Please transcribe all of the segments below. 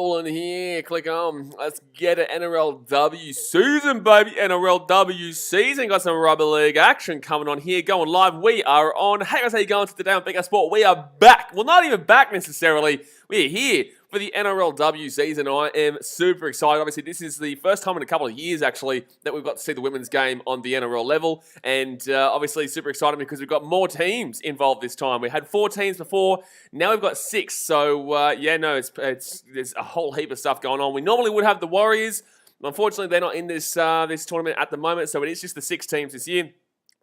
rolling here. Click on. Let's get an NRLW season, baby. NRLW season. Got some rugby league action coming on here. Going live. We are on. Hey guys, how you going today on BK Sport? We are back. Well, not even back necessarily. We're here for the NRLW season. I am super excited. Obviously, this is the first time in a couple of years, actually, that we've got to see the women's game on the NRL level. And obviously, super excited because we've got more teams involved this time. We had 4 teams before. Now we've got 6. So, there's a whole heap of stuff going on. We normally would have the Warriors. Unfortunately, they're not in this tournament at the moment. So, it is just the 6 teams this year,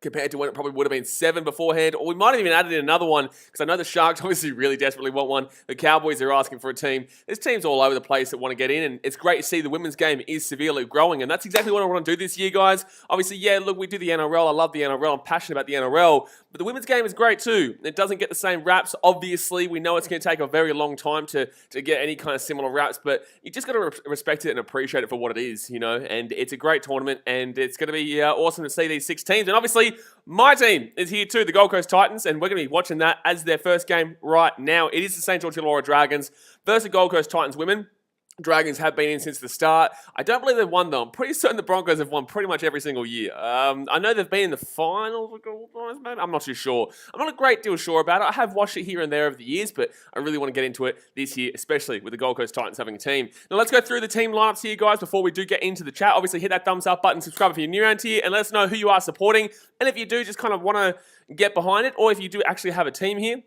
compared to when it probably would have been 7 beforehand. Or we might have even added in another one, because I know the Sharks obviously really desperately want one. The Cowboys are asking for a team. There's teams all over the place that want to get in, and it's great to see the women's game is severely growing, and that's exactly what I want to do this year, guys. Obviously, yeah, look, we do the NRL. I love the NRL. I'm passionate about the NRL, but the women's game is great too. It doesn't get the same raps, obviously. We know it's going to take a very long time to get any kind of similar raps, but you just got to respect it and appreciate it for what it is, you know, and it's a great tournament, and it's going to be awesome to see these 6 teams, and obviously, my team is here too, the Gold Coast Titans, and we're going to be watching that as their first game right now. It is the St George Illawarra Dragons versus the Gold Coast Titans women. Dragons have been in since the start. I don't believe they've won, though. I'm pretty certain the Broncos have won pretty much every single year. I know they've been in the finals a couple times, maybe. I'm not too sure. I'm not a great deal sure about it. I have watched it here and there over the years, but I really want to get into it this year, especially with the Gold Coast Titans having a team. Now, let's go through the team lineups here, guys, before we do get into the chat. Obviously, hit that thumbs up button, subscribe if you're new around here, and let us know who you are supporting. And if you do just kind of want to get behind it, or if you do actually have a team here.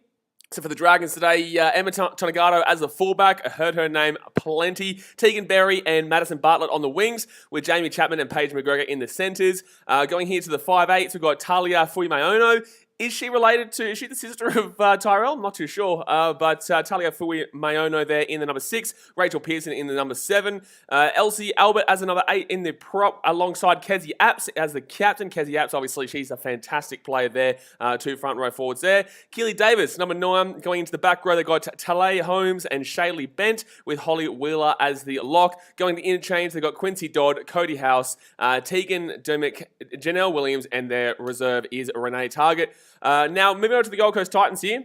So for the Dragons today, Emma Tonagato as the fullback. I heard her name plenty. Tegan Berry and Madison Bartlett on the wings, with Jamie Chapman and Paige McGregor in the centres. Going here to the 5'8", we've got Talia Fuimaono. Is she the sister of Tyrell? I'm not too sure. But Talia Fuimaono there in the number 6. Rachel Pearson in the number 7. Elsie Albert as another 8 in the prop, alongside Kezzy Apps as the captain. Kezzy Apps, obviously, she's a fantastic player there. 2 front row forwards there. Keely Davis, number 9. Going into the back row, they've got Talay Holmes and Shaylee Bent, with Holly Wheeler as the lock. Going to the interchange, they've got Quincy Dodd, Cody House, Tegan Dermick, Janelle Williams, and their reserve is Renee Target. Now, moving on to the Gold Coast Titans here.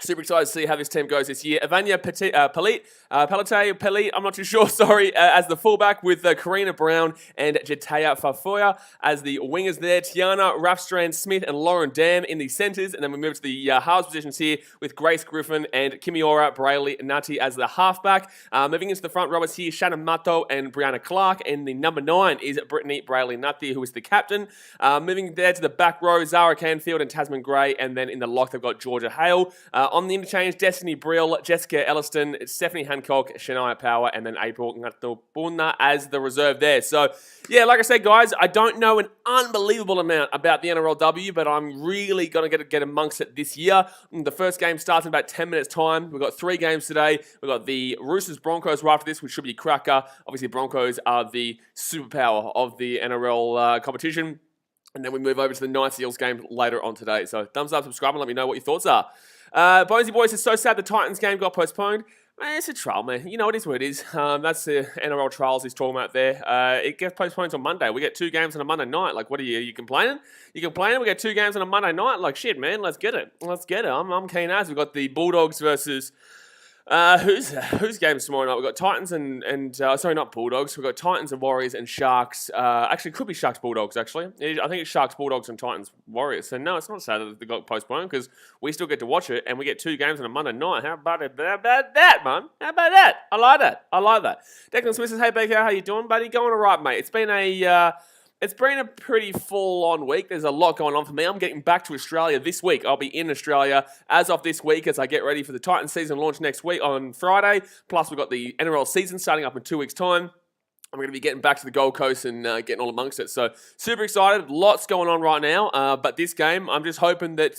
Super excited to see how this team goes this year. Evania Pelite, I'm not too sure, sorry, as the fullback, with Karina Brown and Jataya Fafoya as the wingers there. Tiana Raffstrand-Smith and Lauren Dam in the centres. And then we move to the halves positions here with Grace Griffin and Kimiora Brayley Nutty as the halfback. Moving into the front rowers here, Shannon Mato and Brianna Clark. And the number 9 is Brittany Brayley Nutty, who is the captain. Moving there to the back row, Zara Canfield and Tasman Gray. And then in the lock, they've got Georgia Hale. On the interchange, Destiny Brill, Jessica Elliston, Stephanie Hancock, Shania Power, and then April Ngatobuna as the reserve there. So, yeah, like I said, guys, I don't know an unbelievable amount about the NRLW, but I'm really going to get amongst it this year. The first game starts in about 10 minutes' time. We've got 3 games today. We've got the Roosters Broncos right after this, which should be cracker. Obviously, Broncos are the superpower of the NRL competition. And then we move over to the Knights Eels game later on today. So, thumbs up, subscribe, and let me know what your thoughts are. Bonesy Boys, it's so sad the Titans game got postponed. Man, it's a trial, man. You know, it is what it is. That's the NRL trials he's talking about there. It gets postponed on Monday. We get 2 games on a Monday night. Like, what are you complaining? You complaining? We get 2 games on a Monday night? Like, shit, man, let's get it. Let's get it. I'm keen as. We've got the Bulldogs versus... whose games tomorrow night? We've got Titans and sorry, not Bulldogs. We've got Titans and Warriors and Sharks. Actually, it could be Sharks Bulldogs, actually. I think it's Sharks Bulldogs and Titans Warriors. So, no, it's not sad that they got postponed, because we still get to watch it, and we get 2 games on a Monday night. How about that, man? How about that? I like that. Declan Smith says, hey, BK, how you doing, buddy? Going all right, mate. It's been a pretty full-on week. There's a lot going on for me. I'm getting back to Australia this week. I'll be in Australia as of this week as I get ready for the Titans season launch next week on Friday. Plus, we've got the NRL season starting up in 2 weeks' time. I'm going to be getting back to the Gold Coast and getting all amongst it. So, super excited. Lots going on right now. But this game, I'm just hoping that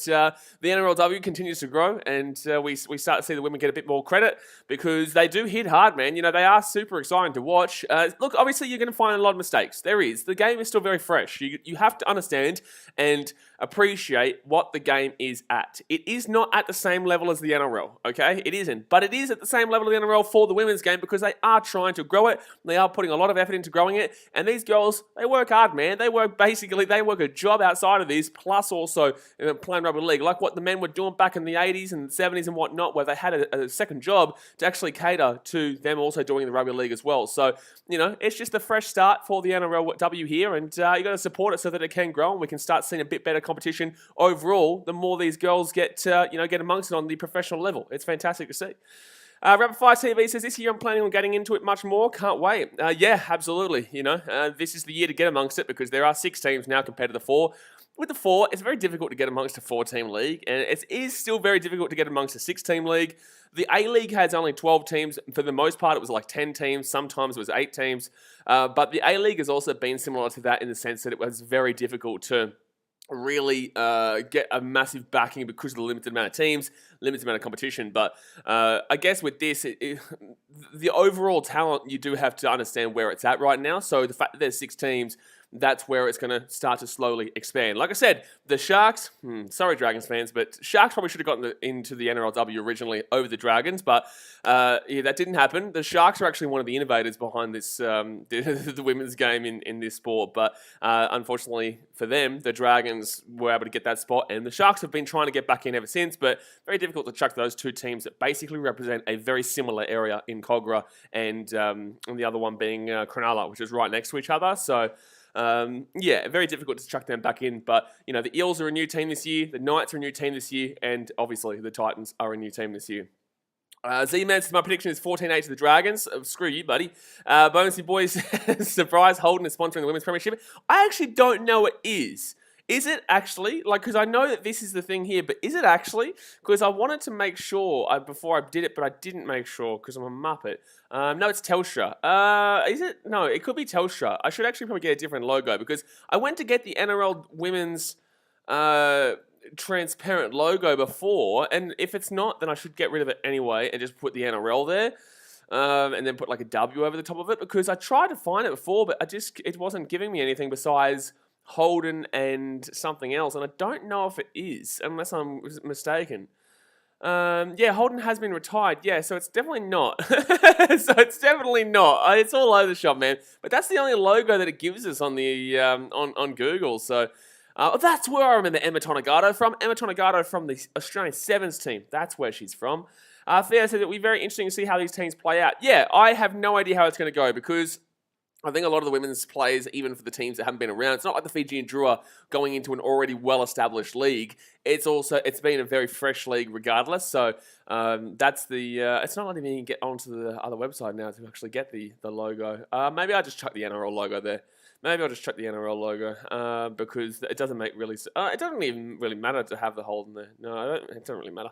the NRLW continues to grow and we start to see the women get a bit more credit, because they do hit hard, man. You know, they are super exciting to watch. Look, obviously, you're going to find a lot of mistakes. There is. The game is still very fresh. You have to understand and appreciate what the game is at. It is not at the same level as the NRL, okay? It isn't. But it is at the same level of the NRL for the women's game, because they are trying to grow it. They are putting a lot of effort into growing it. And these girls, they work hard, man. They work a job outside of this, plus also playing rugby league, like what the men were doing back in the 80s and 70s and whatnot, where they had a second job to actually cater to them also joining the rugby league as well. So, it's just a fresh start for the NRLW here, and you got to support it so that it can grow and we can start seeing a bit better competition overall. The more these girls get amongst it on the professional level, it's fantastic to see. Rapid Fire TV says, this year I'm planning on getting into it much more. Can't wait. Yeah, absolutely. This is the year to get amongst it because there are 6 teams now compared to the 4. With the 4, it's very difficult to get amongst a 4-team league, and it is still very difficult to get amongst a 6-team league. The A-League has only 12 teams. For the most part, it was like 10 teams. Sometimes it was 8 teams. But the A-League has also been similar to that in the sense that it was very difficult to really get a massive backing because of the limited amount of teams, limited amount of competition. But I guess with this, the overall talent, you do have to understand where it's at right now. So the fact that there's 6 teams, that's where it's going to start to slowly expand. Like I said, the Sharks, sorry Dragons fans, but Sharks probably should have gotten into the NRLW originally over the Dragons, but that didn't happen. The Sharks are actually one of the innovators behind this the women's game in this sport, but unfortunately for them, the Dragons were able to get that spot, and the Sharks have been trying to get back in ever since, but very difficult to chuck those 2 teams that basically represent a very similar area in Cogra, and the other one being Cronulla, which is right next to each other, so very difficult to chuck them back in, but the Eels are a new team this year, the Knights are a new team this year, and obviously the Titans are a new team this year. Z-Man says, my prediction is 14-8 to the Dragons. Screw you, buddy. Bonusy Boys, surprise, Holden is sponsoring the Women's Premiership. I actually don't know it is. Is it actually? Because I know that this is the thing here, but is it actually? Because I wanted to make sure before I did it, but I didn't make sure because I'm a muppet. No, it's Telstra. Is it? No, it could be Telstra. I should actually probably get a different logo because I went to get the NRL Women's transparent logo before, and if it's not, then I should get rid of it anyway and just put the NRL there. And then put like a W over the top of it because I tried to find it before, but it wasn't giving me anything besides Holden and something else, and I don't know if it is, unless I'm mistaken. Holden has been retired. Yeah, so it's definitely not. It's all over the shop, man. But that's the only logo that it gives us on the on Google. So that's where I remember Emma Tonagato from. Emma Tonagato from the Australian Sevens team. That's where she's from. Theo said it would be very interesting to see how these teams play out. Yeah, I have no idea how it's going to go because I think a lot of the women's players, even for the teams that haven't been around, it's not like the Fiji and Drua going into an already well-established league. It's been a very fresh league regardless. So that's the. It's not letting me get onto the other website now to actually get the logo. Maybe I'll just chuck the NRL logo there. Maybe I'll just chuck the NRL logo because it doesn't make really. It doesn't even really matter to have the Holden there. No, it doesn't really matter.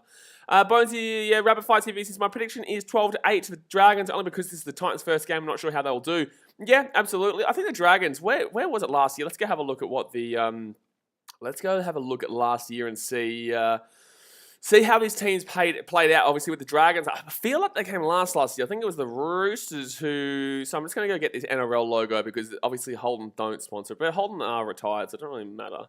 Bonesy, Rapid Fire TV says my prediction is 12-8 to the Dragons only because this is the Titans' first game. I'm not sure how they'll do. Yeah, absolutely. I think the Dragons. Where was it last year? Let's go have a look at what the. Let's go have a look at last year and see how these teams played out. Obviously, with the Dragons, I feel like they came last year. I think it was the Roosters who. So I'm just going to go get this NRL logo because obviously Holden don't sponsor, but Holden are retired, so it don't really matter.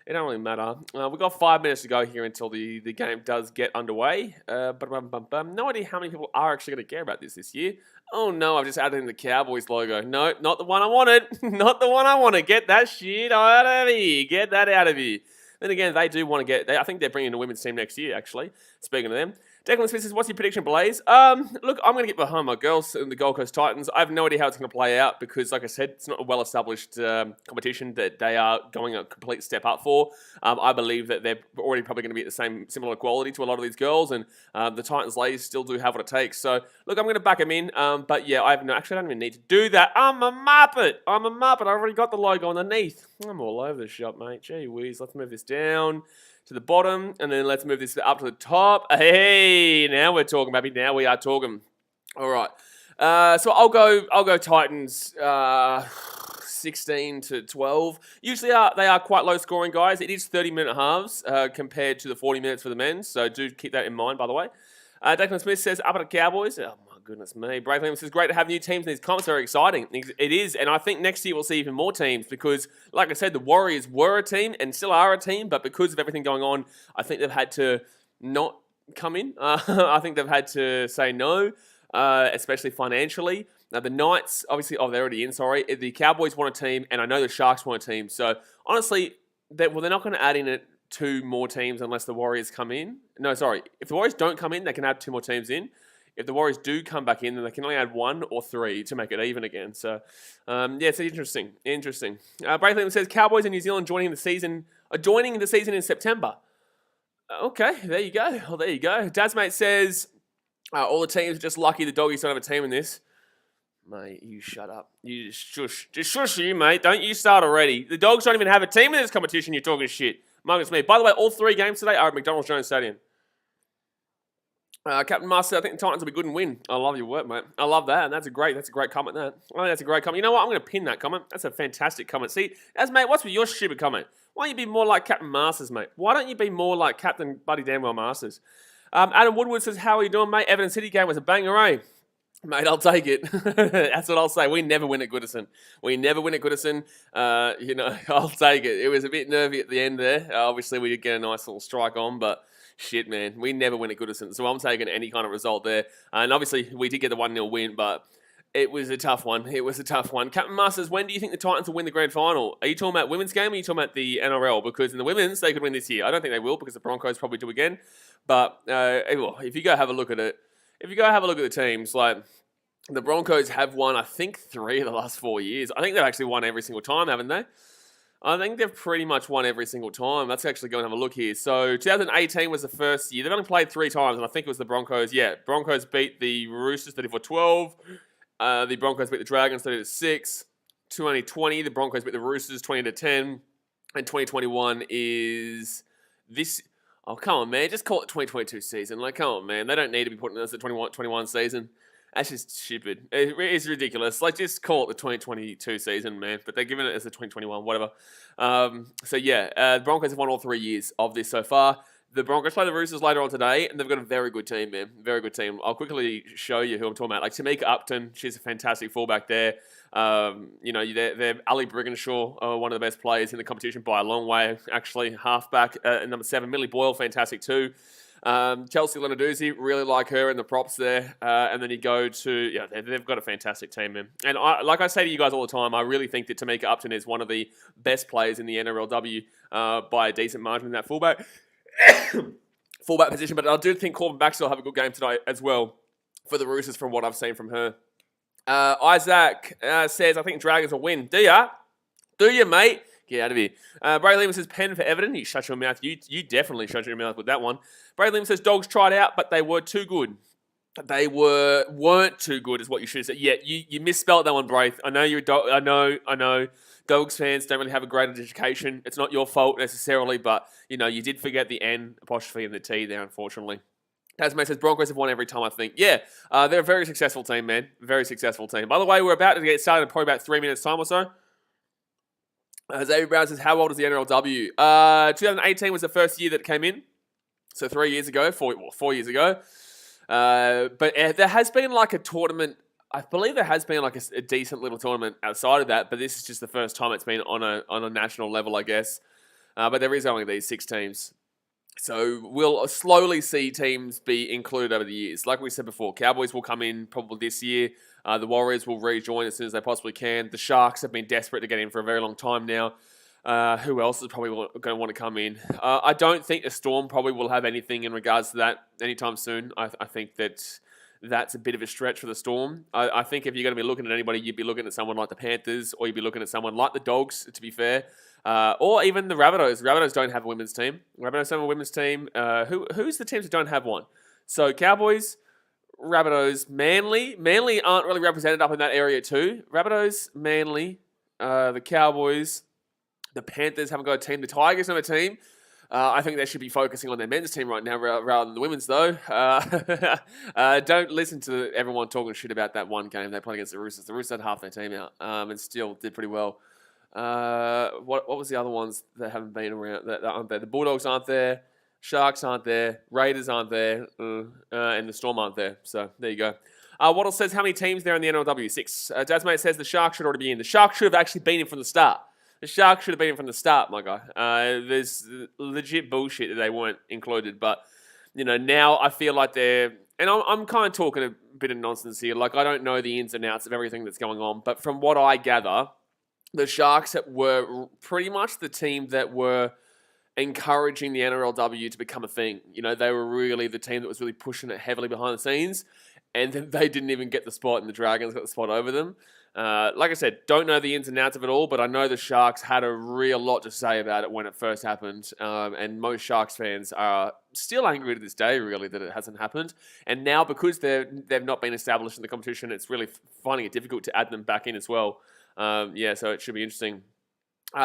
It don't really matter. We've got 5 minutes to go here until the game does get underway. No idea how many people are actually going to care about this year. Oh no, I've just added in the Cowboys logo. No, not the one I wanted. Not the one I want to. Get that shit out of here. Get that out of here. Then again, they do want to get. I think they're bringing a women's team next year, actually. Speaking of them. Declan Smith says, what's your prediction, Blaze? Look, I'm going to get behind my girls in the Gold Coast Titans. I have no idea how it's going to play out because, like I said, it's not a well-established competition that they are going a complete step up for. I believe that they're already probably going to be at the similar quality to a lot of these girls, and the Titans ladies still do have what it takes. So, look, I'm going to back them in. But yeah, I don't even need to do that. I'm a Muppet. I've already got the logo underneath. I'm all over the shop, mate. Gee whiz. Let's move this down to the bottom, and then let's move this up to the top. Hey, now we're talking, baby. Now we are talking. All right. So I'll go Titans 16-12. Usually they are quite low scoring, guys. It is 30-minute halves compared to the 40 minutes for the men, so do keep that in mind, by the way. Declan Smith says, up at the Cowboys. Oh, my goodness me. Brave Liam says, great to have new teams in these comps. Very exciting. It is, and I think next year we'll see even more teams because, like I said, the Warriors were a team and still are a team, but because of everything going on, I think they've had to not come in. I think they've had to say no. especially financially. Now, the Knights, obviously, they're already in, sorry. The Cowboys want a team, and I know the Sharks want a team. So, honestly, they're not going to add in 2 more teams unless the Warriors come in. No, sorry. If the Warriors don't come in, they can add 2 more teams in. If the Warriors do come back in, then they can only add 1 or 3 to make it even again. So, it's interesting. Braithwaite says Cowboys in New Zealand joining the season in September. Okay, there you go. Well, there you go. Dazmate says all the teams are just lucky the Doggies don't have a team in this. Mate, you shut up. You just shush. Just shush you, mate. Don't you start already. The Dogs don't even have a team in this competition. You're talking shit. Marcus me. By the way, all 3 games today are at McDonald's Jones Stadium. Captain Master, I think the Titans will be good and win. I love your work, mate. I love that, and that's a great comment. That I think that's a great comment. You know what? I'm going to pin that comment. That's a fantastic comment. See, mate, what's with your stupid comment? Why don't you be more like Captain Masters, mate? Why don't you be more like Captain Buddy Damwell Masters? Adam Woodward says, "How are you doing, mate? Everton City game was a banger, eh?" Mate, I'll take it. That's what I'll say. We never win at Goodison. I'll take it. It was a bit nervy at the end there. Obviously, we did get a nice little strike on, but shit, man, we never win at Goodison. So I'm taking any kind of result there. And obviously, we did get the 1-0 win, but it was a tough one. Captain Masters, when do you think the Titans will win the grand final? Are you talking about women's game or are you talking about the NRL? Because in the women's, they could win this year. I don't think they will because the Broncos probably do again. But if you go have a look at it, the teams, like the Broncos have won, I think, 3 of the last 4 years. I think they've actually won every single time, haven't they? I think they've pretty much won every single time. Let's actually go and have a look here. So 2018 was the first year. They've only played 3 times, and I think it was the Broncos. Yeah, Broncos beat the Roosters 34-12. The Broncos beat the Dragons 30-6. 2020, the Broncos beat the Roosters 20-10. And 2021 is this. Oh, come on, man. Just call it 2022 season. Like, come on, man. They don't need to be putting this at 21 season. That's just stupid. It's ridiculous. Like, just call it the 2022 season, man. But they're giving it as the 2021, whatever. The Broncos have won all 3 years of this so far. The Broncos play the Roosters later on today, and they've got a very good team, man. Very good team. I'll quickly show you who I'm talking about. Like, Tamika Upton, she's a fantastic fullback there. They're Ali Brigginshaw, one of the best players in the competition by a long way, actually. Halfback, number 7, Millie Boyle, fantastic too. Chelsea Lenarduzzi, really like her in the props there. And then you go to, they've got a fantastic team, man. And like I say to you guys all the time, I really think that Tamika Upton is one of the best players in the NRLW by a decent margin in that fullback position. But I do think Corbin Baxter will have a good game tonight as well for the Roosters from what I've seen from her. Isaac says, I think Dragons will win. Do ya? Do you, mate? Get out of here. Bray Lehman says, pen for Everton. You shut your mouth. You definitely shut your mouth with that one. Bray Lehman says, Dogs tried out, but they were too good. They weren't too good is what you should have said. Yeah, you misspelled that one, Braith. I know you're a dog. I know. Dogs fans don't really have a great education. It's not your fault necessarily, but, you did forget the N apostrophe and the T there, unfortunately. Tasman says, Broncos have won every time, I think. Yeah, they're a very successful team, man. Very successful team. By the way, we're about to get started in probably about 3 minutes' time or so. Xavier Brown says, how old is the NRLW? 2018 was the first year that it came in. So 4 years ago. But there has been like a tournament. I believe there has been like a decent little tournament outside of that, but this is just the first time it's been on a national level, I guess. But there is only these 6 teams. So we'll slowly see teams be included over the years. Like we said before, Cowboys will come in probably this year. The Warriors will rejoin as soon as they possibly can. The Sharks have been desperate to get in for a very long time now. Who else is probably going to want to come in? I don't think the Storm probably will have anything in regards to that anytime soon. I think that's a bit of a stretch for the Storm. I think if you're going to be looking at anybody, you'd be looking at someone like the Panthers, or you'd be looking at someone like the Dogs, to be fair. Or even the Rabbitohs. Rabbitohs don't have a women's team. Who's the teams that don't have one? So Cowboys, Rabbitohs, Manly. Manly aren't really represented up in that area too. Rabbitohs, Manly, the Cowboys, the Panthers haven't got a team. The Tigers have a team. I think they should be focusing on their men's team right now rather than the women's, though. Don't listen to everyone talking shit about that one game they played against the Roosters. The Roosters had half their team out and still did pretty well. What was the other ones that haven't been around that aren't there? The Bulldogs aren't there. Sharks aren't there. Raiders aren't there. And the Storm aren't there. So there you go. Waddle says, how many teams there in the NRLW? 6. Dasmate says the Sharks should already be in. The Sharks should have actually been in from the start. The Sharks should have been in from the start, my guy. There's legit bullshit that they weren't included. But, now I feel like they're and I'm kind of talking a bit of nonsense here. Like, I don't know the ins and outs of everything that's going on, but from what I gather, the Sharks were pretty much the team that were encouraging the NRLW to become a thing. You know, they were really the team that was really pushing it heavily behind the scenes, and then they didn't even get the spot, and the Dragons got the spot over them. Like I said, don't know the ins and outs of it all, but I know the Sharks had a real lot to say about it when it first happened, and most Sharks fans are still angry to this day, really, that it hasn't happened. And now, because they've not been established in the competition, it's really finding it difficult to add them back in as well. So it should be interesting.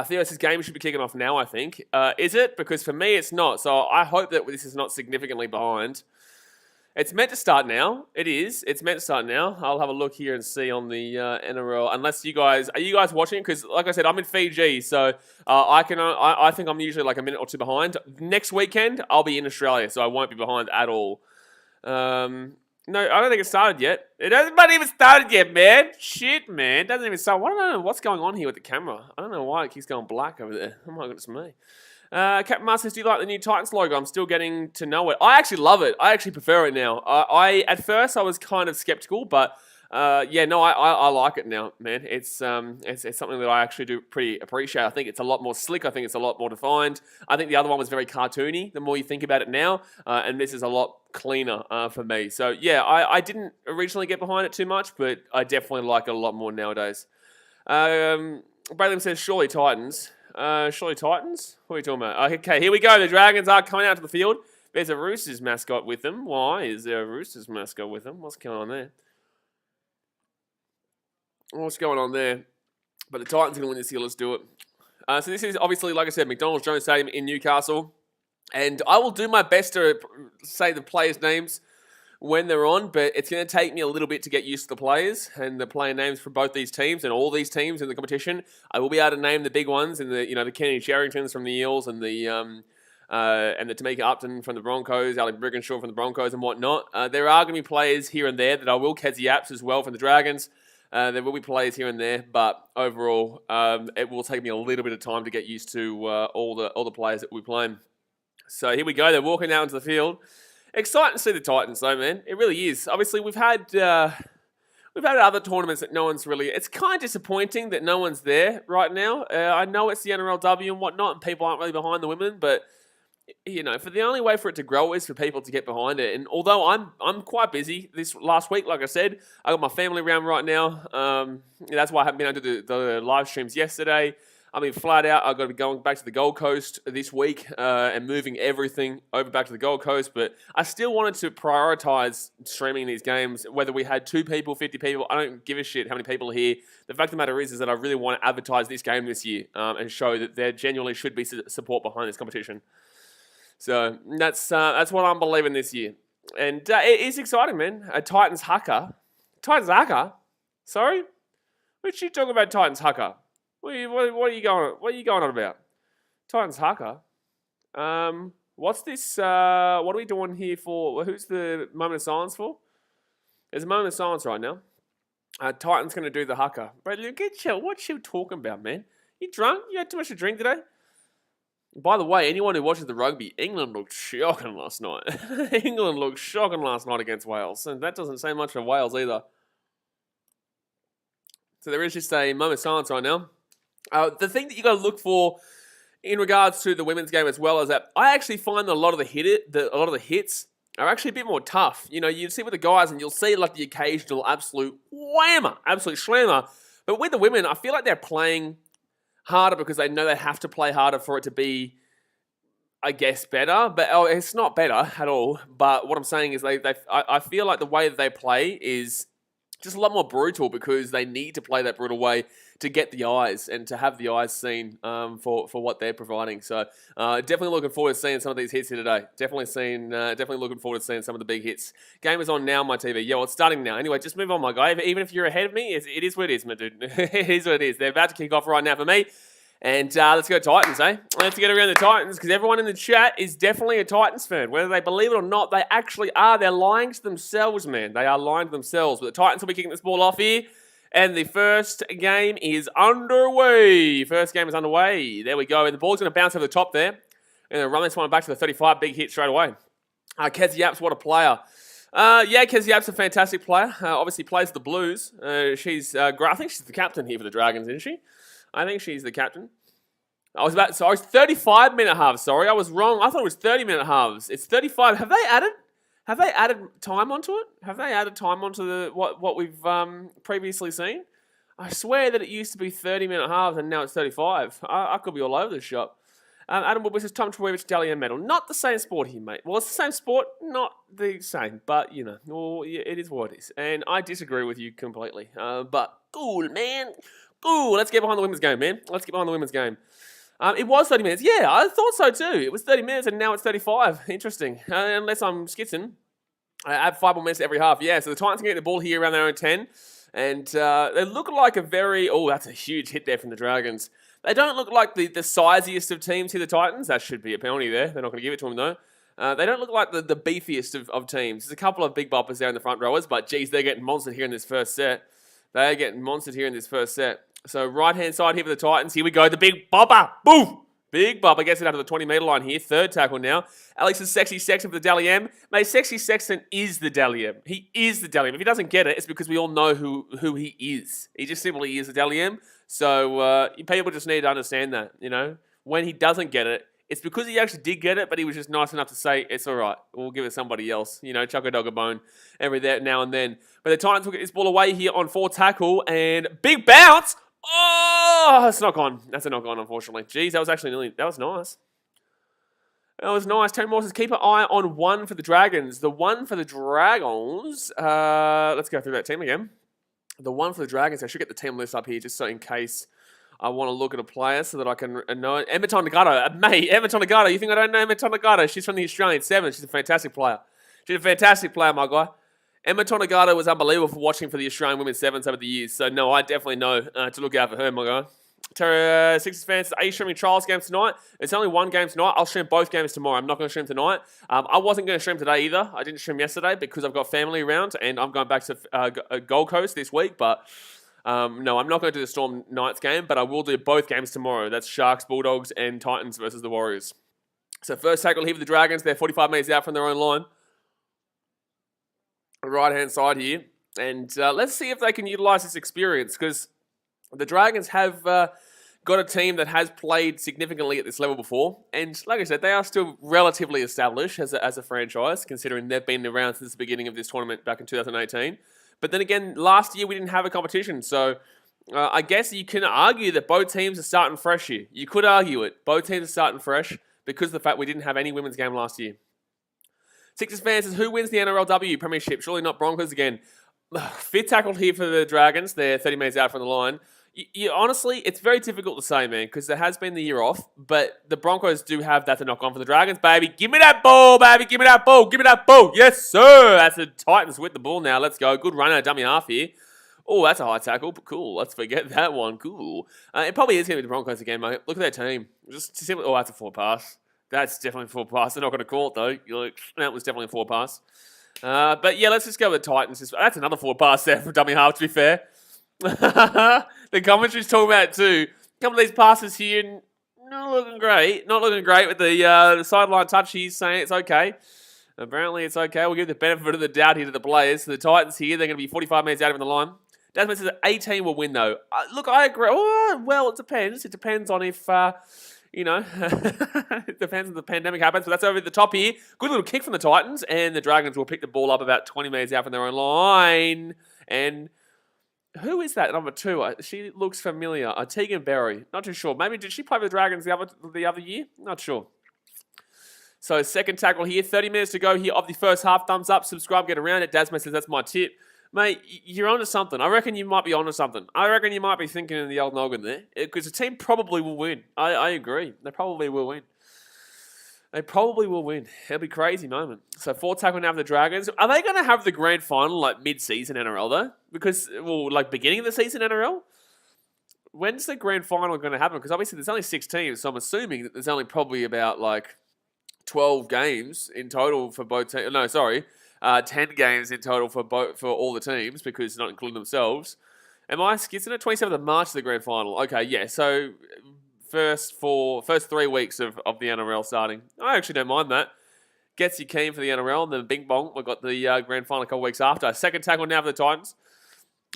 Theos' game should be kicking off now, I think. Is it? Because for me, it's not. So I hope that this is not significantly behind. It's meant to start now. It is. It's meant to start now. I'll have a look here and see on the NRL. Unless you guys... Are you guys watching? Because, like I said, I'm in Fiji, so I think I'm usually like a minute or two behind. Next weekend, I'll be in Australia, so I won't be behind at all. No, I don't think it started yet. It hasn't even started yet, man. Shit, man. It doesn't even start. I don't know what's going on here with the camera. I don't know why it keeps going black over there. Oh my goodness me. Captain Masters, do you like the new Titans logo? I'm still getting to know it. I actually love it. I actually prefer it now. At first I was kind of skeptical, but I like it now, man. It's something that I actually do pretty appreciate. I think it's a lot more slick. I think it's a lot more defined. I think the other one was very cartoony, the more you think about it now, and this is a lot cleaner for me. So yeah, I didn't originally get behind it too much, but I definitely like it a lot more nowadays. Braylon says, surely Titans. Surely Titans? What are you talking about? Okay, here we go. The Dragons are coming out to the field. There's a Roosters mascot with them. Why is there a Roosters mascot with them? What's going on there? What's going on there? But the Titans are going to win this year. Let's do it. So this is obviously, like I said, McDonald's Jones Stadium in Newcastle. And I will do my best to say the players' names when they're on, but it's going to take me a little bit to get used to the players and the player names for both these teams and all these teams in the competition. I will be able to name the big ones and the Kenny Sherringtons from the Eels and the Tamika Upton from the Broncos, Ali Brigginshaw from the Broncos and whatnot. There are going to be players here and there that I will. Kedzie Apps as well from the Dragons. There will be players here and there, but overall, it will take me a little bit of time to get used to all the players that we're playing. So here we go. They're walking out into the field. Exciting to see the Titans, though, man. It really is. Obviously, we've had other tournaments that no one's really... It's kind of disappointing that no one's there right now. I know it's the NRLW and whatnot, and people aren't really behind the women, but for the only way for it to grow is for people to get behind it. And although I'm quite busy this last week, like I said, I got my family around right now. That's why I haven't been able to do the live streams yesterday. I mean, flat out, I've got to be going back to the Gold Coast this week and moving everything over back to the Gold Coast. But I still wanted to prioritise streaming these games, whether we had 2 people, 50 people. I don't give a shit how many people are here. The fact of the matter is that I really want to advertise this game this year and show that there genuinely should be support behind this competition. So that's what I'm believing this year. And it is exciting, man. A Titans Haka. Titans Haka? Sorry? What are you talking about, Titans Haka? What are you going on about? Titans Haka. What's this? What are we doing here for? Who's the moment of silence for? There's a moment of silence right now. Titan's going to do the Haka. Bro, get chill. What you talking about, man? You drunk? You had too much to drink today? By the way, anyone who watches the rugby, England looked shocking last night. England looked shocking last night against Wales. And that doesn't say much for Wales either. So there is just a moment of silence right now. The thing that you got to look for in regards to the women's game as well is that I actually find that a lot of the hits are actually a bit more tough. You see with the guys and you'll see like the occasional absolute whammer, absolute slammer. But with the women, I feel like they're playing harder because they know they have to play harder for it to be, I guess, better. But it's not better at all. But what I'm saying is I feel like the way that they play is just a lot more brutal because they need to play that brutal way to get the eyes and to have the eyes seen for what they're providing. So definitely looking forward to seeing some of these hits here today. Definitely looking forward to seeing some of the big hits. Game is on now on my TV. Yeah, well, it's starting now. Anyway, just move on, my guy. Even if you're ahead of me, it is what it is, my dude. It is what it is. They're about to kick off right now for me. And let's go Titans, eh? Let's get around the Titans because everyone in the chat is definitely a Titans fan. Whether they believe it or not, they actually are. They're lying to themselves, man. They are lying to themselves. But the Titans will be kicking this ball off here. And the first game is underway. First game is underway. There we go. And the ball's going to bounce over the top there. And then run this one back to the 35. Big hit straight away. Kedzie Apps, what a player. Yeah, Kezia Yap's a fantastic player. Obviously plays the Blues. She's great. I think she's the captain here for the Dragons, isn't she? I think she's the captain. I was 35-minute halves. Sorry, I was wrong. I thought it was 30-minute halves. It's 35. Have they added time onto it? Have they added time onto what we've previously seen? I swear that it used to be 30-minute halves and now it's 35. I could be all over this shop. Adam Woodward says, Tom Trbojevic Dally M medal. Not the same sport here, mate. Well, it's the same sport, not the same. But, it is what it is. And I disagree with you completely. But, cool, man. Cool. Let's get behind the women's game, man. Let's get behind the women's game. It was 30 minutes. Yeah, I thought so too. It was 30 minutes and now it's 35. Interesting. Unless I'm skitzing. I add 5 more minutes every half. Yeah, so the Titans can get the ball here around their own 10. And they look like a very... Oh, that's a huge hit there from the Dragons. They don't look like the siziest of teams here, the Titans. That should be a penalty there. They're not going to give it to them, though. They don't look like the beefiest of teams. There's a couple of big boppers there in the front rowers, but, geez, they're getting monstered here in this first set. So right-hand side here for the Titans. Here we go. The big bopper. Boom! Big bopper gets it out to the 20-metre line here. Third tackle now. Alex's Sexy Sexton for the Dally M. Mate, Sexy Sexton is the Dally M. He is the Dally M. If he doesn't get it, it's because we all know who he is. He just simply is the Dally M. So people just need to understand that, When he doesn't get it, it's because he actually did get it, but he was just nice enough to say, it's all right. We'll give it to somebody else. Chuck a dog a bone every now and then. But the Titans will get this ball away here on 4 tackle and big bounce. Oh, it's not gone. That's a knock on, unfortunately. Jeez, that was actually that was nice. That was nice. Terry Moore says, keep an eye on 1 for the Dragons. The 1 for the Dragons. Let's go through that team again. The 1 for the Dragons. I should get the team list up here just so in case I want to look at a player so that I can know it. Emma Tonagato. Mate, Emma Tonagato. You think I don't know Emma Tonagato? She's from the Australian 7. She's a fantastic player. My guy. Emma Tonagato was unbelievable for watching for the Australian Women's Sevens over the years. So, no, I definitely know to look out for her, my guy. Terra Sixers fans, are you streaming trials games tonight? It's only 1 game tonight. I'll stream both games tomorrow. I'm not going to stream tonight. I wasn't going to stream today either. I didn't stream yesterday because I've got family around and I'm going back to Gold Coast this week. But, no, I'm not going to do the Storm Knights game, but I will do both games tomorrow. That's Sharks, Bulldogs, and Titans versus the Warriors. So, first tackle here for the Dragons. They're 45 metres out from their own line. Right-hand side here. And let's see if they can utilise this experience because the Dragons have got a team that has played significantly at this level before. And like I said, they are still relatively established as a franchise, considering they've been around since the beginning of this tournament back in 2018. But then again, last year we didn't have a competition. So I guess you can argue that both teams are starting fresh here. You could argue it. Both teams are starting fresh because of the fact we didn't have any women's game last year. Sixers fans says, who wins the NRLW Premiership? Surely not Broncos again. Fifth tackle here for the Dragons. They're 30 metres out from the line. Honestly, it's very difficult to say, man, because there has been the year off, but the Broncos do have that to knock on for the Dragons, baby. Give me that ball, baby. Give me that ball. Give me that ball. Yes, sir. That's the Titans with the ball now. Let's go. Good run out of dummy half here. Oh, that's a high tackle. Cool. Let's forget that one. Cool. It probably is going to be the Broncos again, mate. Look at their team. Just simply. Oh, that's a 4 pass. That's definitely a 4 pass. They're not going to call it, though. You're like, that was definitely a 4 pass. But yeah, let's just go with the Titans. That's another 4 pass there for dummy half, to be fair. The commentary's talking about it too. A couple of these passes here, not looking great. Not looking great with the sideline touch. He's saying it's okay. Apparently it's okay. We'll give the benefit of the doubt here to the players. So the Titans here, they're going to be 45 minutes out of the line. Desmond says 18 will win, though. Look, I agree. Oh, well, it depends. It depends on if... it depends if the pandemic happens, but that's over the top here. Good little kick from the Titans, and the Dragons will pick the ball up about 20 metres out from their own line. And who is that number 2? She looks familiar. Tegan Berry. Not too sure. Maybe did she play for the Dragons the other year? Not sure. So second tackle here. 30 minutes to go here of the first half. Thumbs up, subscribe, get around it. Dasma says that's my tip. Mate, you're onto something. I reckon you might be onto something. I reckon you might be thinking in the old noggin there. Because the team probably will win. I agree. They probably will win. It'll be a crazy moment. So 4 tackle now for the Dragons. Are they going to have the grand final like mid-season NRL though? Because, like beginning of the season NRL? When's the grand final going to happen? Because obviously there's only 6 teams. So I'm assuming that there's only probably about like 12 games in total for both teams. No, sorry. 10 games in total for all the teams because not including themselves. Am I skipping it? 27th of March, the grand final. Okay, yeah. So first 3 weeks of the NRL starting. I actually don't mind that. Gets you keen for the NRL. And then bing bong, we've got the grand final a couple weeks after. Second tackle now for the Titans.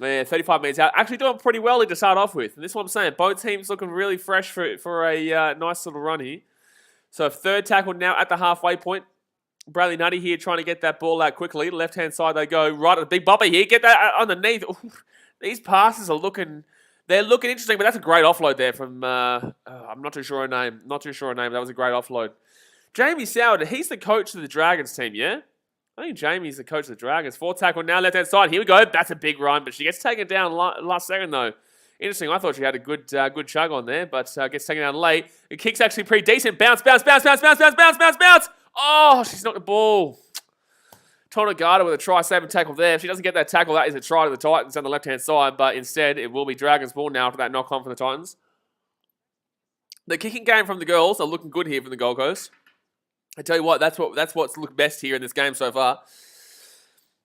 Yeah, 35 minutes out. Actually doing pretty well to start off with. And this is what I'm saying. Both teams looking really fresh for a nice little run here. So third tackle now at the halfway point. Bradley Nutty here trying to get that ball out quickly. Left-hand side they go. Right at the big bopper here. Get that underneath. Ooh, these passes are looking... They're looking interesting, but that's a great offload there from... I'm not too sure her name. Not too sure her name. That was a great offload. Jamie Soward, he's the coach of the Dragons team, yeah? I think Jamie's the coach of the Dragons. Fourth tackle now, left-hand side. Here we go. That's a big run, but she gets taken down last second, though. Interesting. I thought she had a good chug on there, but gets taken down late. The kick's actually pretty decent. Bounce, bounce, bounce, bounce, bounce, bounce, bounce, bounce, bounce. Oh, she's knocked the ball. Tonagata with a try-saving tackle there. If she doesn't get that tackle, that is a try to the Titans on the left-hand side, but instead it will be Dragons ball now after that knock-on from the Titans. The kicking game from the girls are looking good here from the Gold Coast. I tell you what, that's what's looked best here in this game so far.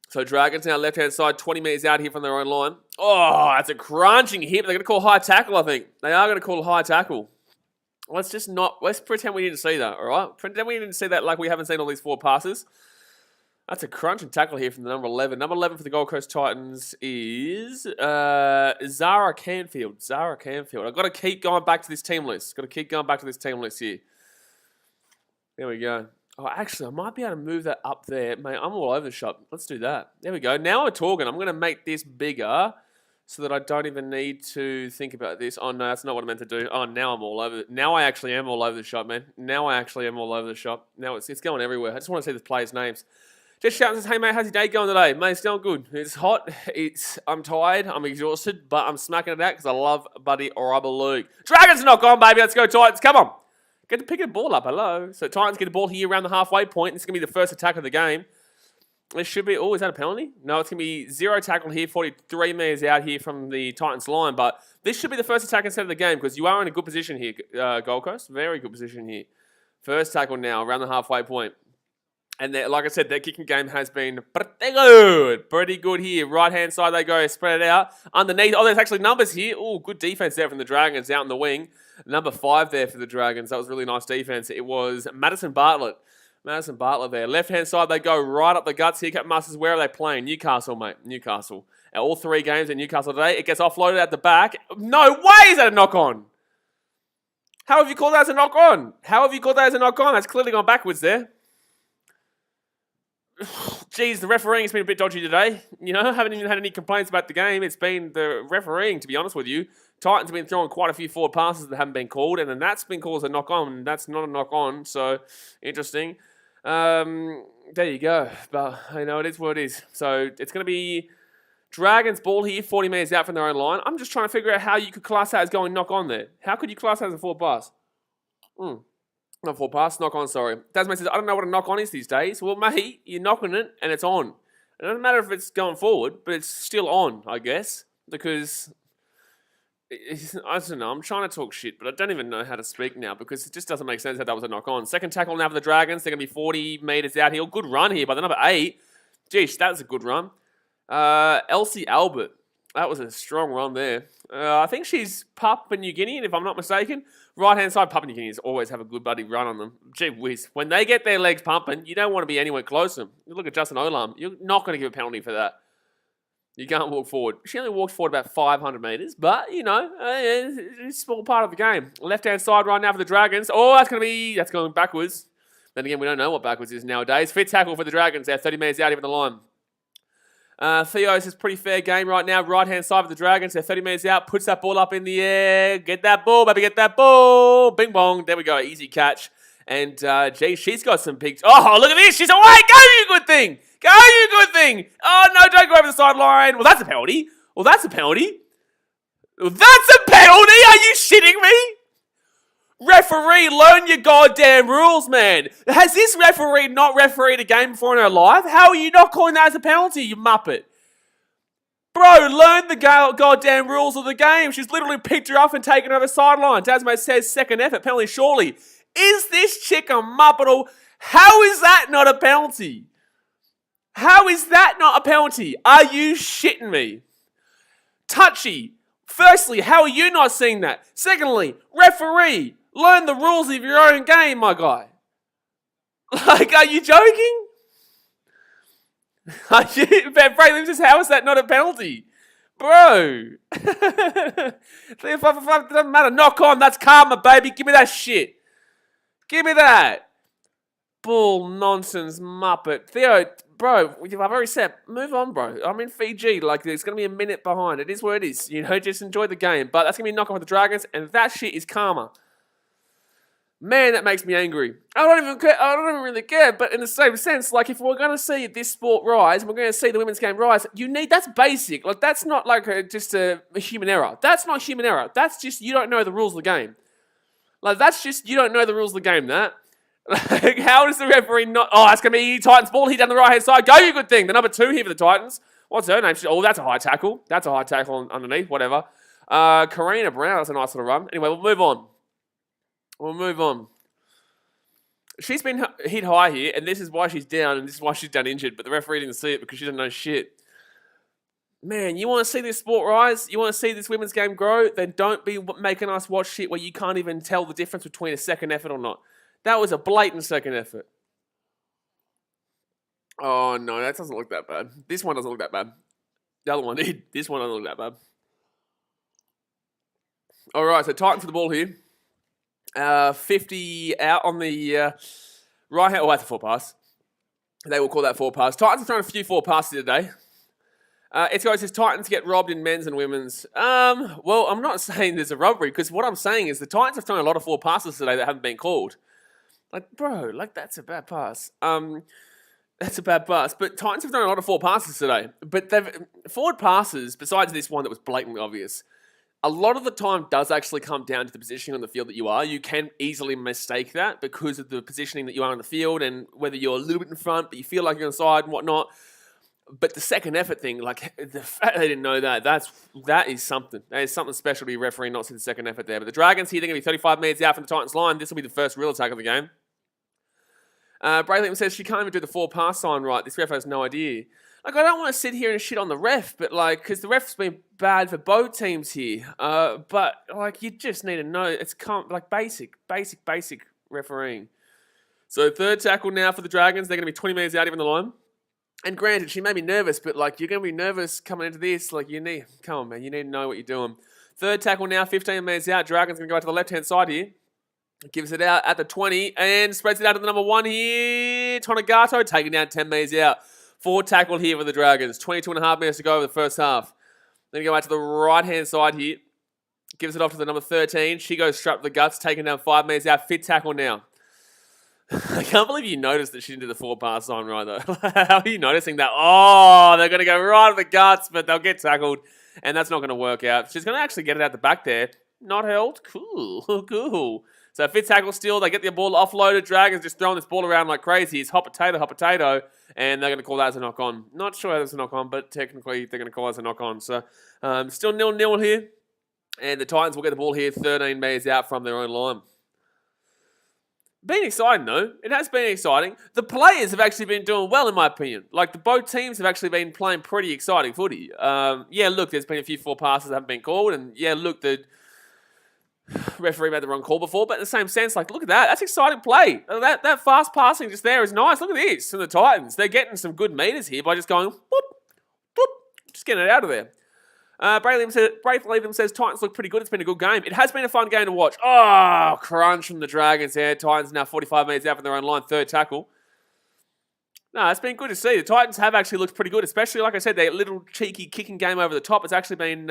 So Dragons now left-hand side, 20 metres out here from their own line. Oh, that's a crunching hit. They're going to call high tackle, I think. They are going to call a high tackle. Let's pretend we didn't see that, all right? Pretend we didn't see that like we haven't seen all these 4 passes. That's a crunching tackle here from the number 11. Number 11 for the Gold Coast Titans is Zara Canfield. Zara Canfield. I've got to keep going back to this team list. Here. There we go. Oh, actually, I might be able to move that up there. Mate, I'm all over the shop. Let's do that. There we go. Now we're talking. I'm going to make this bigger so that I don't even need to think about this. Oh, no, that's not what I meant to do. Oh, now I'm all over it. Now I actually am all over the shop, man. Now it's going everywhere. I just want to see the players' names. Just shouting and says, hey, mate, how's your day going today? Mate, it's going good. It's hot. I'm tired. I'm exhausted, but I'm smacking it out because I love Buddy Rubber League. Dragons knock on, baby. Let's go, Titans. Come on. Get to pick the ball up. Hello. So Titans get the ball here around the halfway point. This is going to be the first attack of the game. This should be... Oh, is that a penalty? No, it's going to be 0 tackle here. 43 metres out here from the Titans line. But this should be the first attack instead of the game because you are in a good position here, Gold Coast. Very good position here. First tackle now around the halfway point. And like I said, their kicking game has been pretty good. Pretty good here. Right-hand side they go. Spread it out. Underneath. Oh, there's actually numbers here. Oh, good defense there from the Dragons out in the wing. Number 5 there for the Dragons. That was really nice defense. It was Madison Bartlett. Madison Bartlett there. Left-hand side, they go right up the guts here. Cap Masters, where are they playing? Newcastle, mate. Newcastle. All 3 games in Newcastle today. It gets offloaded at the back. No way is that a knock-on. How have you called that as a knock-on? That's clearly gone backwards there. Geez, the refereeing has been a bit dodgy today. You know, I haven't even had any complaints about the game. It's been the refereeing, to be honest with you. Titans have been throwing quite a few forward passes that haven't been called, and then that's been called as a knock-on, and that's not a knock-on, so interesting. There you go. But, you know, it is what it is. So it's going to be Dragons ball here, 40 metres out from their own line. I'm just trying to figure out how you could class that as going knock-on there. How could you class that as a forward pass? Not forward pass, knock-on, sorry. Tasman says, I don't know what a knock-on is these days. Well, mate, you're knocking it, and it's on. It doesn't matter if it's going forward, but it's still on, I guess, because... I don't know, I'm trying to talk shit, but I don't even know how to speak now because it just doesn't make sense that was a knock-on. Second tackle now for the Dragons. They're going to be 40 metres out here. Good run here by the number 8. Geesh, that was a good run. Elsie Albert. That was a strong run there. I think she's Papua New Guinea, if I'm not mistaken. Right-hand side, Papua New Guineans always have a good buddy run on them. Gee whiz. When they get their legs pumping, you don't want to be anywhere close to them. You look at Justin Olam. You're not going to give a penalty for that. You can't walk forward. She only walked forward about 500 metres, but, you know, it's a small part of the game. Left-hand side right now for the Dragons. Oh, that's going backwards. Then again, we don't know what backwards is nowadays. Fifth tackle for the Dragons. They're 30 metres out here from the line. Theo's is pretty fair game right now. Right-hand side for the Dragons. They're 30 metres out. Puts that ball up in the air. Get that ball, baby. Get that ball. Bing bong. There we go. Easy catch. And, gee, she's got some pigs. Oh, look at this. She's away. Go, you good thing. Go, you good thing. Oh, no, don't go over the sideline. Well, that's a penalty. Are you shitting me? Referee, learn your goddamn rules, man. Has this referee not refereed a game before in her life? How are you not calling that as a penalty, you muppet? Bro, learn the goddamn rules of the game. She's literally picked her up and taken her over the sideline. Tasman says second effort, penalty surely. Is this chick a muppet? How is that not a penalty? Are you shitting me? Touchy. Firstly, how are you not seeing that? Secondly, referee, learn the rules of your own game, my guy. Like, are you joking? Brad Williams says, how is that not a penalty? Bro. 3 5 for 5, doesn't matter. Knock on, that's karma, baby. Give me that shit. Give me that. Bull nonsense muppet. Theo, bro, I've already said, move on, bro. I'm in Fiji. Like, there's going to be a minute behind. It is what it is. You know, just enjoy the game. But that's going to be a knock off with the Dragons, and that shit is karma. Man, that makes me angry. I don't even care. I don't even really care. But in the same sense, like, if we're going to see this sport rise, we're going to see the women's game rise, that's basic. Like, that's not like just a human error. That's not human error. That's just you don't know the rules of the game. Like, that's just you don't know the rules of the game, that. Like, how does the referee not... Oh, that's going to be Titans ball. He down the right-hand side. Go, you good thing. The number 2 here for the Titans. What's her name? Oh, that's a high tackle. That's a high tackle underneath. Whatever. Karina Brown. That's a nice little run. Anyway, we'll move on. She's been hit high here, and this is why she's down, and this is why she's done injured, but the referee didn't see it because she didn't know shit. Man, you want to see this sport rise? You want to see this women's game grow? Then don't be making us watch shit where you can't even tell the difference between a second effort or not. That was a blatant second effort. Oh, no, that doesn't look that bad. This one doesn't look that bad. The other one did. This one doesn't look that bad. All right, so Titans for the ball here. 50 out on the right hand. Oh, that's a 4 pass. They will call that 4 pass. Titans are throwing a few 4 passes today. It says Titans get robbed in men's and women's. Well, I'm not saying there's a robbery because what I'm saying is the Titans have thrown a lot of 4 passes today that haven't been called. Like, bro, like that's a bad pass. That's a bad pass. But Titans have thrown a lot of 4 passes today. But they've forward passes, besides this one that was blatantly obvious, a lot of the time does actually come down to the positioning on the field that you are. You can easily mistake that because of the positioning that you are on the field and whether you're a little bit in front, but you feel like you're on the side and whatnot. But the second effort thing, like the fact they didn't know that, that is something. That is something special to be refereeing, not see the second effort there. But the Dragons here, they're going to be 35 minutes out from the Titans line. This will be the first real attack of the game. Braylon says she can't even do the 4 pass sign right. This ref has no idea. Like, I don't want to sit here and shit on the ref, but, like, because the ref's been bad for both teams here. But, like, you just need to know. It's, like, basic refereeing. So, third tackle now for the Dragons. They're going to be 20 metres out even the line. And granted, she made me nervous, but, like, you're going to be nervous coming into this. Like, come on, man. You need to know what you're doing. Third tackle now, 15 metres out. Dragons going to go out to the left-hand side here. Gives it out at the 20 and spreads it out to the number 1 here. Tonagato taking down 10 metres out. 4 tackle here for the Dragons. 22.5 minutes to go over the first half. Then go out to the right-hand side here. Gives it off to the number 13. She goes straight to the guts, taking down 5 metres out. 5th tackle now. I can't believe you noticed that she didn't do the 4 pass sign right, though. How are you noticing that? Oh, they're going to go right to the guts, but they'll get tackled. And that's not going to work out. She's going to actually get it out the back there. Not held. Cool. So 5th tackle still, they get the ball offloaded. Dragons just throwing this ball around like crazy. It's hot potato, and they're going to call that as a knock-on. Not sure that's a knock-on, but technically they're going to call it as a knock-on. So still 0-0 here, and the Titans will get the ball here 13 metres out from their own line. Been exciting, though. It has been exciting. The players have actually been doing well, in my opinion. Like, both teams have actually been playing pretty exciting footy. Yeah, look, there's been a few 4 passes that haven't been called, and yeah, look, the referee made the wrong call before, but in the same sense, like, look at that. That's exciting play. That fast passing just there is nice. Look at this from the Titans. They're getting some good meters here by just going, boop, just getting it out of there. Braithwaite says, Titans look pretty good. It's been a good game. It has been a fun game to watch. Oh, crunch from the Dragons there. Titans now 45 minutes out from their own line. 3rd tackle. No, it's been good to see. The Titans have actually looked pretty good, especially, like I said, their little cheeky kicking game over the top. It's actually been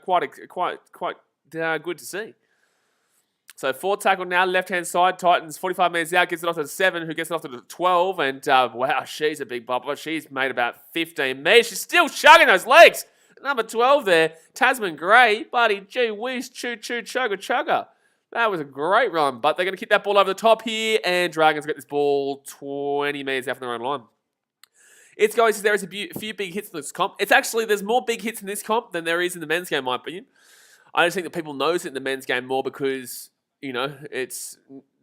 quite good to see. So 4th tackle now, left-hand side. Titans 45 minutes out, gets it off to the 7, who gets it off to the 12. And wow, she's a big bopper. She's made about 15 metres. She's still chugging those legs. Number 12 there, Tasman Gray. Buddy, gee whiz, chugga. That was a great run. But they're going to kick that ball over the top here. And Dragons get this ball 20 metres out from their own line. It's going to, there is a few big hits in this comp. It's actually, there's more big hits in this comp than there is in the men's game, in my opinion. I just think that people notice it in the men's game more because, you know, it's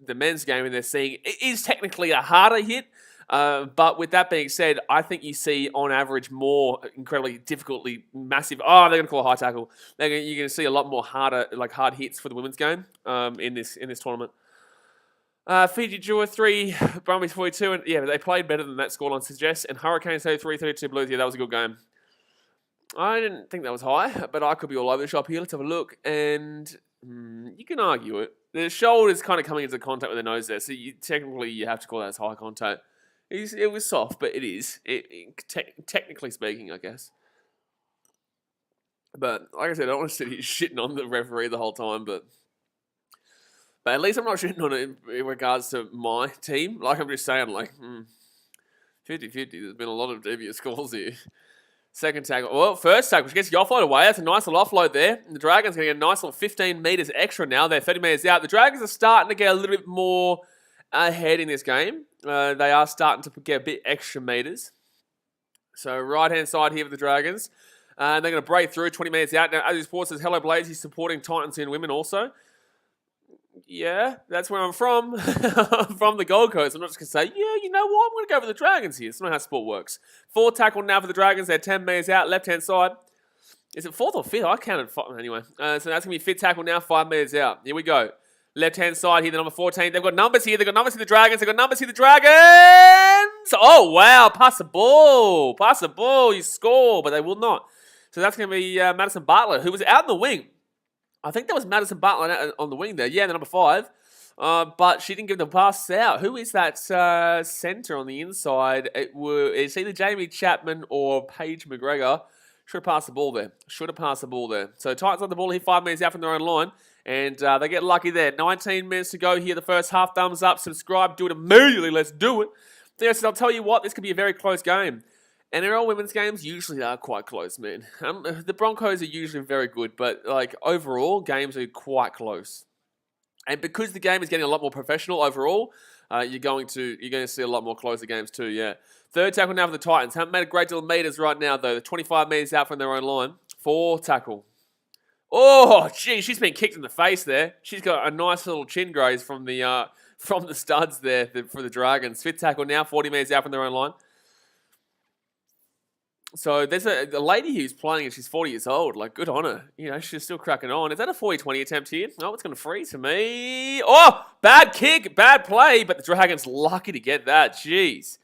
the men's game and they're seeing it is technically a harder hit. But with that being said, I think you see on average more incredibly difficultly massive. Oh, they're going to call a high tackle. You're going to see a lot more hard hits for the women's game in this tournament. Fiji drew 3, Brumbies 42, and yeah, but they played better than that scoreline suggests. And Hurricanes 33, 32 Blues. Yeah, that was a good game. I didn't think that was high, but I could be all over the shop here. Let's have a look. And you can argue it. The shoulder's kind of coming into contact with the nose there, so technically you have to call that as high contact. It was soft, but it is. Technically speaking, I guess. But like I said, I don't want to sit here shitting on the referee the whole time, but at least I'm not shitting on it in regards to my team. Like I'm just saying, like, 50-50. There's been a lot of devious calls here. Second tackle. Well, first tackle, which gets you offload away. That's a nice little offload there. And the Dragons going to get a nice little 15 metres extra now. They're 30 metres out. The Dragons are starting to get a little bit more ahead in this game. They are starting to get a bit extra metres. So right-hand side here for the Dragons. They're going to break through 20 metres out. Now, as Sports says, hello, Blaze. He's supporting Titans and women also. Yeah, that's where I'm from. I'm from the Gold Coast. I'm not just going to say, yeah, you know what? I'm going to go for the Dragons here. It's not how sport works. 4 tackle now for the Dragons. They're 10 metres out, left-hand side. Is it 4th or 5th? I counted 5. Anyway, so that's going to be 5th tackle now, 5 metres out. Here we go. Left-hand side here, the number 14. They've got numbers here. They've got numbers here, the Dragons. They've got numbers here, the Dragons. Oh, wow. Pass the ball. Pass the ball. You score, but they will not. So that's going to be Madison Bartlett, who was out in the wing. I think that was Madison Bartlett on the wing there. Yeah, the number 5. But she didn't give the pass out. Who is that centre on the inside? It's either Jamie Chapman or Paige McGregor. Should have passed the ball there. So Titans on the ball here, 5 minutes out from their own line. And they get lucky there. 19 minutes to go here. The first half, thumbs up, subscribe, do it immediately. Let's do it. Yes, I'll tell you what, this could be a very close game. NRL women's games usually are quite close, man. The Broncos are usually very good, but like overall, games are quite close. And because the game is getting a lot more professional overall, you're going to see a lot more closer games too. Yeah. Third tackle now for the Titans. Haven't made a great deal of meters right now though. They're 25 meters out from their own line. 4 tackle. Oh, gee, she's been kicked in the face there. She's got a nice little chin graze from the studs there for the Dragons. 5th tackle now, 40 meters out from their own line. So there's a lady who's playing and she's 40 years old. Like, good on her. You know, she's still cracking on. Is that a 40-20 attempt here? Oh, it's going to freeze for me. Oh, bad kick, bad play, but the Dragons lucky to get that. Jeez.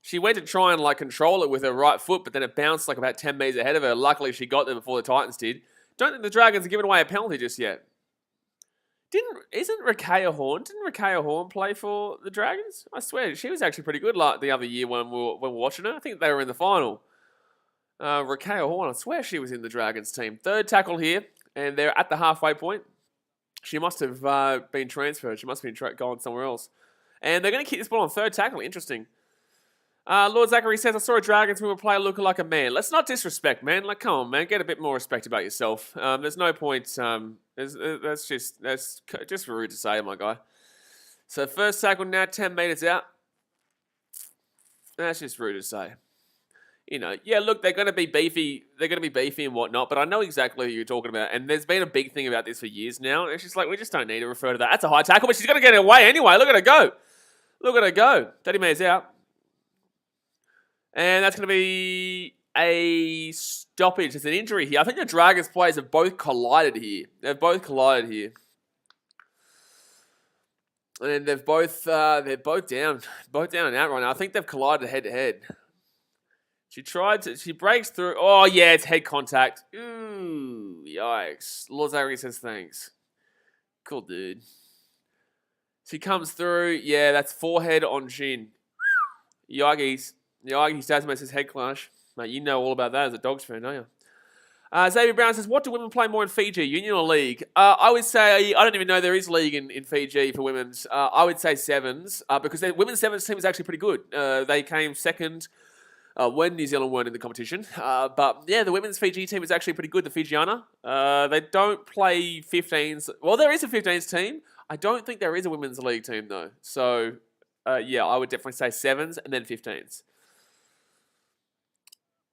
She went to try and like control it with her right foot, but then it bounced like about 10 meters ahead of her. Luckily, she got there before the Titans did. Don't think the Dragons are giving away a penalty just yet. Didn't Rakaya Horn play for the Dragons? I swear, she was actually pretty good like the other year when we were watching her. I think they were in the final. Rakaya Horn, I swear she was in the Dragons team. 3rd tackle here, and they're at the halfway point. She must have been transferred. She must have been gone somewhere else. And they're going to keep this ball on 3rd tackle. Interesting. Lord Zachary says, I saw a Dragons women player look like a man. Let's not disrespect, man. Like, come on, man. Get a bit more respect about yourself. There's no point. That's just rude to say, my guy. So, first tackle now, 10 meters out. That's just rude to say. You know, yeah, look, they're going to be beefy. They're going to be beefy and whatnot, but I know exactly who you're talking about. And there's been a big thing about this for years now. It's just like, we just don't need to refer to that. That's a high tackle, but she's going to get it away anyway. Look at her go. 30 meters out. And that's going to be a stoppage. There's an injury here. I think the Dragons players have both collided here. And they're both down and out right now. I think they've collided head to head. She breaks through. Oh, yeah, it's head contact. Ooh, yikes. Lord Zachary says thanks. Cool, dude. She comes through. Yeah, that's forehead on chin. Yikes. Tasman says head clash. Mate, you know all about that as a Dogs fan, don't you? Xavier Brown says, what do women play more in Fiji, union or league? I would say, I don't even know there is league in Fiji for women's. I would say sevens, because the women's sevens team is actually pretty good. They came second when New Zealand weren't in the competition. But yeah, the women's Fiji team is actually pretty good, the Fijiana. They don't play 15s. Well, there is a 15s team. I don't think there is a women's league team, though. So, yeah, I would definitely say sevens and then 15s.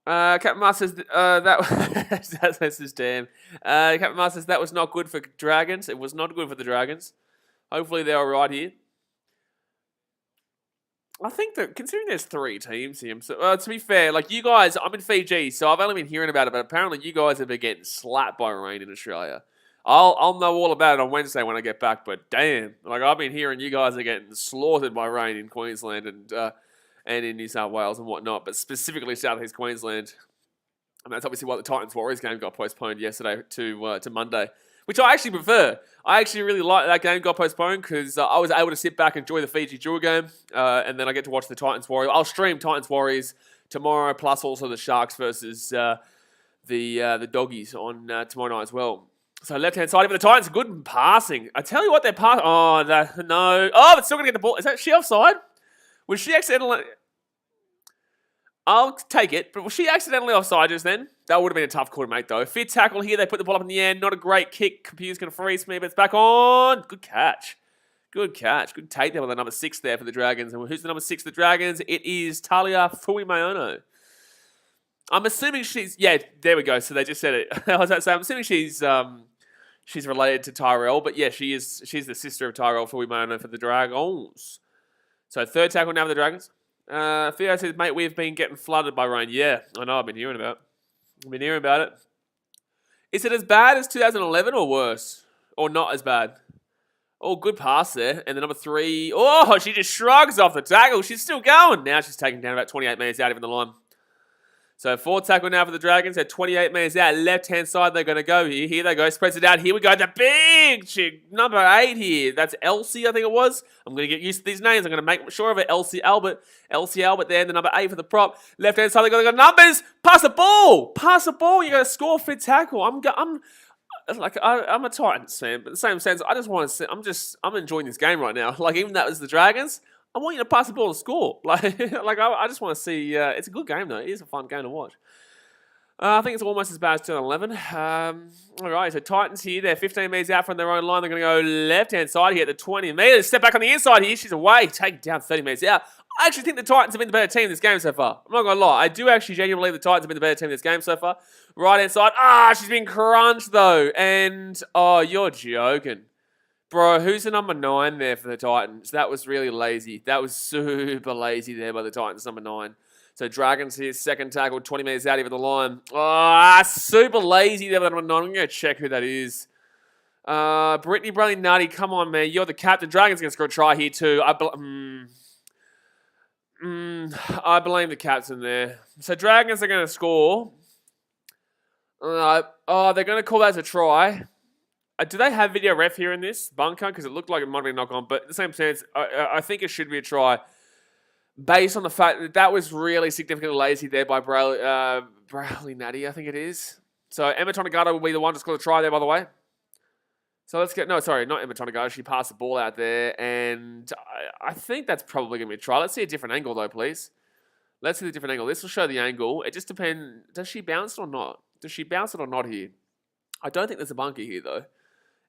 Captain Master says this is damn. Captain Master says that was not good for Dragons. It was not good for the Dragons. Hopefully they're all right here. I think that considering there's 3 teams here, so, to be fair, like you guys, I'm in Fiji, so I've only been hearing about it, but apparently you guys have been getting slapped by rain in Australia. I'll know all about it on Wednesday when I get back. But damn, like I've been hearing you guys are getting slaughtered by rain in Queensland and in New South Wales and whatnot, but specifically Southeast Queensland. And that's obviously why the Titans-Warriors game got postponed yesterday to Monday, which I actually prefer. I actually really like that game got postponed because I was able to sit back and enjoy the Fiji Jewel game, and then I get to watch the Titans-Warriors. I'll stream Titans-Warriors tomorrow, plus also the Sharks versus the Doggies on tomorrow night as well. So left-hand side for the Titans, good in passing. I tell you what, they're passing. Oh, no. Oh, but still going to get the ball. Is she offside? Was she accidentally... I'll take it, but was she accidentally offside just then? That would have been a tough call to make, though. Fit tackle here. They put the ball up in the air. Not a great kick. Computer's going to freeze me, but it's back on. Good catch. Good catch. Good take there with the number 6 there for the Dragons. And who's the number 6 for the Dragons? It is Talia Fuimaono. I'm assuming she's... Yeah, there we go. So they just said it. I was about to say, I'm assuming she's related to Tyrell, but yeah, she's the sister of Tyrell Fuimaono for the Dragons. So third tackle now for the Dragons. Theo says, mate, we've been getting flooded by rain. Yeah, I know, I've been hearing about it. Is it as bad as 2011 or worse? Or not as bad? Oh, good pass there. And the number 3, oh, she just shrugs off the tackle. She's still going. Now she's taken down about 28 metres out even the line. So fourth tackle now for the Dragons. They're 28 metres out. Left-hand side, they're going to go here. Here they go. Spreads it out. Here we go. The big chick, number 8 here. That's Elsie, I think it was. I'm going to get used to these names. I'm going to make sure of it. Elsie Albert there. And the number 8 for the prop. Left-hand side, they got numbers. Pass the ball. You're going to score fit tackle. I'm a Titans fan, but in the same sense, I just want to see. I'm enjoying this game right now. Like even that was the Dragons. I want you to pass the ball and score. I just want to see. It's a good game, though. It is a fun game to watch. I think it's almost as bad as 2011. All right, so Titans here. They're 15 metres out from their own line. They're going to go left-hand side here at the 20 metres. Step back on the inside here. She's away. Take down 30 metres out. I actually think the Titans have been the better team in this game so far. I'm not going to lie. I do actually genuinely believe the Titans have been the better team in this game so far. Right-hand side. She's been crunched, though. And, you're joking. Bro, who's the number 9 there for the Titans? That was really lazy. That was super lazy there by the Titans, number 9. So Dragons here, second tackle, 20 metres out here for the line. Super lazy there by number 9. I'm going to check who that is. Brittany Bradley Nutty, come on, man. You're the captain. Dragons going to score a try here too. I blame the captain there. So Dragons are going to score. They're going to call that as a try. Do they have video ref here in this bunker? Because it looked like it might be a knock-on. But in the same sense, I think it should be a try. Based on the fact that was really significantly lazy there by Bradley Natty, I think it is. So Emma Tonegata will be the one to score the try there, by the way. So let's get... No, sorry, not Emma Tonegata. She passed the ball out there. And I think that's probably going to be a try. Let's see a different angle, though, please. Let's see the different angle. This will show the angle. It just depends... Does she bounce it or not? Does she bounce it or not here? I don't think there's a bunker here, though.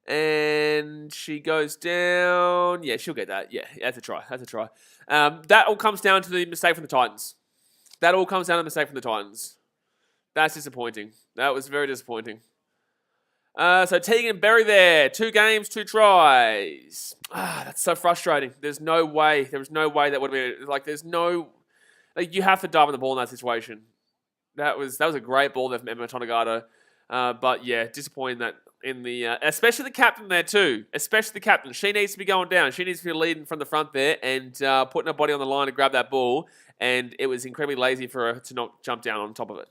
And she goes down. Yeah, she'll get that. Yeah, that's a try. That all comes down to the mistake from the Titans. That's disappointing. That was very disappointing. So Tegan Berry there. 2 games, 2 tries. That's so frustrating. There was no way that would have been... there's no... you have to dive on the ball in that situation. That was a great ball there from Emma Tonegata. But yeah, disappointing that in the... especially the captain there too. Especially the captain. She needs to be going down. She needs to be leading from the front there and putting her body on the line to grab that ball. And it was incredibly lazy for her to not jump down on top of it.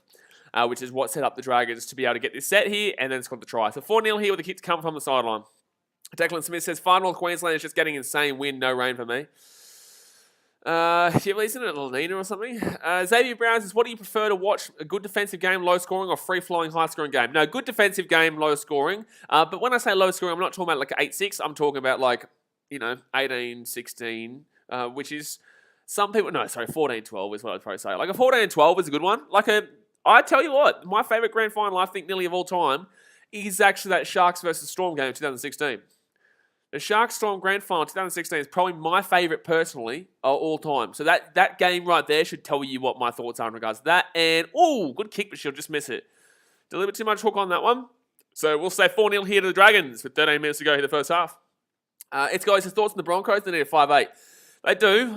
Which is what set up the Dragons to be able to get this set here and then score the try. So 4-0 here with the kick to come from the sideline. Declan Smith says, Far North Queensland is just getting insane wind, no rain for me. Isn't it La Nina or something? Xavier Brown says, what do you prefer to watch? A good defensive game, low scoring, or free-flowing, high-scoring game? No, good defensive game, low scoring. But when I say low scoring, I'm not talking about like 8-6. I'm talking about 18-16, which is some people... No, sorry, 14-12 is what I'd probably say. Like a 14-12 is a good one. I tell you what, my favourite grand final, I think nearly of all time, is actually that Sharks versus Storm game in 2016. The Sharks Storm Grand Final 2016 is probably my favourite personally of all time. So that game right there should tell you what my thoughts are in regards to that. And, good kick, but she'll just miss it. Did a little bit too much hook on that one. So we'll say 4-0 here to the Dragons with 13 minutes to go here in the first half. It's guys, his thoughts on the Broncos. They need a 5-8. They do.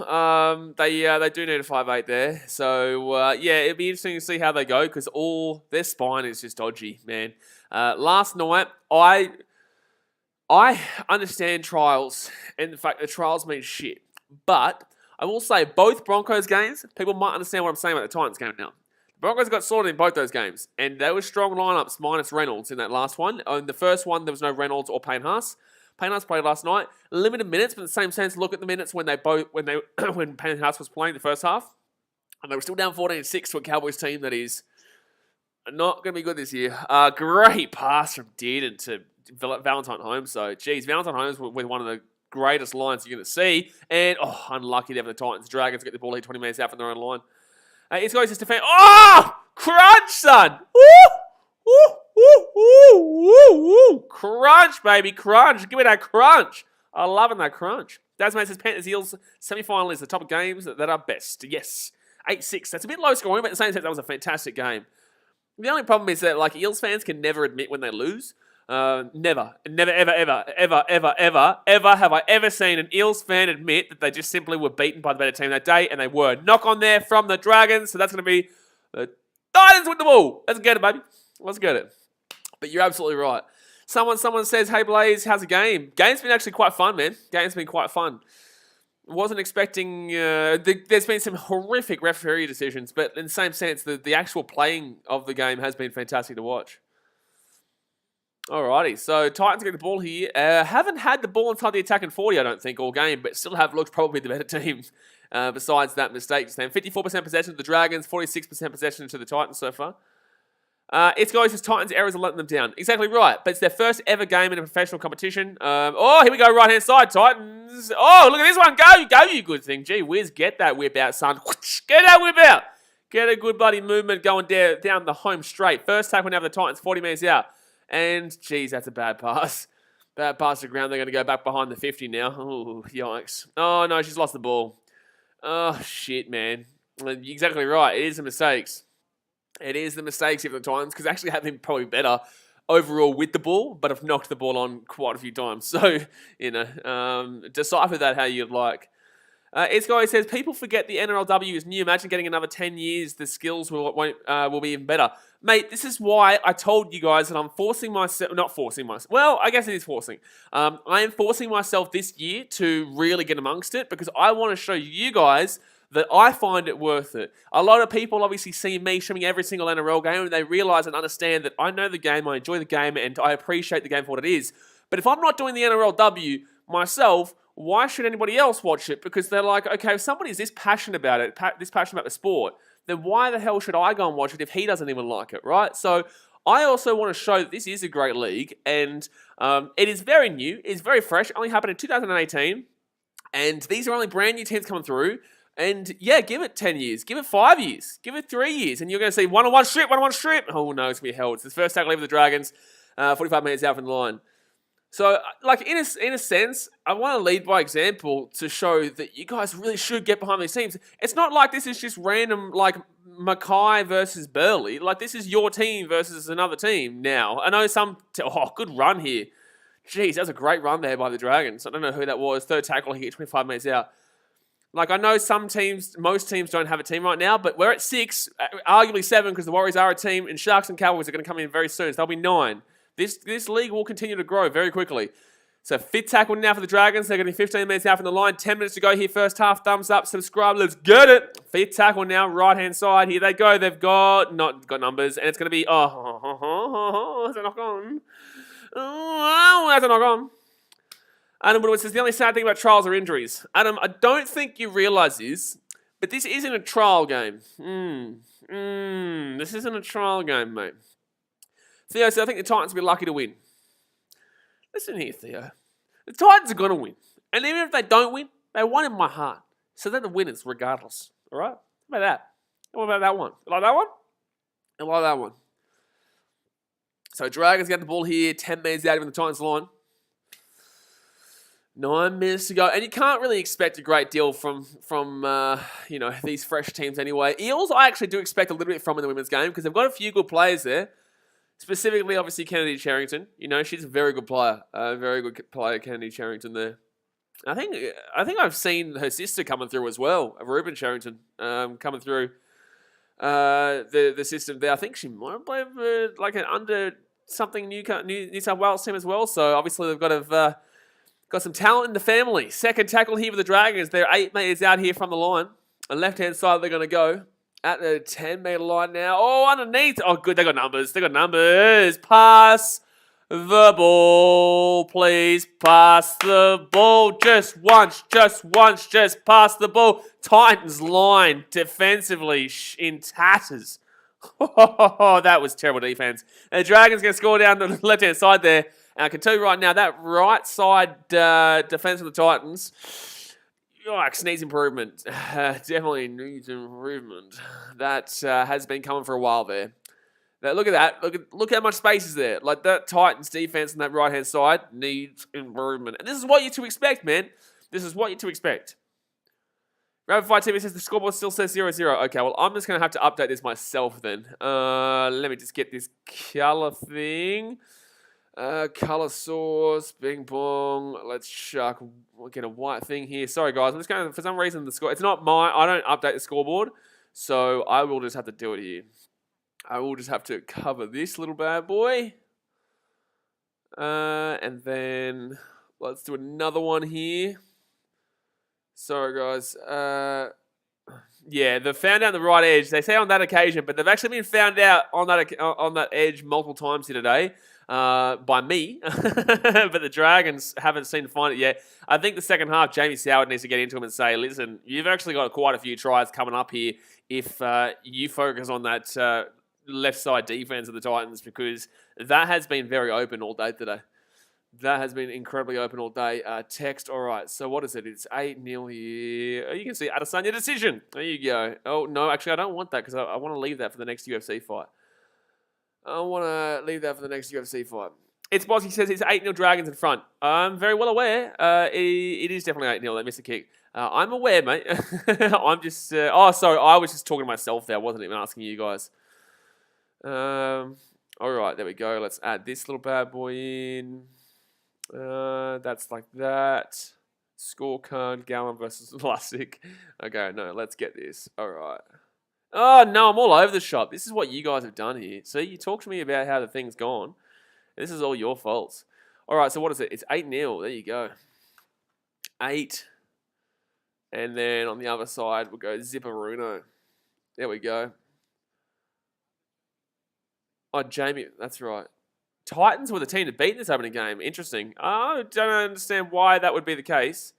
They do need a 5-8 there. So, it'd be interesting to see how they go because all their spine is just dodgy, man. Last night, I understand trials and the fact that trials mean shit. But I will say both Broncos games, people might understand what I'm saying about the Titans game now. The Broncos got sorted in both those games, and they were strong lineups minus Reynolds in that last one. In the first one, there was no Reynolds or Payne Haas. Payne Haas played last night. Limited minutes, but in the same sense, look at the minutes when when Payne Haas was playing the first half. And they were still down 14-6 to a Cowboys team that is not going to be good this year. Great pass from Dearden to Valentine Holmes. So, geez, Valentine Holmes with one of the greatest lines you're going to see. And, unlucky to have the Titans Dragons get the ball here 20 minutes out from their own line. It's going to defend. Oh! Crunch, son! Woo! Woo! Woo! Woo! Woo! Crunch, baby, crunch. Give me that crunch. I'm loving that crunch. Dasman says Panthers Eels semi-final is the top of games that are best. Yes. 8-6. That's a bit low scoring, but at the same time, that was a fantastic game. The only problem is that Eels fans can never admit when they lose. Never, ever have I ever seen an Eels fan admit that they just simply were beaten by the better team that day, and they were. Knock on there from the Dragons, so that's going to be the Titans with the ball. Let's get it, baby. Let's get it. But you're absolutely right. Someone says, hey, Blaze, how's the game? Game's been actually quite fun, man. Game's been quite fun. Wasn't expecting... there's been some horrific referee decisions, but in the same sense, the actual playing of the game has been fantastic to watch. Alrighty, so Titans get the ball here. Haven't had the ball inside the attack in 40, I don't think, all game, but still have looked probably the better team besides that mistake just then. 54% possession to the Dragons, 46% possession to the Titans so far. It's guys whose Titans errors are letting them down. Exactly right, but it's their first ever game in a professional competition. Here we go, right-hand side, Titans. Oh, look at this one. Go, you good thing. Gee whiz, get that whip out, son. Get that whip out. Get a good bloody movement going down the home straight. First tackle now for the Titans, 40 metres out. And, geez, that's a bad pass. Bad pass to ground. They're going to go back behind the 50 now. Oh, yikes. Oh, no, she's lost the ball. Oh, shit, man. Exactly right. It is the mistakes. It is the mistakes of the Titans, because actually have been probably better overall with the ball, but have knocked the ball on quite a few times. So, decipher that how you'd like. It's guy says, people forget the NRLW is new. Imagine getting another 10 years, the skills will be even better. Mate, this is why I told you guys that I'm forcing myself, not forcing myself, well, I guess it is forcing. I am forcing myself this year to really get amongst it, because I want to show you guys that I find it worth it. A lot of people obviously see me streaming every single NRL game, and they realise and understand that I know the game, I enjoy the game, and I appreciate the game for what it is. But if I'm not doing the NRLW myself, why should anybody else watch it? Because they're like, okay, if somebody's this passionate about it, this passionate about the sport, then why the hell should I go and watch it if he doesn't even like it, right? So I also want to show that this is a great league, and it is very new, it's very fresh, it only happened in 2018, and these are only brand new teams coming through. And yeah, give it 10 years, give it 5 years, give it 3 years, and you're going to see one-on-one strip. Oh no, it's going to be hell. It's the first tackle ever for the Dragons, 45 minutes out from the line. So, in a sense, I want to lead by example to show that you guys really should get behind these teams. It's not like this is just random, Mackay versus Burley. This is your team versus another team now. I know good run here. Jeez, that was a great run there by the Dragons. I don't know who that was. Third tackle here, 25 minutes out. I know most teams don't have a team right now, but we're at 6, arguably 7, because the Warriors are a team, and Sharks and Cowboys are going to come in very soon, so they'll be 9. This league will continue to grow very quickly. So, fifth tackle now for the Dragons. They're going to be 15 minutes out from the line. 10 minutes to go here. First half, thumbs up, subscribe. Let's get it. Fifth tackle now, right-hand side. Here they go. They've got numbers, and it's going to be, that's a knock on. Oh, that's a knock on. Adam Woodward says, the only sad thing about trials are injuries. Adam, I don't think you realise this, but this isn't a trial game. This isn't a trial game, mate. Theo said, I think the Titans will be lucky to win. Listen here, Theo. The Titans are going to win. And even if they don't win, they won in my heart. So they're the winners regardless. All right? How about that? What about that one? You like that one? I like that one. So Dragons get the ball here. 10 minutes out of the Titans line. 9 minutes to go. And you can't really expect a great deal from these fresh teams anyway. Eels, I actually do expect a little bit from in the women's game because they've got a few good players there. Specifically, obviously, Kennedy Charrington. She's a very good player. A very good player, Kennedy Charrington there. I think I've seen her sister coming through as well, Ruben Charrington, coming through the system there. I think she might play for an under something New South Wales team as well. So obviously they've got some talent in the family. Second tackle here for the Dragons. They're 8 metres out here from the line. On the left-hand side, they're going to go at the 10-metre line now. Oh, underneath. Oh, good. They got numbers. Pass the ball, please. Pass the ball. Just once. Just pass the ball. Titans line defensively in tatters. Oh, that was terrible defense. And the Dragons going to score down the left-hand side there. And I can tell you right now, that right side defense of the Titans, needs improvement. Definitely needs improvement. That has been coming for a while there. Now, look at that. Look how much space is there. Like, that Titans defense on that right-hand side needs improvement. And this is what you're to expect, man. This is what you're to expect. Rapid Fire TV says the scoreboard still says 0-0. Okay, well, I'm just going to have to update this myself then. Let me just get this color thing. Color source, bing bong. Let's chuck. We'll get a white thing here. Sorry, guys. I'm just going to, for some reason, the score. It's not mine. I don't update the scoreboard. So I will just have to do it here. I will just have to cover this little bad boy. And then let's do another one here. Sorry, guys. Yeah, they've found out the right edge. They say on that occasion, but they've actually been found out on that edge multiple times here today by me. But the Dragons haven't seemed to find it yet. I think the second half, Jamie Soward needs to get into him and say, listen, you've actually got quite a few tries coming up here if you focus on that left side defense of the Titans, because that has been very open all day today. That has been incredibly open all day. Text, all right. So what is it? It's 8-0 here. You can see Adesanya decision. There you go. Oh, no, actually, I don't want that because I want to leave that for the next UFC fight. It's Bossy says it's 8-0 Dragons in front. I'm very well aware. It is definitely 8-0. They missed a kick. I'm aware, mate. I'm just... sorry. I was just talking to myself there. I wasn't even asking you guys. All right, there we go. Let's add this little bad boy in. That's like that. Scorecard, Gallon versus Elastic. Okay, no, let's get this. All right. Oh, no, I'm all over the shop. This is what you guys have done here. See, you talk to me about how the thing's gone. This is all your faults. All right, so what is it? It's 8-0. There you go. 8. And then on the other side, we'll go Zipperuno. There we go. Oh, Jamie, that's right. Titans were the team to beat in this opening game. Interesting. I don't understand why that would be the case.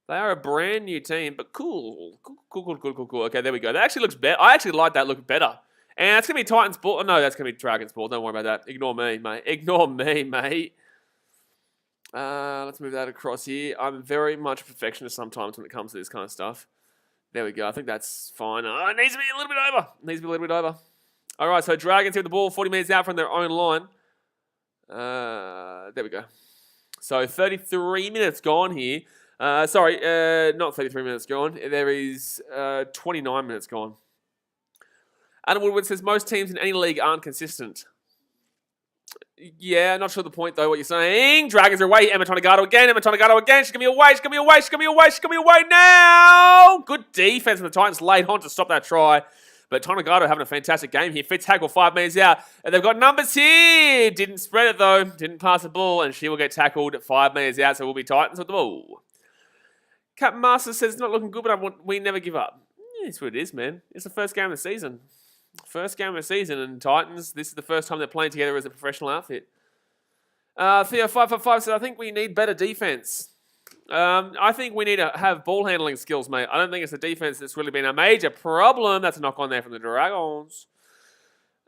They are a brand new team, but cool. Cool. Okay, there we go. That actually looks better. I actually like that look better. And it's going to be Titans ball. Oh, no, that's going to be Dragons ball. Don't worry about that. Ignore me, mate. Let's move that across here. I'm very much a perfectionist sometimes when it comes to this kind of stuff. There we go. I think that's fine. Oh, it needs to be a little bit over. All right, so Dragons have the ball 40 metres out from their own line. There we go. So 33 minutes gone here. Not 33 minutes gone. There is 29 minutes gone. Adam Woodward says most teams in any league aren't consistent. Yeah, not sure the point though, what you're saying. Dragons are away. Emma Tonegado again. She's going to be away now. Good defense, and the Titans laid on to stop that try. But Tonegado having a fantastic game here. Fitz Hagel 5 metres out. And they've got numbers here. Didn't spread it though. Didn't pass the ball. And she will get tackled at 5 metres out. So we'll be Titans with the ball. Captain Master says it's not looking good, but we never give up. Yeah, that's what it is, man. It's the first game of the season. And Titans, this is the first time they're playing together as a professional outfit. Theo 555 said, I think we need better defense. I think we need to have ball handling skills, mate. I don't think it's the defense that's really been a major problem. That's a knock on there from the Dragons.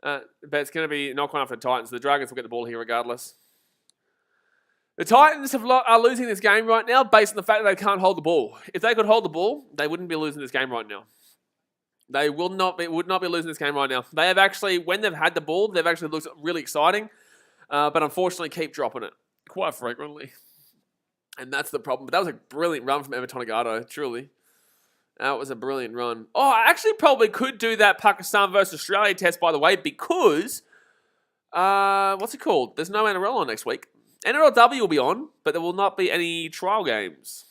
But it's going to be knock on after the Titans. The Dragons will get the ball here regardless. The Titans are losing this game right now based on the fact that they can't hold the ball. If they could hold the ball, they wouldn't be losing this game right now. They would not be losing this game right now. They have actually, when they've had the ball, they've actually looked really exciting. But unfortunately keep dropping it quite frequently. And that's the problem. But that was a brilliant run from Emma Tonegado, truly. That was a brilliant run. Oh, I actually probably could do that Pakistan versus Australia test, by the way, because, what's it called? There's no NRL on next week. NRLW will be on, but there will not be any trial games.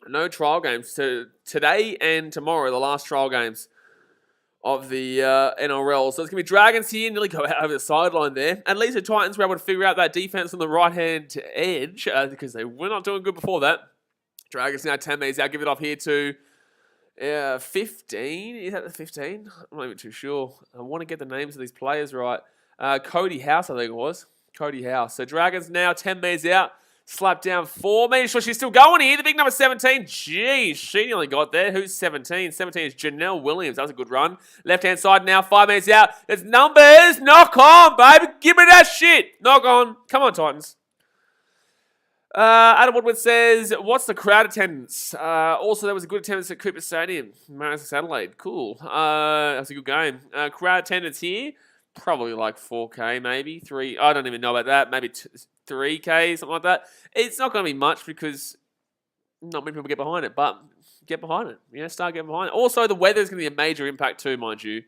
No trial games. So today and tomorrow, the last trial games. of the NRL. So it's going to be Dragons here, nearly go out over the sideline there. At least the Titans were able to figure out that defense on the right-hand edge because they were not doing good before that. Dragons now 10 metres out. Give it off here to 15. Is that the 15? I'm not even too sure. I want to get the names of these players right. Cody House, I think it was. Cody House. So Dragons now 10 metres out. Slap down 4 metres. Sure, she's still going here. The big number 17. Jeez, she nearly got there. Who's 17? 17 is Janelle Williams. That was a good run. Left-hand side now. 5 metres out. There's numbers. Knock on, baby. Give me that shit. Knock on. Come on, Titans. Adam Woodward says, what's the crowd attendance? Also, there was a good attendance at Cooper Stadium. Marist Adelaide. Cool. That was a good game. Crowd attendance here. Probably like 4K, maybe 3. I don't even know about that. Maybe 3K, something like that. It's not going to be much because not many people get behind it, but get behind it. Start getting behind it. Also, the weather is going to be a major impact too, mind you.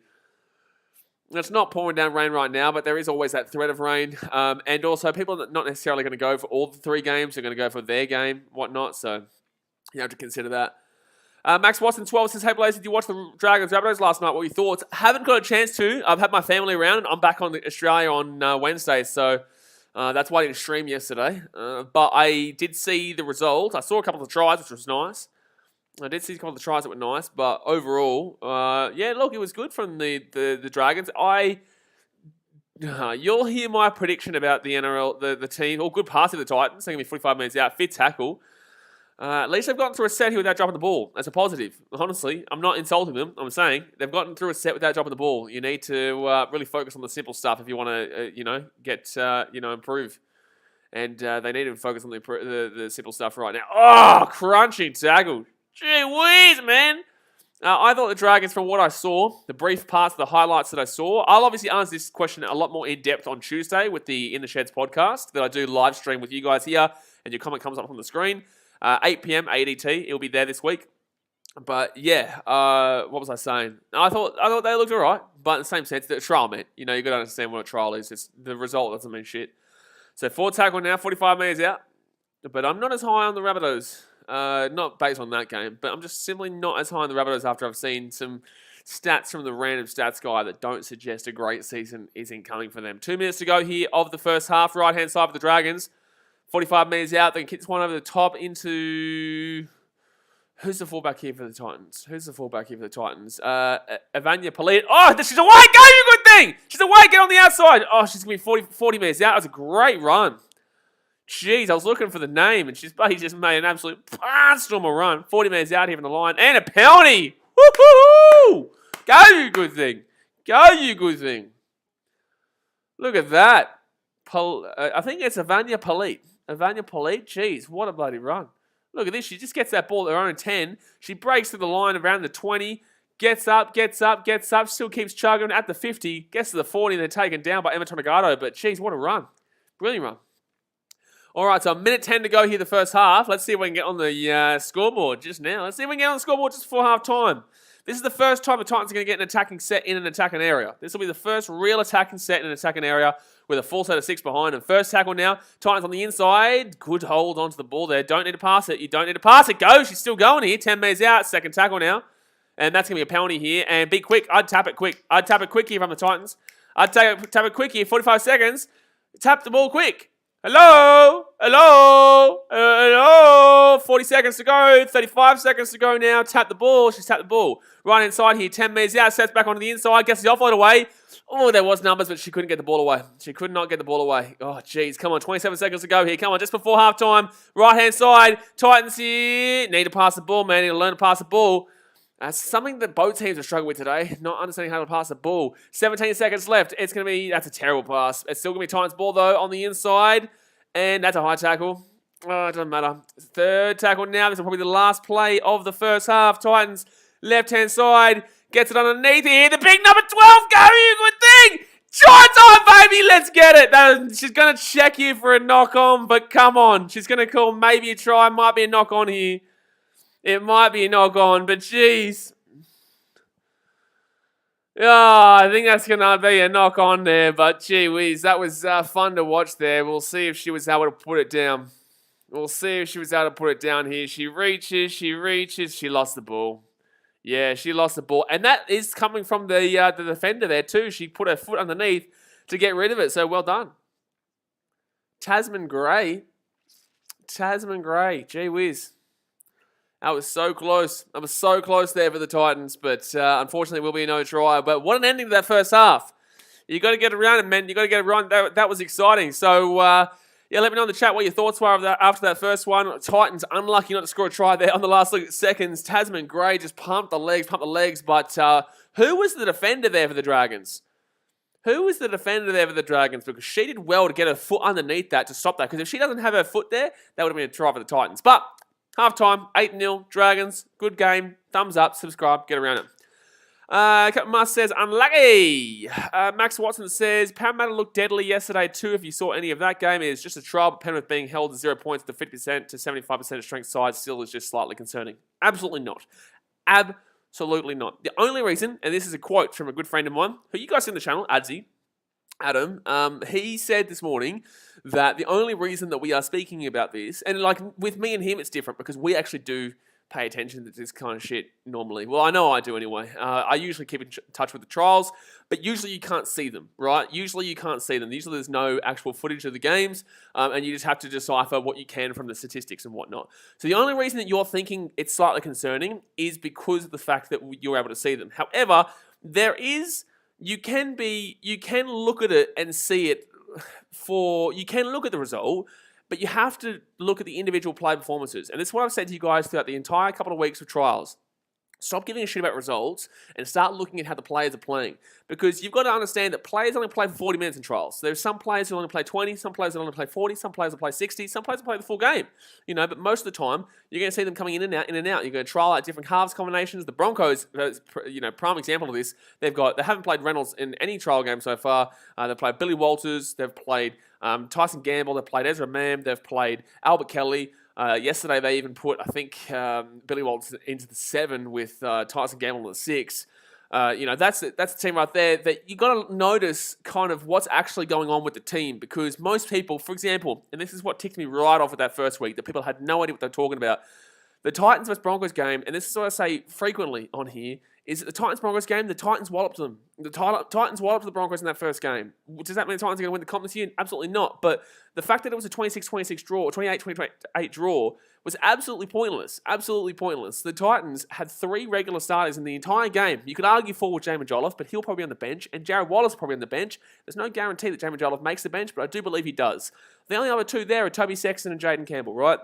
It's not pouring down rain right now, but there is always that threat of rain. And also, people are not necessarily going to go for all the 3 games. They're going to go for their game, whatnot. So you have to consider that. Max Watson 12 says, hey Blaze, did you watch the Dragons Rabbitohs last night? What were your thoughts? Haven't got a chance to. I've had my family around and I'm back on Australia on Wednesday. So that's why I didn't stream yesterday. But I did see the result. I saw a couple of the tries, which was nice. I did see a couple of the tries that were nice. But overall, yeah, look, it was good from the Dragons. You'll hear my prediction about the NRL, the team. All good pass to the Titans. They're going to be 45 minutes out. Fit tackle. At least they've gotten through a set here without dropping the ball. That's a positive. Honestly, I'm not insulting them. I'm saying they've gotten through a set without dropping the ball. You need to really focus on the simple stuff if you want to, get, improve. And they need to focus on the simple stuff right now. Oh, crunching tackle. Gee whiz, man. I thought the Dragons, from what I saw, the brief parts, the highlights that I saw, I'll obviously answer this question a lot more in depth on Tuesday with the In the Sheds podcast that I do live stream with you guys here, and your comment comes up on the screen. 8 p.m. ADT. It'll be there this week. But yeah, what was I saying? I thought they looked alright, but in the same sense, the trial, man. You got to understand what a trial is. It's the result doesn't mean shit. So 4 tackle now, 45 metres out. But I'm not as high on the Rabbitohs. Not based on that game, but I'm just simply not as high on the Rabbitohs after I've seen some stats from the random stats guy that don't suggest a great season is incoming for them. 2 minutes to go here of the first half. Right-hand side for the Dragons. 45 metres out. They can kick this one over the top into... Who's the fullback here for the Titans? Evania Polite. Oh, she's away! Go, you good thing! She's away! Get on the outside! Oh, she's going to be 40 metres out. That was a great run. Jeez, I was looking for the name, and he just made an absolute barnstorm of run. 40 metres out here from the line. And a penalty! Woo-hoo-hoo! Go, you good thing! Look at that. I think it's Evania Polite. Jeez, what a bloody run. Look at this. She just gets that ball at her own 10. She breaks to the line around the 20. Gets up. Still keeps chugging at the 50. Gets to the 40. They're taken down by Emma Tonegato. But, geez, what a run. Brilliant run. All right, so a minute 10 to go here the first half. Let's see if we can get on the scoreboard just now. Let's see if we can get on the scoreboard just before half time. This is the first time the Titans are going to get an attacking set in an attacking area. This will be the first real attacking set in an attacking area with a full set of 6 behind them. First tackle now. Titans on the inside. Good hold onto the ball there. Don't need to pass it. You don't need to pass it. Go. She's still going here. 10 metres out. Second tackle now. And that's going to be a penalty here. And be quick. I'd tap it quick. Here from the Titans. I'd tap it quick here. 45 seconds. Tap the ball quick. Hello. 40 seconds to go. 35 seconds to go now. Tap the ball. She's tapped the ball. Right inside here. 10 metres out. Sets back onto the inside. Gets the offload away. Oh, there was numbers, but she couldn't get the ball away. She could not get the ball away. Oh, jeez. Come on. 27 seconds to go here. Come on. Just before halftime. Right-hand side. Titans here. Need to pass the ball, man. Need to learn to pass the ball. That's something that both teams are struggling with today. Not understanding how to pass the ball. 17 seconds left. That's a terrible pass. It's still going to be Titans ball, though, on the inside. And that's a high tackle. Oh, it doesn't matter. Third tackle now. This is probably the last play of the first half. Titans, left-hand side. Gets it underneath here. The big number 12. Go, you good thing. Try time, baby. Let's get it. She's going to check here for a knock-on, but come on. She's going to call maybe a try. Might be a knock-on here. It might be a knock-on, but jeez. Oh, I think that's going to be a knock-on there, but gee whiz, that was fun to watch there. We'll see if she was able to put it down. Here. She reaches, she lost the ball. Yeah, she lost the ball. And that is coming from the defender there too. She put her foot underneath to get rid of it. So well done. Tasman Gray. Gee whiz. That was so close. That was so close there for the Titans. But unfortunately, will be no try. But what an ending to that first half. You got to get around it, man. You got to get around. That was exciting. So, yeah, let me know in the chat what your thoughts were after that first one. Titans unlucky not to score a try there on the last seconds. Tasman Gray just pumped the legs. But who was the defender there for the Dragons? Because she did well to get her foot underneath that to stop that. Because if she doesn't have her foot there, that would have been a try for the Titans. But halftime, 8-0, Dragons, good game. Thumbs up, subscribe, get around it. Captain Must says, unlucky. Max Watson says, Parramatta looked deadly yesterday too. If you saw any of that game, it is just a trial, but Penrith being held to 0 points to 50% to 75% of strength side still is just slightly concerning. Absolutely not. Absolutely not. The only reason, and this is a quote from a good friend of mine, who you guys see on the channel, Adam, he said this morning that the only reason that we are speaking about this, and like with me and him, it's different because we actually do pay attention to this kind of shit normally. Well, I know I do anyway. I usually keep in touch with the trials, but usually you can't see them, right? Usually there's no actual footage of the games, and you just have to decipher what you can from the statistics and whatnot. So the only reason that you're thinking it's slightly concerning is because of the fact that you're able to see them. However, you can look at it and see it you can look at the result, but you have to look at the individual play performances. And this is what I've said to you guys throughout the entire couple of weeks of trials. Stop giving a shit about results and start looking at how the players are playing. Because you've got to understand that players only play for 40 minutes in trials. There's some players who only play 20, some players who only play 40, some players will play 60, some players will play the full game. But most of the time, you're going to see them coming in and out. You're going to trial out different halves combinations. The Broncos, prime example of this, they haven't played Reynolds in any trial game so far. They've played Billy Walters, they've played Tyson Gamble, they've played Ezra Mam, they've played Albert Kelly. Yesterday, they even put, I think, Billy Walters into the 7 with Tyson Gamble in the 6. That's the team right there that you got to notice kind of what's actually going on with the team, because most people, for example, and this is what ticked me right off at that first week, that people had no idea what they're talking about. The Titans vs Broncos game, and this is what I say frequently on here, is that the Titans-Broncos game, the Titans walloped them. The Titans walloped the Broncos in that first game. Does that mean the Titans are going to win the comp this year? Absolutely not. But the fact that it was a 26-26 draw, or 28-28 draw, was absolutely pointless. Absolutely pointless. The Titans had 3 regular starters in the entire game. You could argue 4 with Jamin Jolliffe, but he'll probably be on the bench, and Jared Wallace probably on the bench. There's no guarantee that Jamin Jolliffe makes the bench, but I do believe he does. The only other 2 there are Toby Sexton and Jaden Campbell, right?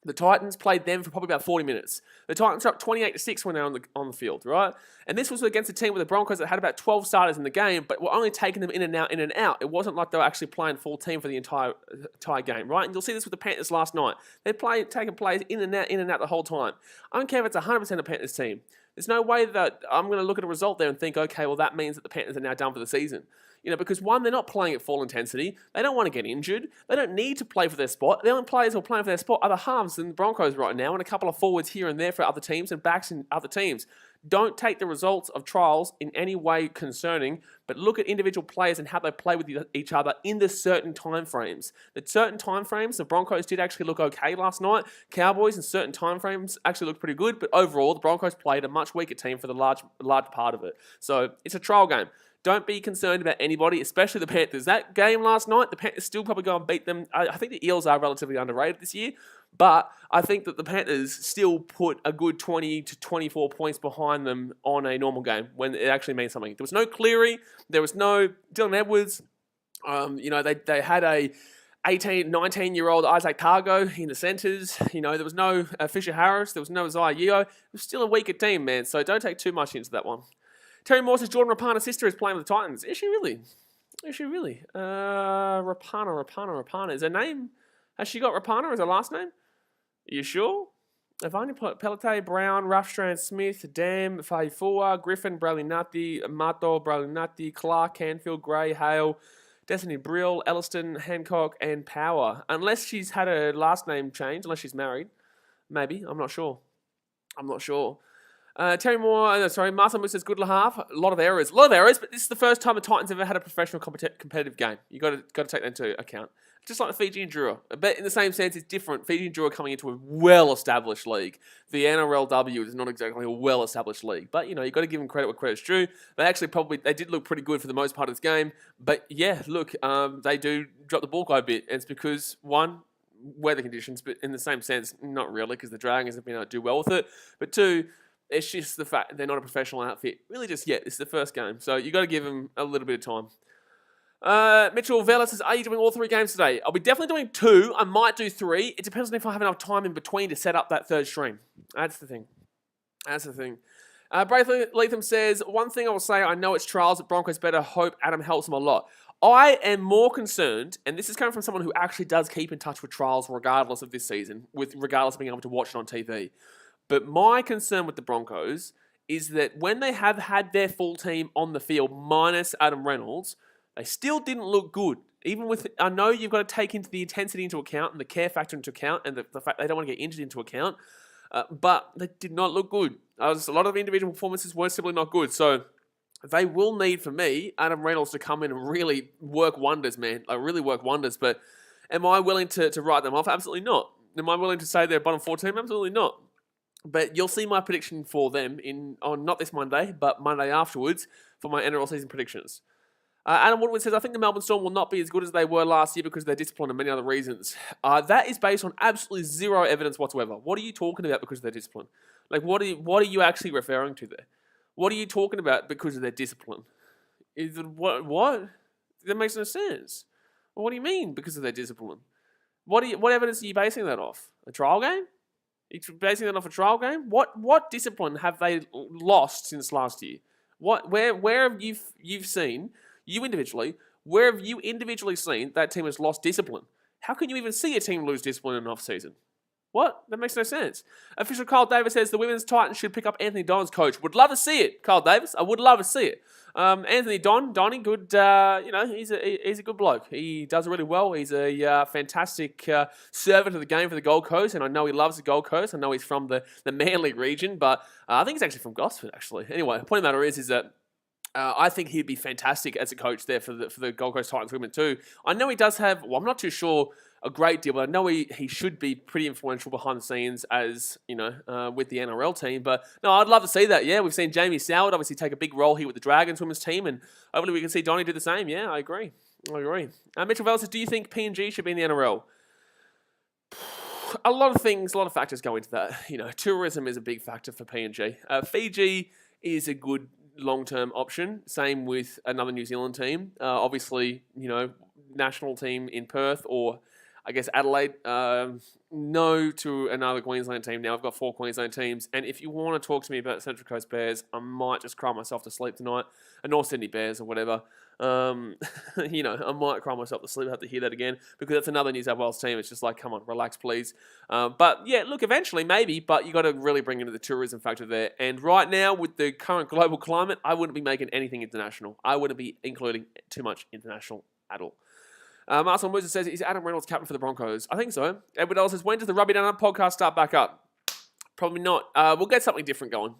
The Titans played them for probably about 40 minutes. The Titans are up 28-6 when they're on the field, right? And this was against a team with the Broncos that had about 12 starters in the game, but were only taking them in and out. It wasn't like they were actually playing full team for the entire game, right? And you'll see this with the Panthers last night. They're taking players in and out the whole time. I don't care if it's 100% a Panthers team. There's no way that I'm going to look at a result there and think, okay, well, that means that the Panthers are now done for the season. Because one, they're not playing at full intensity. They don't want to get injured. They don't need to play for their spot. The only players who are playing for their spot are the halves in the Broncos right now, and a couple of forwards here and there for other teams and backs in other teams. Don't take the results of trials in any way concerning, but look at individual players and how they play with each other in the certain time frames. The certain time frames, the Broncos did actually look okay last night. Cowboys in certain time frames actually looked pretty good, but overall, the Broncos played a much weaker team for the large part of it. So it's a trial game. Don't be concerned about anybody, especially the Panthers. That game last night, the Panthers still probably go and beat them. I think the Eels are relatively underrated this year, but I think that the Panthers still put a good 20 to 24 points behind them on a normal game when it actually means something. There was no Cleary. There was no Dylan Edwards. They had a 18, 19-year-old Isaac Targo in the centres. There was no Fisher Harris. There was no Isaiah Yeo. It was still a weaker team, man, so don't take too much into that one. Terry Moore says Jordan Rapana's sister is playing with the Titans. Is she really? Rapana. Is her name? Has she got Rapana as her last name? Are you sure? Avani Pelletier, Brown, Ruffstrand, Smith, Dam, Faifua, Griffin, Bradley Nutty, Mato, Bradley Nutty, Clark, Canfield, Gray, Hale, Destiny Brill, Elliston, Hancock, and Power. Unless she's had her last name changed, unless she's married. Maybe. I'm not sure. Terry Moore, Marcel Moose says good half. A lot of errors, but this is the first time the Titans ever had a professional competitive game. You got to take that into account. Just like the Fiji and Drua, but in the same sense, it's different. Fiji and Drua are coming into a well-established league. The NRLW is not exactly a well-established league, but you got to give them credit where credit's due. They did look pretty good for the most part of this game, but yeah, look, they do drop the ball quite a bit, and it's because one, weather conditions, but in the same sense, not really, because the Dragons have been able to do well with it, but two, it's just the fact they're not a professional outfit really just yet. It's the first game, so you got to give them a little bit of time. Mitchell Vela says, are you doing all 3 games today? I'll be definitely doing 2. I might do 3. It depends on if I have enough time in between to set up that third stream. That's the thing. Braith Leatham says, one thing I will say, I know it's trials, but Broncos better hope Adam helps them a lot. I am more concerned, and this is coming from someone who actually does keep in touch with trials regardless of this season, regardless of being able to watch it on TV. But my concern with the Broncos is that when they have had their full team on the field, minus Adam Reynolds, they still didn't look good. Even with, I know you've got to take into the intensity into account and the care factor into account and the fact they don't want to get injured into account, but they did not look good. A lot of individual performances were simply not good. So they will need, for me, Adam Reynolds to come in and really work wonders, man. Really work wonders. But am I willing to write them off? Absolutely not. Am I willing to say they're bottom 4 team? Absolutely not. But you'll see my prediction for them on not this Monday, but Monday afterwards for my NRL season predictions. Adam Woodward says, I think the Melbourne Storm will not be as good as they were last year because of their discipline and many other reasons. That is based on absolutely zero evidence whatsoever. What are you talking about because of their discipline? What are you actually referring to there? What are you talking about because of their discipline? What? That makes no sense. Well, what do you mean because of their discipline? What evidence are you basing that off? A trial game? You're basing that off a trial game? What discipline have they lost since last year? Where have you've seen, you individually, where have you individually seen that team has lost discipline? How can you even see a team lose discipline in an off-season? What? That makes no sense. Official Kyle Davis says the women's Titans should pick up Anthony Don's coach. Would love to see it, Kyle Davis. I would love to see it. Anthony Donnie, good. He's a good bloke. He does really well. He's a fantastic servant of the game for the Gold Coast, and I know he loves the Gold Coast. I know he's from the Manly region, but I think he's actually from Gosford. Actually, anyway, the point of the matter is that. I think he'd be fantastic as a coach there for the Gold Coast Titans women too. I know he does have, I'm not too sure a great deal, but I know he should be pretty influential behind the scenes as, with the NRL team. But no, I'd love to see that. Yeah, we've seen Jamie Soward obviously take a big role here with the Dragons women's team, and hopefully we can see Donnie do the same. Yeah, I agree. Mitchell Vell says, do you think PNG should be in the NRL? A lot of factors go into that. Tourism is a big factor for PNG. Fiji is a good long-term option. Same with another New Zealand team. Obviously, national team in Perth or I guess Adelaide. No to another Queensland team. Now I've got 4 Queensland teams. And if you want to talk to me about Central Coast Bears, I might just cry myself to sleep tonight. North Sydney Bears or whatever. I might cry myself to sleep. I have to hear that again because that's another New South Wales team. It's just like, come on, relax, please. But yeah, look, eventually maybe, but you got to really bring into the tourism factor there. And right now, with the current global climate, I wouldn't be making anything international. I wouldn't be including too much international at all. Marcel Moser says, is Adam Reynolds captain for the Broncos? I think so. Edward Ellis says, when does the Rugby Down podcast start back up? Probably not. We'll get something different going.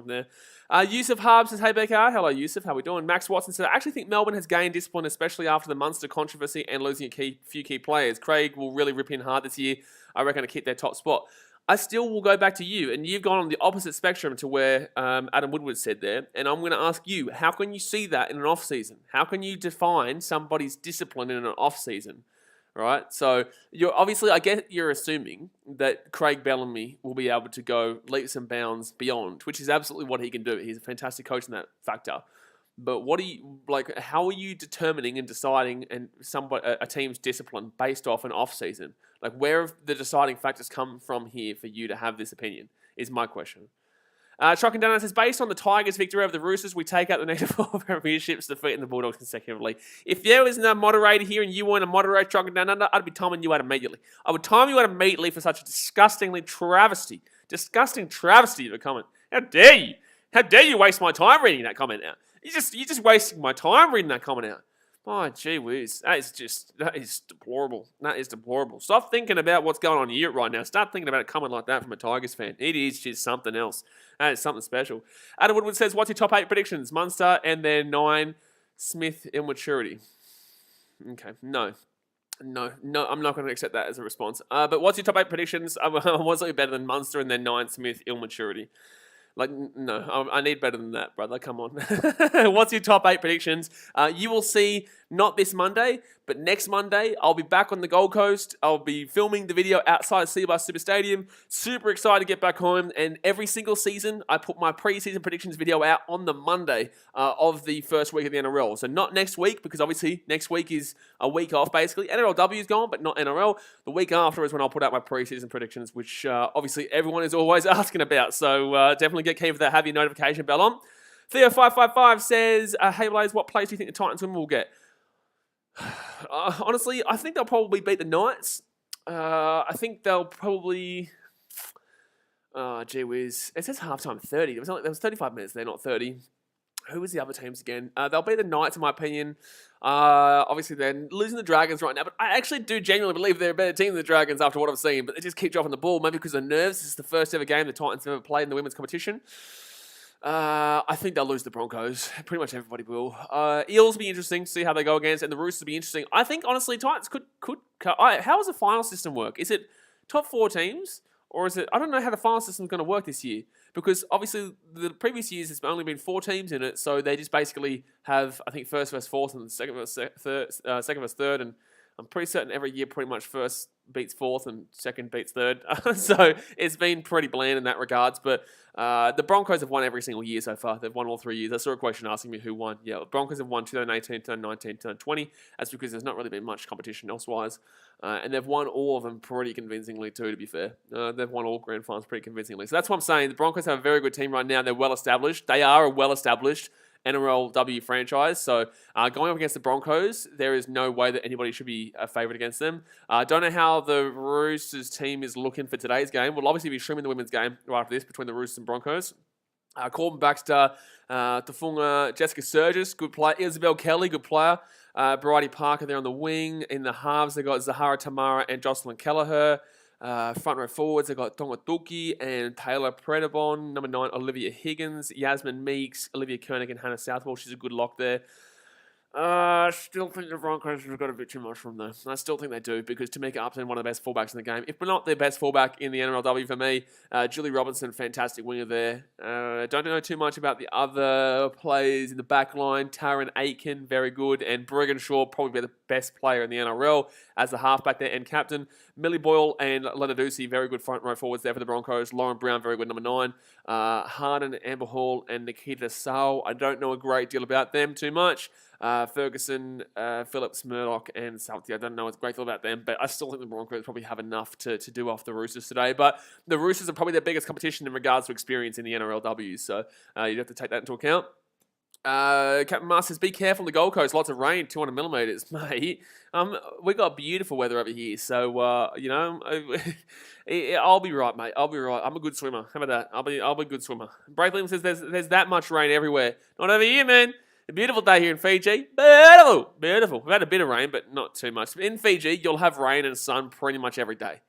There. Yusuf Harb says, hey, BKR. Hello, Yusuf. How we doing? Max Watson says, I actually think Melbourne has gained discipline, especially after the Munster controversy and losing a few key players. Craig will really rip in hard this year. I reckon to keep their top spot. I still will go back to you, and you've gone on the opposite spectrum to where Adam Woodward said there, and I'm going to ask you, how can you see that in an off-season? How can you define somebody's discipline in an off-season, right? So you're obviously, I guess you're assuming that Craig Bellamy will be able to go leaps and bounds beyond, which is absolutely what he can do. He's a fantastic coach in that factor. But how are you determining and deciding a team's discipline based off an off-season? Like, where have the deciding factors come from here for you to have this opinion, is my question. Truck and Donuts says, based on the Tigers' victory over the Roosters, we take out the next 4 premierships, defeating the Bulldogs consecutively. If there was no moderator here and you weren't a moderator, Truck and Donuts, I'd be timing you out immediately. I would time you out immediately for such a disgusting travesty of a comment. How dare you? How dare you waste my time reading that comment out? You're just wasting my time reading that comment out. Oh, gee whiz. That is deplorable. That is deplorable. Stop thinking about what's going on in Europe right now. Start thinking about it coming like that from a Tigers fan. It is just something else. That is something special. Adam Woodward says, what's your top 8 predictions? Munster and then 9, Smith, immaturity. Okay, no, I'm not going to accept that as a response. But what's your top 8 predictions? I was looking better than Munster and then 9, Smith, immaturity. Like, no, I need better than that, brother. Come on. What's your top 8 predictions? You will see not this Monday, but next Monday. I'll be back on the Gold Coast. I'll be filming the video outside Seabus Super Stadium. Super excited to get back home. And every single season, I put my pre-season predictions video out on the Monday of the first week of the NRL. So not next week, because obviously next week is a week off, basically. NRLW is gone, but not NRL. The week after is when I'll put out my pre-season predictions, which obviously everyone is always asking about. So definitely get keen for that. Have your notification bell on. Theo555 says, hey Blaze, what place do you think the Titans women will get? Honestly, I think they'll probably beat the Knights. I think they'll probably... gee whiz. It says halftime 30. There was 35 minutes there, not 30. Who was the other teams again? They'll beat the Knights, in my opinion. Obviously, they're losing the Dragons right now, but I actually do genuinely believe they're a better team than the Dragons after what I've seen, but they just keep dropping the ball, maybe because of nerves. This is the first ever game the Titans have ever played in the women's competition. I think they'll lose the Broncos. Pretty much everybody will. Eels will be interesting to see how they go against, and the Roosters will be interesting. I think, honestly, Titans could how does the final system work? Is it top 4 teams, or is it... I don't know how the final system is going to work this year, because obviously the previous years there's only been 4 teams in it, so they just basically have, I think, first versus fourth and second versus third, and I'm pretty certain every year pretty much first beats fourth and second beats third. So it's been pretty bland in that regards. But the Broncos have won every single year so far. They've won all 3 years. I saw a question asking me who won. Yeah, the Broncos have won 2018, 2019, 2020. That's because there's not really been much competition elsewise. And they've won all of them pretty convincingly too, to be fair. They've won all grand finals pretty convincingly. So that's what I'm saying. The Broncos have a very good team right now. They're well established. They are a well established NRLW franchise. So going up against the Broncos, there is no way that anybody should be a favourite against them. I don't know how the Roosters team is looking for today's game. We'll obviously be streaming the women's game right after this between the Roosters and Broncos. Corbin Baxter, Tafunga, Jessica Surgis, good player. Isabel Kelly, good player. Bridie Parker there on the wing. In the halves, they got Zahara Tamara and Jocelyn Kelleher. Front row forwards, they've got Tonga Tuki and Taylor Predabon. Number 9, Olivia Higgins. Yasmin Meeks, Olivia Koenig, and Hannah Southwell. She's a good lock there. I still think the Broncos have got a bit too much from them. I still think they do, because Tamika Upton, one of the best fullbacks in the game. If we're not the best fullback in the NRLW for me, Julie Robinson, fantastic winger there. Don't know too much about the other players in the back line. Taryn Aiken, very good. And Brigginshaw, probably the best player in the NRL as the halfback there and captain. Millie Boyle and Lenadusi, very good front row forwards there for the Broncos. Lauren Brown, very good, number 9. Harden, Amber Hall, and Nikita Sal. I don't know a great deal about them too much. Ferguson, Phillips, Murdoch, and Salty. I don't know a great deal about them, but I still think the Broncos probably have enough to do off the Roosters today. But the Roosters are probably their biggest competition in regards to experience in the NRLW, so you'd have to take that into account. Captain Mars says, be careful on the Gold Coast. Lots of rain, 200 millimetres. Mate, we got beautiful weather over here, so, I'll be right, mate. I'll be right. I'm a good swimmer. How about that? I'll be a good swimmer. Brave Liam says, there's that much rain everywhere. Not over here, man. A beautiful day here in Fiji. Beautiful. Beautiful. We've had a bit of rain, but not too much. In Fiji, you'll have rain and sun pretty much every day.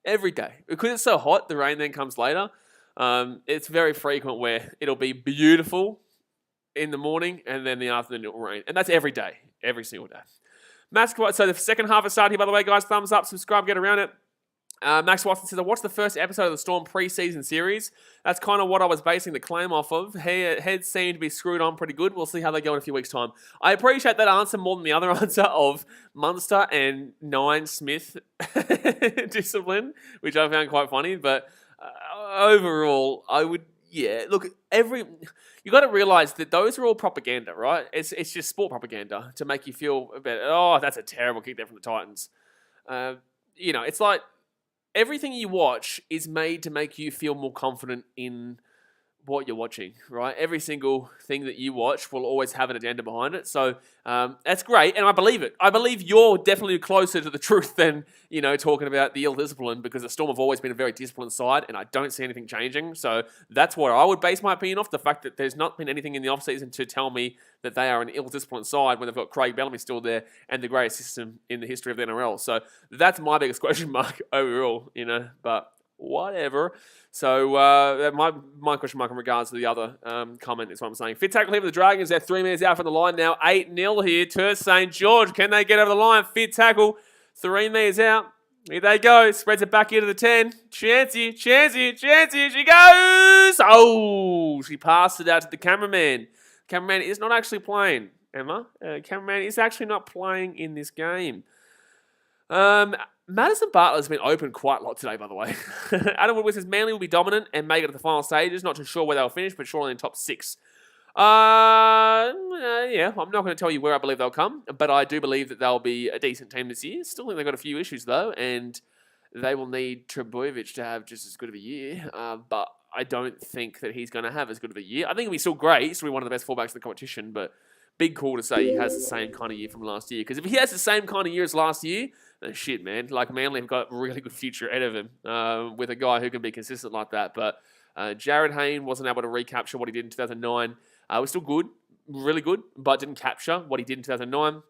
Every day. Because it's so hot, the rain then comes later. It's very frequent where it'll be beautiful in the morning and then in the afternoon it'll rain. And that's every day. Every single day. Max, so the second half has started here, by the way, guys. Thumbs up, subscribe, get around it. Max Watson says, I watched the first episode of the Storm pre-season series. That's kind of what I was basing the claim off of. Heads seem to be screwed on pretty good. We'll see how they go in a few weeks' time. I appreciate that answer more than the other answer of Munster and 9 Smith discipline, which I found quite funny. But overall, I would, look, you got to realize that those are all propaganda, right? It's just sport propaganda to make you feel better. Oh, that's a terrible kick there from the Titans. It's like, everything you watch is made to make you feel more confident in what you're watching, right? Every single thing that you watch will always have an agenda behind it. So that's great, and I believe it. I believe you're definitely closer to the truth than, talking about the ill-discipline, because the Storm have always been a very disciplined side, and I don't see anything changing. So that's where I would base my opinion off, the fact that there's not been anything in the offseason to tell me that they are an ill-disciplined side when they've got Craig Bellamy still there and the greatest system in the history of the NRL. So that's my biggest question mark overall, but whatever. So my question mark in regards to the other comment is what I'm saying. Fit tackle here for the Dragons. They're 3 minutes out from the line now. 8-0 here to St George. Can they get over the line? Fit tackle. 3 meters out. Here they go. Spreads it back into the 10. Chancey. She goes. Oh, she passed it out to the cameraman. Cameraman is not actually playing, Emma. Cameraman is actually not playing in this game. Madison Bartlett's been open quite a lot today, by the way. Adam Woodward says Manly will be dominant and make it to the final stages. Not too sure where they'll finish, but surely in top 6. Yeah, I'm not going to tell you where I believe they'll come, but I do believe that they'll be a decent team this year. Still think they've got a few issues, though, and they will need Trebojevic to have just as good of a year, but I don't think that he's going to have as good of a year. I think he'll be still great. He's still one of the best fullbacks in the competition, but big call to say he has the same kind of year from last year. Because if he has the same kind of year as last year, then shit, man. Like, Manly have got a really good future ahead of him with a guy who can be consistent like that. But Jared Hayne wasn't able to recapture what he did in 2009. Was still good, really good, but didn't capture what he did in 2009.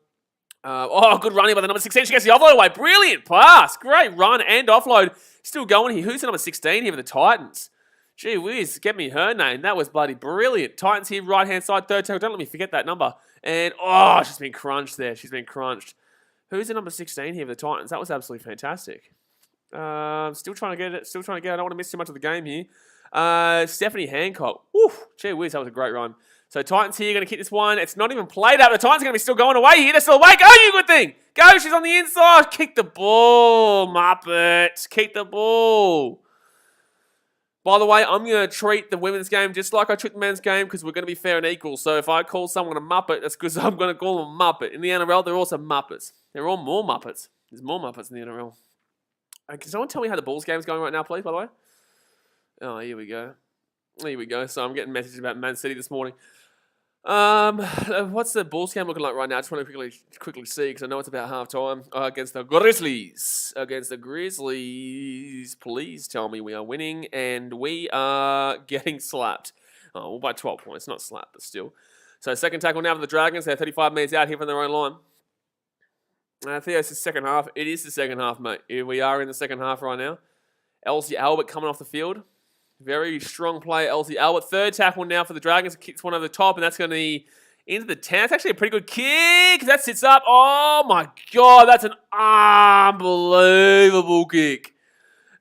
Good running by the number 16. She gets the offload away. Brilliant pass. Great run and offload. Still going here. Who's the number 16 here for the Titans? Gee whiz, get me her name. That was bloody brilliant. Titans here, right-hand side, third tackle. Don't let me forget that number. And, she's been crunched there. She's been crunched. Who's the number 16 here for the Titans? That was absolutely fantastic. Still trying to get it. I don't want to miss too much of the game here. Stephanie Hancock. Woo, gee whiz, that was a great run. So Titans here, going to kick this one. It's not even played out. The Titans are going to be still going away here. They're still away. Go, you good thing. Go, she's on the inside. Kick the ball, Muppet. Kick the ball. By the way, I'm going to treat the women's game just like I treat the men's game, because we're going to be fair and equal. So if I call someone a Muppet, that's because I'm going to call them a Muppet. In the NRL, they're also Muppets. They're all more Muppets. There's more Muppets in the NRL. Can someone tell me how the Bulls game's going right now, please, by the way? Oh, here we go. So I'm getting messages about Man City this morning. What's the Bulls game looking like right now? I just want to quickly see, because I know it's about half-time. Against the Grizzlies. Please tell me we are winning, and we are getting slapped. Oh, well, by 12 points. Not slapped, but still. So second tackle now for the Dragons. They're 35 minutes out here from their own line. I think it's the second half. It is the second half, mate. Here we are in the second half right now. Elsie Albert coming off the field. Very strong play, Elsie Albert. Third tackle now for the Dragons. Kicks one over the top, and that's going to be into the 10. That's actually a pretty good kick. That sits up. Oh, my God. That's an unbelievable kick.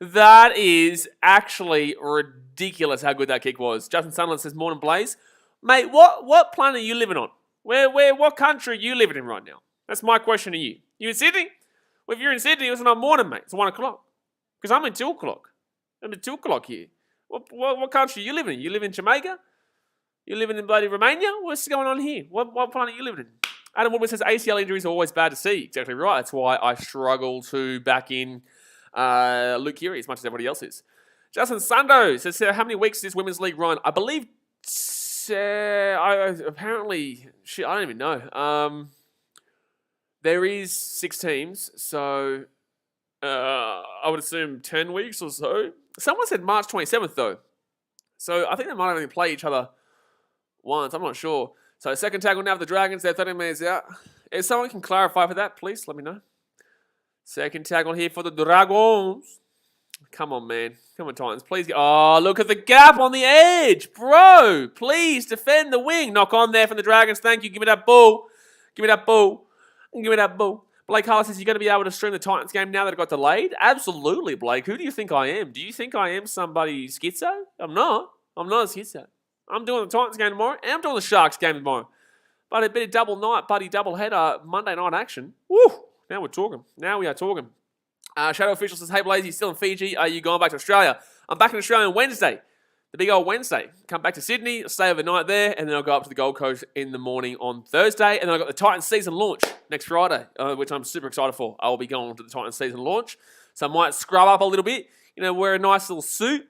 That is actually ridiculous how good that kick was. Justin Sunderland says, morning, Blaze. Mate, what planet are you living on? What country are you living in right now? That's my question to you. You in Sydney? Well, if you're in Sydney, it's not morning, mate. It's 1 o'clock. Because I'm in 2 o'clock. I'm at 2 o'clock here. What country you live in? You live in Jamaica? You live in bloody Romania? What's going on here? What planet you living in? Adam Woodward says ACL injuries are always bad to see. Exactly right. That's why I struggle to back in Luke Keary as much as everybody else is. Justin Sundo says, how many weeks is this Women's League run? I believe, apparently, shit, I don't even know. There is 6 teams, so I would assume 10 weeks or so. Someone said March 27th, though. So I think they might only play each other once. I'm not sure. So second tackle now for the Dragons. They're 30 minutes out. If someone can clarify for that, please let me know. Second tackle here for the Dragons. Come on, man. Come on, Titans. Please get... Oh, look at the gap on the edge. Bro, please defend the wing. Knock on there from the Dragons. Thank you. Give me that ball. Give me that ball. Give me that ball. Blake Harless says, you're going to be able to stream the Titans game now that it got delayed? Absolutely, Blake. Who do you think I am? Do you think I am somebody schizo? I'm not. I'm not a schizo. I'm doing the Titans game tomorrow, and I'm doing the Sharks game tomorrow. But a bit of double night, buddy, double header, Monday night action. Woo! Now we're talking. Now we are talking. Shadow Official says, hey, Blaze, you still in Fiji? Are you going back to Australia? I'm back in Australia on Wednesday. The big old Wednesday. Come back to Sydney, stay overnight there, and then I'll go up to the Gold Coast in the morning on Thursday. And then I've got the Titans season launch next Friday, which I'm super excited for. I will be going to the Titans season launch. So I might scrub up a little bit, wear a nice little suit,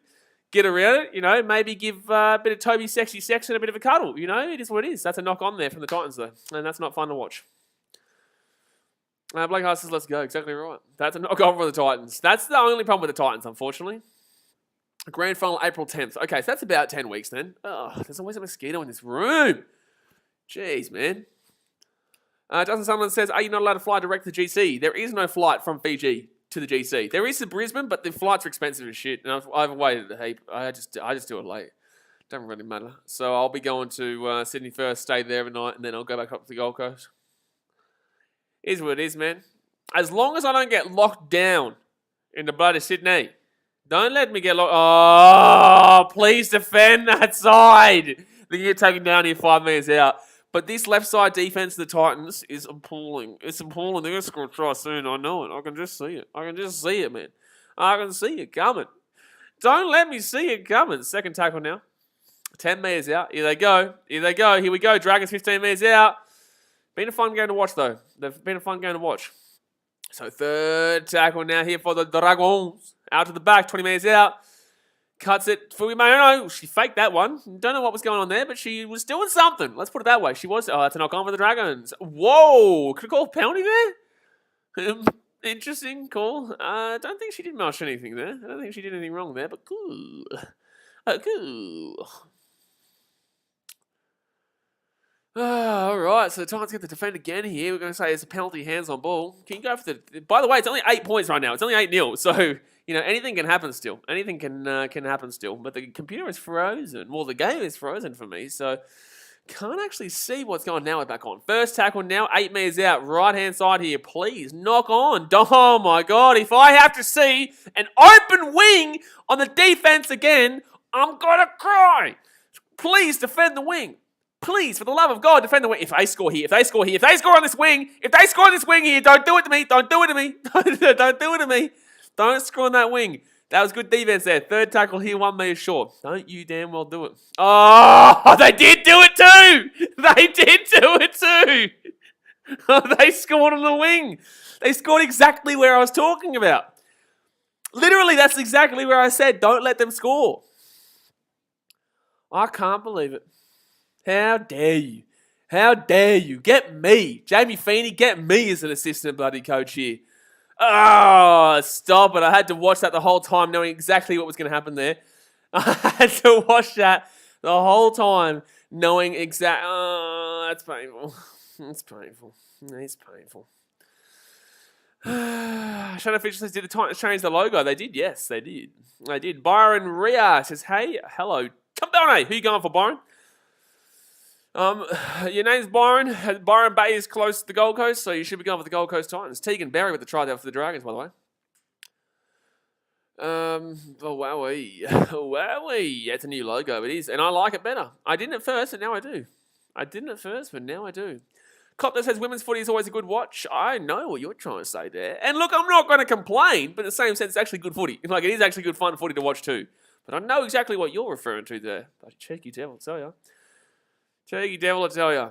get around it, you know, maybe give a bit of Toby sexy sex and a bit of a cuddle. You know, it is what it is. That's a knock on there from the Titans, though. And that's not fun to watch. Blake Hart says, let's go. Exactly right. That's a knock on for the Titans. That's the only problem with the Titans, unfortunately. Grand final, April 10th. Okay, so that's about 10 weeks then. Oh, there's always a mosquito in this room. Jeez, man. Justin Sutherland says, are you not allowed to fly direct to the GC? There is no flight from Fiji to the GC. There is to Brisbane, but the flights are expensive as shit. And I've waited a heap. I just do it late. Doesn't really matter. So I'll be going to Sydney first, stay there overnight, and then I'll go back up to the Gold Coast. Is what it is, man. As long as I don't get locked down in the bloody Sydney. Don't let me get locked. Oh, please defend that side. Then you get taken down here 5 meters out. But this left side defense of the Titans is appalling. It's appalling. They're going to score a try soon. I know it. I can just see it. I can just see it, man. I can see it coming. Don't let me see it coming. Second tackle now. 10 meters out. Here they go. Here they go. Here we go. Dragons 15 meters out. Been a fun game to watch, though. They've been a fun game to watch. So third tackle now here for the Dragons. Out to the back. 20 meters out. Cuts it. Fuimayono. She faked that one. Don't know what was going on there, but she was doing something. Let's put it that way. She was. Oh, that's a knock on for the Dragons. Whoa. Could have called a penalty there? Interesting call. Don't think she did much anything there. I don't think she did anything wrong there, but cool. Cool. All right, so the Titans get the defend again here. We're going to say it's a penalty, hands on ball. Can you go for the... By the way, it's only 8 points right now. It's only 8-0. So, you know, anything can happen still. Anything can happen still. But the computer is frozen. Well, the game is frozen for me, so can't actually see what's going on. Now we're back on. First tackle now, 8 meters out. Right-hand side here, please. Knock on. Oh, my God. If I have to see an open wing on the defense again, I'm going to cry. Please defend the wing. Please, for the love of God, defend the wing. If they score here, if they score on this wing, here, don't do it to me. Don't do it to me. Don't do it to me. Don't score on that wing. That was good defense there. Third tackle here, 1 meter short. Don't you damn well do it. Oh, they did do it too. They did do it too. They scored on the wing. They scored exactly where I was talking about. Literally, that's exactly where I said, don't let them score. I can't believe it. How dare you? How dare you? Get me. Jamie Feeney, get me as an assistant bloody coach here. Oh, stop it. I had to watch that the whole time knowing exactly what was going to happen there. I had to watch that the whole time knowing exactly... Oh, that's painful. It's painful. It's painful. Shadow Fisher says, did the Titans change the logo? They did, yes, they did. They did. Byron Ria says, hey, hello. Come down, hey. Who you going for, Byron? Your name's Byron. Byron Bay is close to the Gold Coast, so you should be going for the Gold Coast Titans. Tegan Berry with the try there for the Dragons, by the way. Oh, wowee. Wowee. It's a new logo, it is. And I like it better. I didn't at first, and now I do. I didn't at first, but now I do. Copter says women's footy is always a good watch. I know what you're trying to say there. And look, I'm not going to complain, but in the same sense, it's actually good footy. Like, it is actually good fun footy to watch too. But I know exactly what you're referring to there. Cheeky devil, I tell ya. Cheeky devil, I tell ya.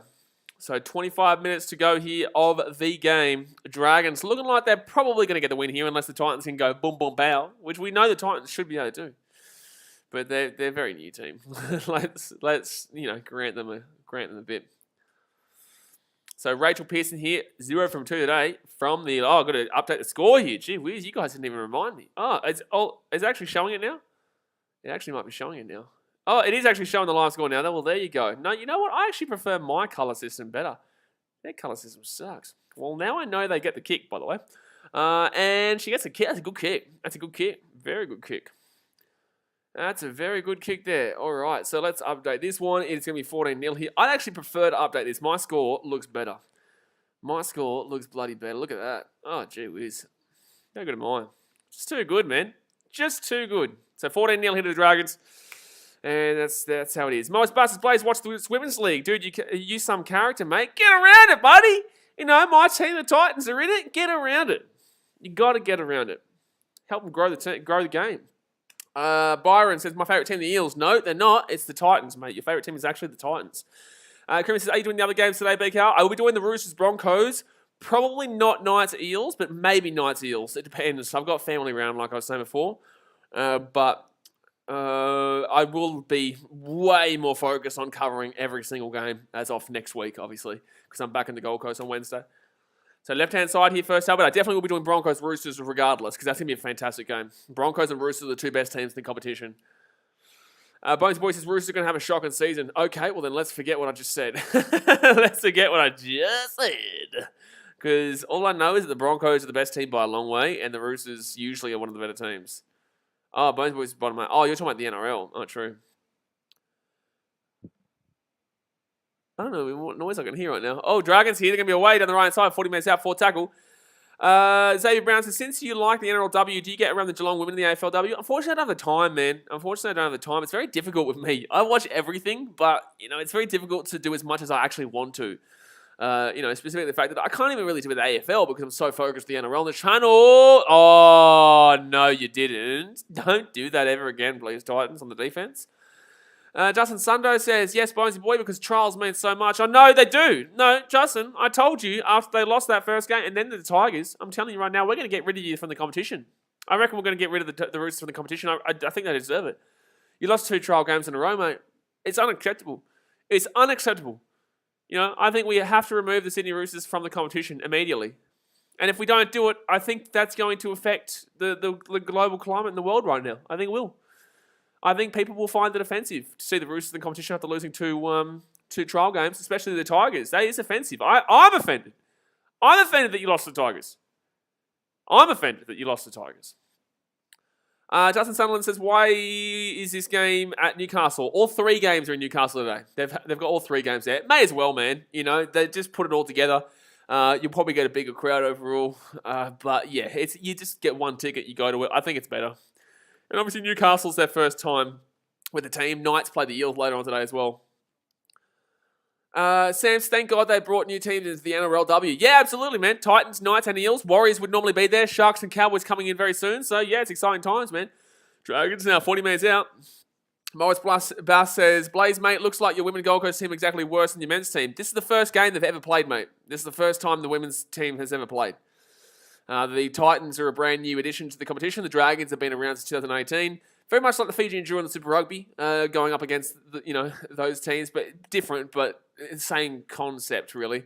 So 25 minutes to go here of the game. Dragons looking like they're probably going to get the win here unless the Titans can go boom, boom, pow, which we know the Titans should be able to do. But they're a very new team. let's grant them a bit. So Rachel Pearson here, 0 from 2 today. From the I've got to update the score here. Gee whiz, you guys didn't even remind me. Is it actually showing it now? It actually might be showing it now. Oh, it is actually showing the live score now. Well, there you go. No, you know what? I actually prefer my colour system better. Their colour system sucks. Well, now I know they get the kick, by the way. And she gets a kick. That's a good kick. That's a good kick. Very good kick. That's a very good kick there. All right, so let's update this one. It's going to be 14-0 here. I'd actually prefer to update this. My score looks better. My score looks bloody better. Look at that. Oh, gee whiz. No good at mine. Just too good, man. Just too good. So 14-0 here to the Dragons. And that's how it is. Most Busters Blaze, watch the Women's League. Dude, you some character, mate. Get around it, buddy. You know, my team, the Titans, are in it. Get around it. You got to get around it. Help them grow the game. Byron says, my favourite team, the Eels. No, they're not. It's the Titans, mate. Your favourite team is actually the Titans. Kevin says, are you doing the other games today, BKR? I will be doing the Roosters Broncos. Probably not Knights Eels, but maybe Knights Eels. It depends. I've got family around, like I was saying before. But I will be way more focused on covering every single game as of next week, obviously, because I'm back in the Gold Coast on Wednesday. So left-hand side here first up, but I definitely will be doing Broncos Roosters regardless, because that's going to be a fantastic game. Broncos and Roosters are the two best teams in the competition. Bones Boy says Roosters are going to have a shocking season. Okay, well then let's forget what I just said. Let's forget what I just said. Because all I know is that the Broncos are the best team by a long way, and the Roosters usually are one of the better teams. Oh, Bones Boy's bottom eight. Oh, you're talking about the NRL. Oh, true. I don't know what noise I can hear right now. Oh, Dragons here. They're going to be away down the right side. 40 minutes out, 4 tackle. Xavier Brown says, since you like the NRLW, do you get around the Geelong women in the AFLW? Unfortunately, I don't have the time, man. Unfortunately, I don't have the time. It's very difficult with me. I watch everything, but, it's very difficult to do as much as I actually want to. Specifically the fact that I can't even really do with the AFL because I'm so focused on the NRL on the channel. Oh, no, you didn't. Don't do that ever again, please, Titans, on the defense. Justin Sundo says, yes, Bonesy Boy, because trials mean so much. I know they do. No, Justin, I told you after they lost that first game and then the Tigers, I'm telling you right now, we're going to get rid of you from the competition. I reckon we're going to get rid of the Roosters from the competition. I think they deserve it. You lost 2 trial games in a row, mate. It's unacceptable. It's unacceptable. I think we have to remove the Sydney Roosters from the competition immediately. And if we don't do it, I think that's going to affect the global climate in the world right now. I think it will. I think people will find it offensive to see the Roosters in the competition after losing two trial games, especially the Tigers. That is offensive. I'm offended. I'm offended that you lost the Tigers. I'm offended that you lost the Tigers. Justin Sunderland says, why is this game at Newcastle? All 3 games are in Newcastle today. They've got all 3 games there. May as well, man. They just put it all together. You'll probably get a bigger crowd overall. But yeah, you just get 1 ticket, you go to it. I think it's better. And obviously Newcastle's their first time with the team. Knights play the Eels later on today as well. Sam, thank God they brought new teams into the NRLW. Yeah, absolutely, man. Titans, Knights, and Eels. Warriors would normally be there. Sharks and Cowboys coming in very soon. So, yeah, it's exciting times, man. Dragons now 40 minutes out. Morris Bass says, Blaze, mate, looks like your women's Gold Coast team exactly worse than your men's team. This is the first game they've ever played, mate. This is the first time the women's team has ever played. The Titans are a brand new addition to the competition. The Dragons have been around since 2018. Very much like the Fiji Endure and the Super Rugby, going up against those teams, but different, but same concept really.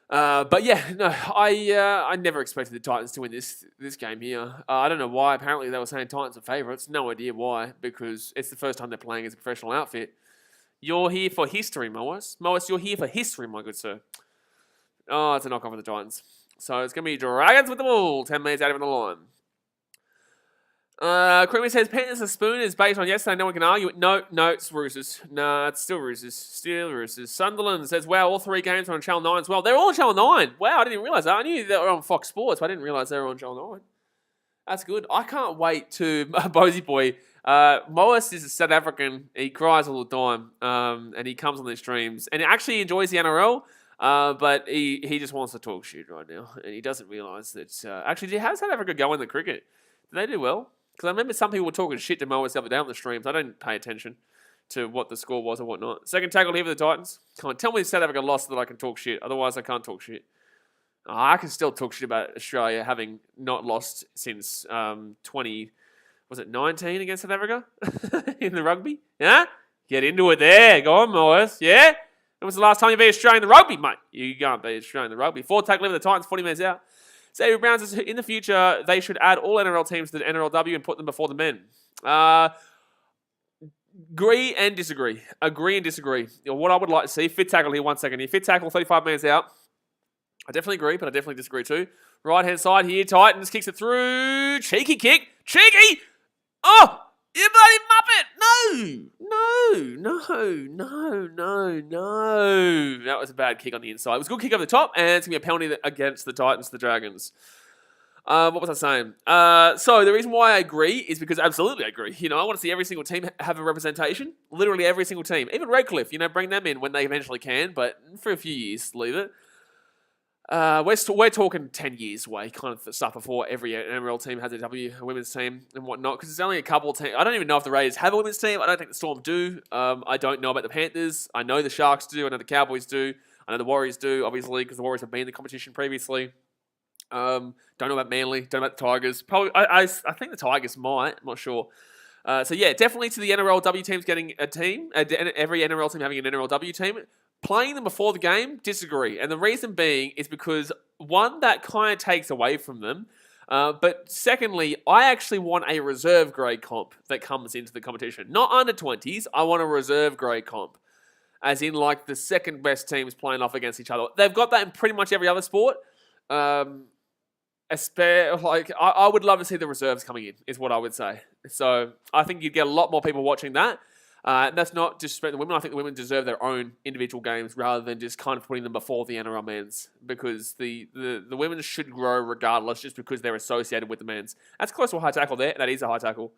But yeah, no, I never expected the Titans to win this game here. I don't know why. Apparently they were saying Titans are favourites. No idea why, because it's the first time they're playing as a professional outfit. You're here for history, Moas. Moas, you're here for history, my good sir. Oh, it's a knock-off for the Titans. So it's going to be Dragons with the ball. 10 minutes out of the line. Creamy says, Panthers a spoon is based on yesterday. No one can argue it. No, it's Roosters. No, it's still Roosters. Still Roosters. Sunderland says, wow, all 3 games are on Channel 9 as well. They're all on Channel 9. Wow, I didn't even realise that. I knew they were on Fox Sports, but I didn't realise they were on Channel 9. That's good. I can't wait to... Bozy Boy. Moas is a South African. He cries all the time. And he comes on these streams. And he actually enjoys the NRL. But he just wants to talk shit right now. And he doesn't realise that... actually, how does South Africa go in the cricket? Do they do well? Because I remember some people were talking shit to Moas the other day on the streams. I don't pay attention to what the score was or whatnot. Second tackle here for the Titans. Come on, tell me South Africa lost so that I can talk shit. Otherwise, I can't talk shit. I can still talk shit about Australia having not lost since 19 against South Africa in the rugby? Yeah? Get into it there. Go on, Moas. Yeah? When was the last time you beat Australia in the rugby, mate? You can't beat Australia in the rugby. 4th tackle here for the Titans, 40 minutes out. Xavier Brown says, in the future, they should add all NRL teams to the NRLW and put them before the men. Agree and disagree. Agree and disagree. What I would like to see, fit tackle here, 1 second here. Fit tackle, 35 minutes out. I definitely agree, but I definitely disagree too. Right-hand side here, Titans kicks it through. Cheeky kick. Cheeky! Oh! You bloody muppet! No. That was a bad kick on the inside. It was a good kick over the top, and it's going to be a penalty against the Titans, the Dragons. What was I saying? So the reason why I agree is because absolutely I agree. I want to see every single team have a representation. Literally every single team. Even Redcliffe, bring them in when they eventually can, but for a few years, leave it. We're talking 10 years away, kind of stuff before every NRL team has a women's team and whatnot, because there's only a couple of teams. I don't even know if the Raiders have a women's team. I don't think the Storm do. I don't know about the Panthers. I know the Sharks do. I know the Cowboys do. I know the Warriors do, obviously, because the Warriors have been in the competition previously. Don't know about Manly. Don't know about the Tigers. Probably, I think the Tigers might. I'm not sure. So yeah, definitely to the NRLW teams getting a team, every NRL team having an NRLW team. Playing them before the game, disagree. And the reason being is because, one, that kind of takes away from them. But secondly, I actually want a reserve grade comp that comes into the competition. Not under 20s, I want a reserve grade comp. As in, like, the second best teams playing off against each other. They've got that in pretty much every other sport. I would love to see the reserves coming in, is what I would say. So I think you'd get a lot more people watching that. And that's not disrespect the women. I think the women deserve their own individual games rather than just kind of putting them before the NRL men's, because the women should grow regardless just because they're associated with the men's. That's close to a high tackle there. That is a high tackle.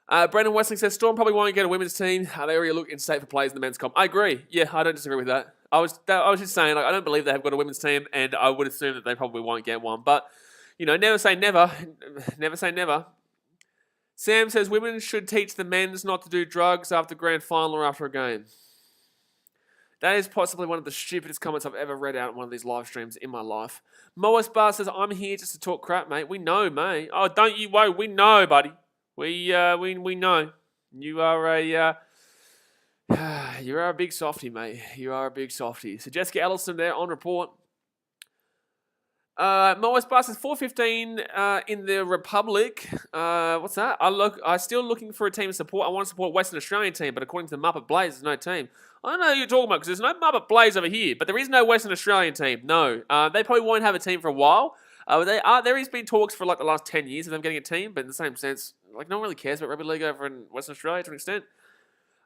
Brendan Westling says Storm probably won't get a women's team. They already look in state for players in the men's comp. I agree. Yeah, I don't disagree with that. I was just saying, like, I don't believe they have got a women's team, and I would assume that they probably won't get one. But, you know, never say never. Never say never. Sam says women should teach the men's not to do drugs after grand final or after a game. That is possibly one of the stupidest comments I've ever read out in one of these live streams in my life. Moas Bar says, I'm here just to talk crap, mate. We know, mate. Oh, don't you worry. We know, buddy. We know. You are you're a big softie, mate. You are a big softie. So Jessica Ellison there on report. Moas Bar says 4:15 in the Republic. What's that? I still looking for a team to support. I want to support Western Australian team, but according to the Muppet Blaze, there's no team. I don't know who you're talking about because there's no Muppet Blaze over here, but there is no Western Australian team. No, they probably won't have a team for a while. There has been talks for like the last 10 years of them getting a team, but in the same sense, like no one really cares about rugby league over in Western Australia to an extent.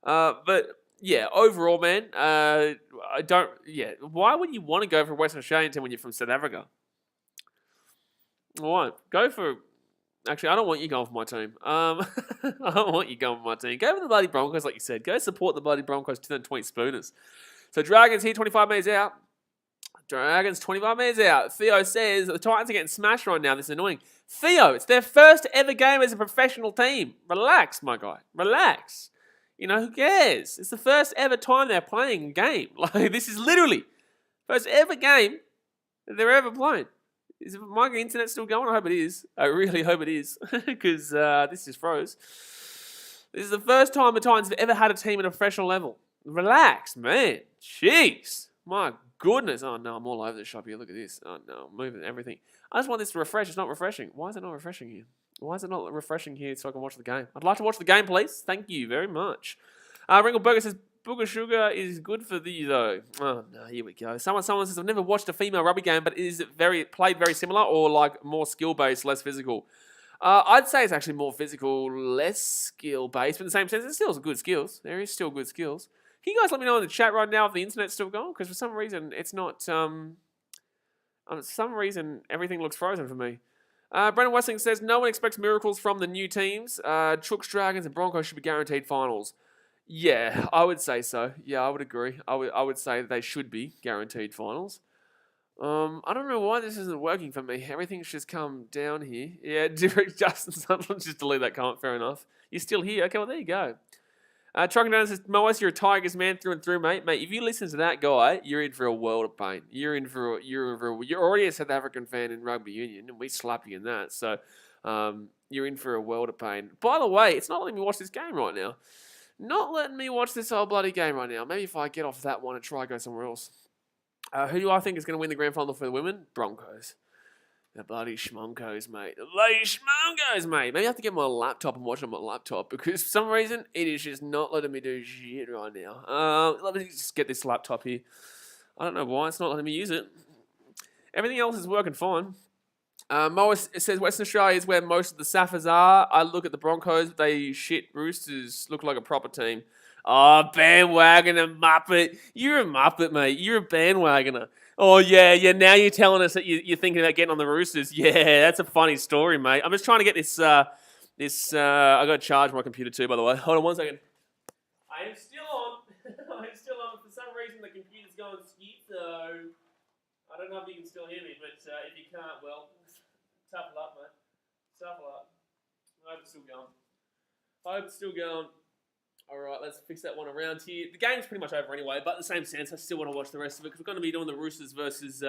But yeah, overall, man, I don't. Yeah, why would you want to go for a Western Australian team when you're from South Africa? Why? Go for. Actually, I don't want you going for my team. I don't want you going for my team. Go for the bloody Broncos, like you said. Go support the bloody Broncos 2020 Spooners. So Dragons here, 25 metres out. Dragons, 25 metres out. Theo says the Titans are getting smashed right now. This is annoying. Theo, it's their first ever game as a professional team. Relax, my guy. Relax. You know, who cares? It's the first ever time they're playing a game. Like, this is literally first ever game that they're ever playing. Is my internet still going? I hope it is. I really hope it is. Because this just froze. This is the first time the Titans have ever had a team at a professional level. Relax, man. Jeez. My goodness. Oh, no, I'm all over the shop here. Look at this. Oh, no, I'm moving everything. I just want this to refresh. It's not refreshing. Why is it not refreshing here? Why is it not refreshing here so I can watch the game? I'd like to watch the game, please. Thank you very much. Ringleberger says, Booger Sugar is good for thee, though. Oh, no, here we go. Someone says, I've never watched a female rugby game, but is it played very similar or like more skill-based, less physical? I'd say it's actually more physical, less skill-based, but in the same sense, it's still good skills. There is still good skills. Can you guys let me know in the chat right now if the internet's still going? Because for some reason, it's not... for some reason, everything looks frozen for me. Brendan Westling says, no one expects miracles from the new teams. Chooks, Dragons, and Broncos should be guaranteed finals. Yeah, I would say so. Yeah, I would agree. I would say they should be guaranteed finals. I don't know why this isn't working for me. Everything's just come down here. Yeah, Justin Sunderland, just delete that comment. Fair enough. You're still here. Okay, well, there you go. Trucking down says, Moas, you're a Tigers man through and through, mate. Mate, if you listen to that guy, you're in for a world of pain. You're already a South African fan in rugby union, and we slap you in that. So, you're in for a world of pain. By the way, it's not letting me watch this game right now. Not letting me watch this whole bloody game right now. Maybe if I get off that one and try go somewhere else. Who do I think is going to win the grand final for the women? Broncos. The bloody schmonkos, mate. The bloody schmonkos, mate. Maybe I have to get my laptop and watch it on my laptop because for some reason it is just not letting me do shit right now. Let me just get this laptop here. I don't know why it's not letting me use it. Everything else is working fine. Moas says Western Australia is where most of the Saffers are. I look at the Broncos. They shit Roosters look like a proper team. Oh, bandwagoner Muppet. You're a Muppet, mate. You're a bandwagoner. Oh, yeah. Now you're telling us that you're thinking about getting on the Roosters. Yeah, that's a funny story, mate. I'm just trying to get this. I got to charge my computer too, by the way. Hold on one second. I am still on. For some reason, the computer's going skip, so I don't know if you can still hear me, but if you can't, well, tough luck, mate. Tough luck. I hope it's still going. All right, let's fix that one around here. The game's pretty much over anyway, but in the same sense, I still want to watch the rest of it because we're going to be doing the Roosters versus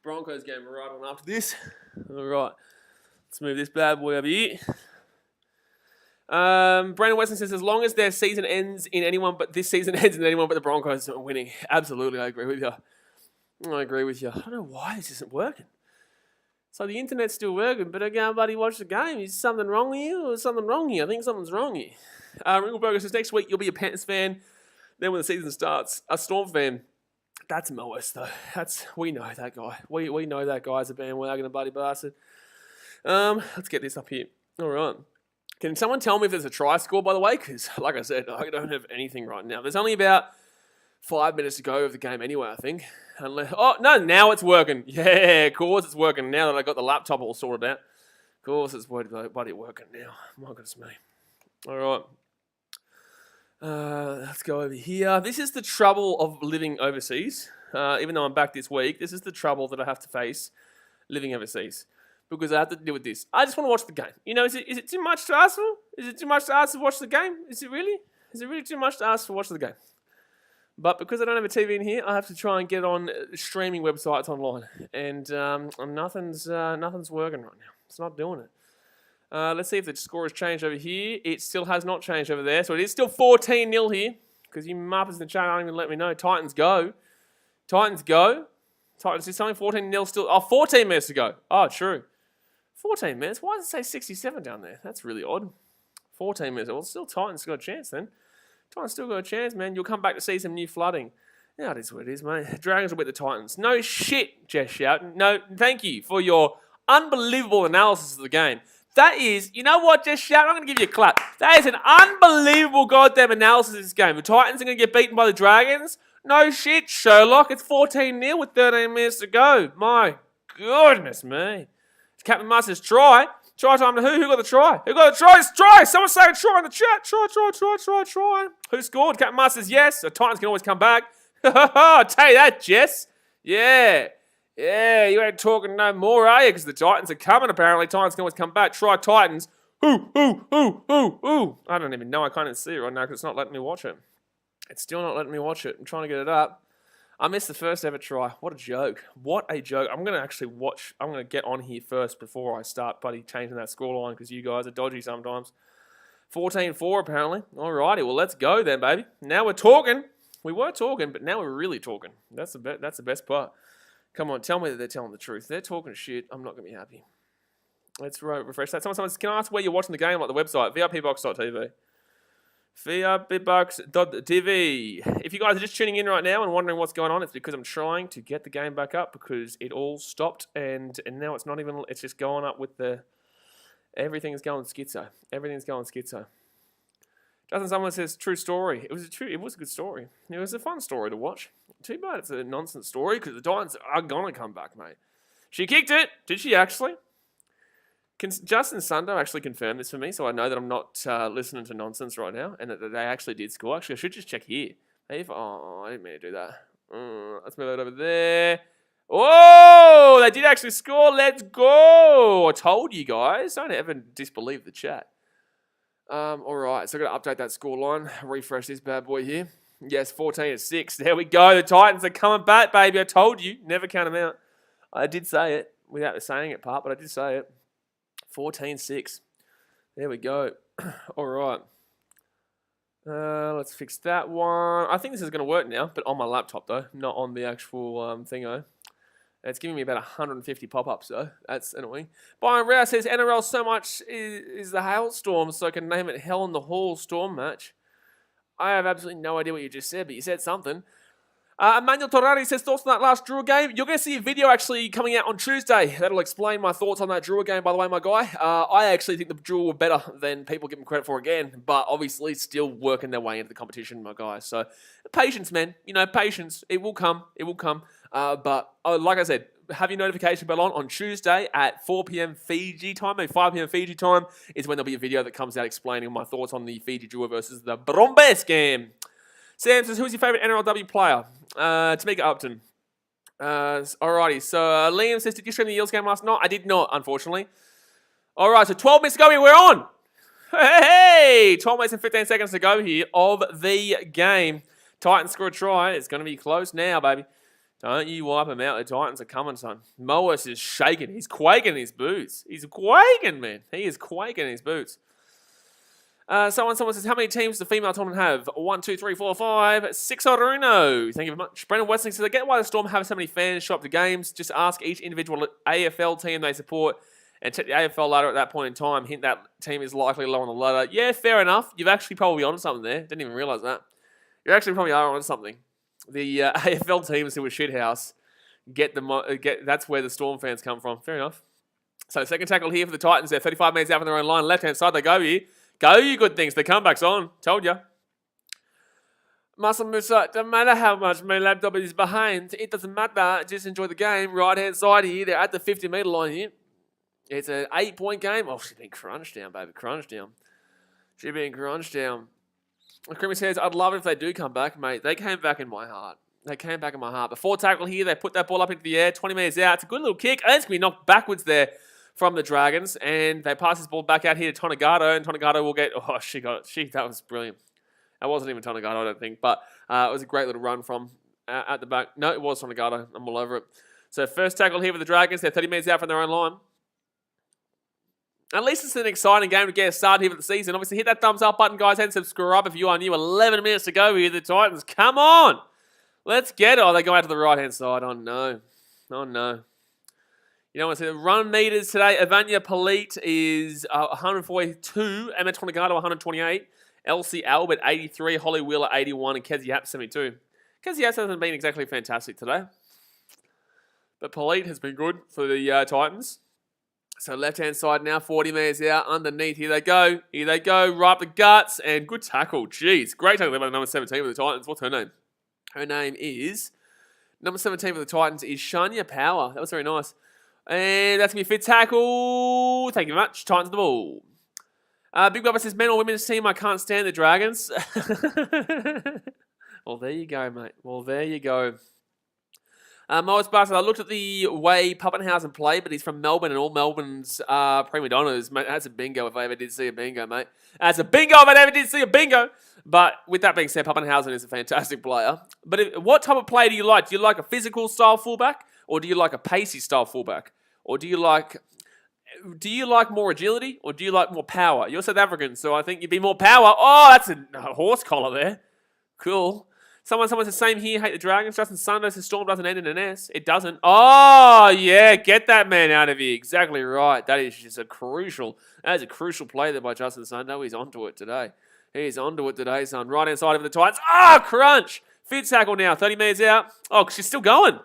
Broncos game right on after this. All right, let's move this bad boy over here. Brandon Weston says, as long as their season ends in anyone but this season ends in anyone but the Broncos are winning. Absolutely, I agree with you. I don't know why this isn't working. So the internet's still working, but I can't bloody watch the game. Is something wrong here or something wrong here? I think something's wrong here. Ringleberger says, next week you'll be a Panthers fan. Then when the season starts, a Storm fan. That's Moas, though. We know that guy. We know that guy's a bandwagon, a bloody bastard. Let's get this up here. All right. Can someone tell me if there's a try score, by the way? Because, like I said, I don't have anything right now. There's only about 5 minutes to go of the game anyway, I think. Oh, no, now it's working. Yeah, of course it's working now that I got the laptop all sorted out. Of course it's bloody working now. My goodness me. All right. Let's go over here. This is the trouble of living overseas. Even though I'm back this week, this is the trouble that I have to face living overseas. Because I have to deal with this. I just want to watch the game. You know, is it too much to ask for? Is it too much to ask to watch the game? Is it really? Is it really too much to ask to watch the game? But because I don't have a TV in here, I have to try and get on streaming websites online. And nothing's working right now. It's not doing it. Let's see if the score has changed over here. It still has not changed over there. So it is still 14-0 here. Because you muppers in the chat aren't even let me know. Titans go. Titans go. Titans is something 14-0 still. Oh, 14 minutes to go. Oh, true. 14 minutes? Why does it say 67 down there? That's really odd. 14 minutes. Well, still Titans got a chance then. Titans still got a chance, man. You'll come back to see some new flooding. Yeah, it is what it is, mate. Dragons will beat the Titans. No shit, Jess Shout. No, thank you for your unbelievable analysis of the game. That is, you know what, Jess Shout? I'm going to give you a clap. That is an unbelievable goddamn analysis of this game. The Titans are going to get beaten by the Dragons. No shit, Sherlock. It's 14-0 with 13 minutes to go. My goodness me. Captain Mustard's try. Try time to who? Who got the try? Who got the try? It's try. Someone say try in the chat. Try. Who scored? Captain Mustard's yes. The Titans can always come back. I'll tell you that, Jess. Yeah, you ain't talking no more, are you? Because the Titans are coming, apparently. Titans can always come back. Try Titans. Who? I don't even know. I can't even see it right now because it's not letting me watch it. It's still not letting me watch it. I'm trying to get it up. I missed the first ever try. What a joke. What a joke. I'm going to actually watch. I'm going to get on here first before I start bloody changing that scoreline because you guys are dodgy sometimes. 14-4 apparently. Alrighty, well let's go then, baby. Now we're talking. We were talking, but now we're really talking. That's the best part. Come on, tell me that they're telling the truth. They're talking shit. I'm not going to be happy. Let's refresh that. Someone says, can I ask where you're watching the game, like the website? VIPbox.tv. VIPbox.tv. If you guys are just tuning in right now and wondering what's going on, it's because I'm trying to get the game back up because it all stopped and now it's not even, it's just going up with the, everything's going schizo. Everything's going schizo. Justin someone says, true story. It was a good story. It was a fun story to watch. Too bad it's a nonsense story because the Titans are going to come back, mate. She kicked it. Did she actually? Justin Sundo actually confirmed this for me, so I know that I'm not listening to nonsense right now, and that they actually did score. Actually, I should just check here. Oh, I didn't mean to do that. Let's move it over there. Oh, they did actually score. Let's go. I told you guys. Don't ever disbelieve the chat. All right, so I've got to update that score line. Refresh this bad boy here. Yes, 14-6. There we go. The Titans are coming back, baby. I told you. Never count them out. I did say it without saying it part, but I did say it. 14-6. There we go. All right. Let's fix that one. I think this is going to work now, but on my laptop, though. Not on the actual thingo. It's giving me about 150 pop-ups, though. That's annoying. Byron Rouse says, NRL so much is the hailstorm, so I can name it Hell in the Hall Storm Match. I have absolutely no idea what you just said, but you said something. Emmanuel Torrari says, thoughts on that last Drua game? You're going to see a video actually coming out on Tuesday. That'll explain my thoughts on that Drua game, by the way, my guy. I actually think the Drua were better than people give them credit for again, but obviously still working their way into the competition, my guy. So, patience, man. You know, patience. It will come. It will come. But like I said, have your notification bell on Tuesday at 4 p.m. Fiji time, maybe 5 p.m. Fiji time, is when there'll be a video that comes out explaining my thoughts on the Fiji Drua versus the Broncos game. Sam says, who's your favourite NRLW player? Tamika Upton. Alrighty, so Liam says, did you stream the Eels game last night? I did not, unfortunately. Alright, so 12 minutes to go here, we're on. Hey, 12 minutes and 15 seconds to go here of the game. Titans score a try. It's going to be close now, baby. Don't you wipe them out. The Titans are coming, son. Moas is shaking. He's quaking in his boots. He's quaking, man. He is quaking in his boots. Someone says, how many teams does the female tournament have? 1, 2, 3, 4, 5, 6 Oruno. Thank you very much. Brendan Westling says, I get why the Storm have so many fans show up to games. Just ask each individual AFL team they support and check the AFL ladder at that point in time. Hint that team is likely low on the ladder. Yeah, fair enough. You've actually probably onto something there. Didn't even realise that. You actually probably are onto something. The AFL teams who were shithouse that's where the Storm fans come from. Fair enough. So second tackle here for the Titans. They're 35 metres out from their own line. Left-hand side, they go here. Go, you good things. The comeback's on. Told ya. Muscle Musa, doesn't matter how much my laptop is behind. It doesn't matter. Just enjoy the game. Right-hand side here. They're at the 50-metre line here. It's an 8-point game. Oh, she's been crunched down, baby. Crunched down. She's been crunched down. Creamy says, I'd love it if they do come back, mate. They came back in my heart. They came back in my heart. Before tackle here, they put that ball up into the air. 20 metres out. It's a good little kick. And it's going to be knocked backwards there from the Dragons, and they pass this ball back out here to Tonegado, and Tonegado will get, that was brilliant. That wasn't even Tonegado, I don't think, but it was a great little run from at the back. No, it was Tonegado. I'm all over it. So first tackle here for the Dragons. They're 30 metres out from their own line. At least it's an exciting game to get a start here for the season. Obviously, hit that thumbs up button, guys, and subscribe if you are new. 11 minutes to go here, the Titans. Come on! Let's get it. Oh, they go out to the right-hand side. Oh, no. Oh, no. You know what I said? Run meters today. Evania Polite is 142. Emma Tonegado 128. Elsie Albert 83. Holly Wheeler 81. And Kezzy Happ 72. Kezzy Happ hasn't been exactly fantastic today. But Polite has been good for the Titans. So left-hand side now. 40 metres out. Underneath. Here they go. Here they go. Right up the guts. And good tackle. Jeez. Great tackle by the number 17 for the Titans. What's her name? Her name is... Number 17 for the Titans is Shania Power. That was very nice. And that's going to be a fit tackle. Thank you very much. Titans the ball. Big Bubba says, men or women's team, I can't stand the Dragons. Well, there you go, mate. Well, there you go. Morris Bastard, I looked at the way Pappenhausen played, but he's from Melbourne, and all Melbourne's prima donnas. Mate, that's a bingo if I ever did see a bingo, mate. That's a bingo if I ever did see a bingo. But with that being said, Pappenhausen is a fantastic player. But what type of player do you like? Do you like a physical style fullback? Or do you like a pacey style fullback? Or do you like more agility? Or do you like more power? You're South African, so I think you'd be more power. Oh, that's a horse collar there. Cool. Someone says, same here, hate the Dragons. Justin Sunday says, Storm doesn't end in an S. It doesn't. Oh, yeah, get that man out of here. Exactly right. That is just a crucial play there by Justin Sunday. He's onto it today. He's onto it today, son. Right-hand side of the Titans. Ah, crunch. Fit tackle now. 30 metres out. Oh, she's still going.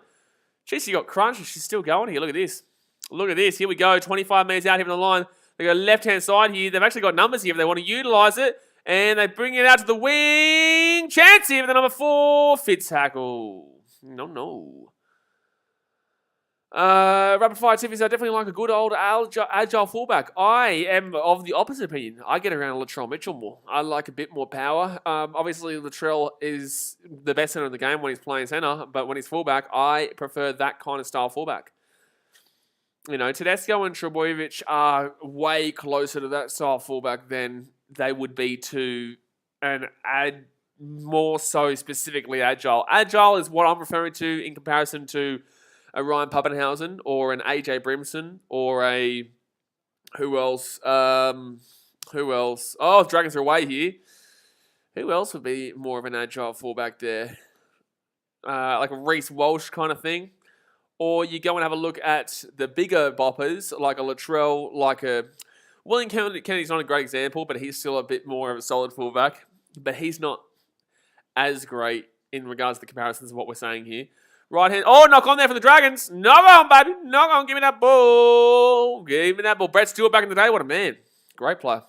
Jeez, she got crunched and she's still going here. Look at this. Look at this. Here we go. 25 metres out here on the line. They go left-hand side here. They've actually got numbers here if they want to utilise it. And they bring it out to the wing. Chance here for the number 4. Fit tackle. No. Rapid fire Tiffies, I definitely like a good old agile fullback. I am of the opposite opinion. I get around Latrell Mitchell more. I like a bit more power. Obviously, Latrell is the best centre in the game when he's playing centre, but when he's fullback, I prefer that kind of style fullback. You know, Tedesco and Trebojevic are way closer to that style fullback than they would be to more so specifically agile. Agile is what I'm referring to in comparison to a Ryan Pappenhausen or an AJ Brimson or a who else? Oh, Dragons are away here. Who else would be more of an agile fullback there? Like a Reece Walsh kind of thing. Or you go and have a look at the bigger boppers, like a Latrell, like a... William Kennedy's not a great example, but he's still a bit more of a solid fullback. But he's not as great in regards to the comparisons of what we're saying here. Right hand. Oh, knock on there for the Dragons. Knock on, baby. Knock on. Give me that ball. Give me that ball. Brett Stewart back in the day. What a man. Great player.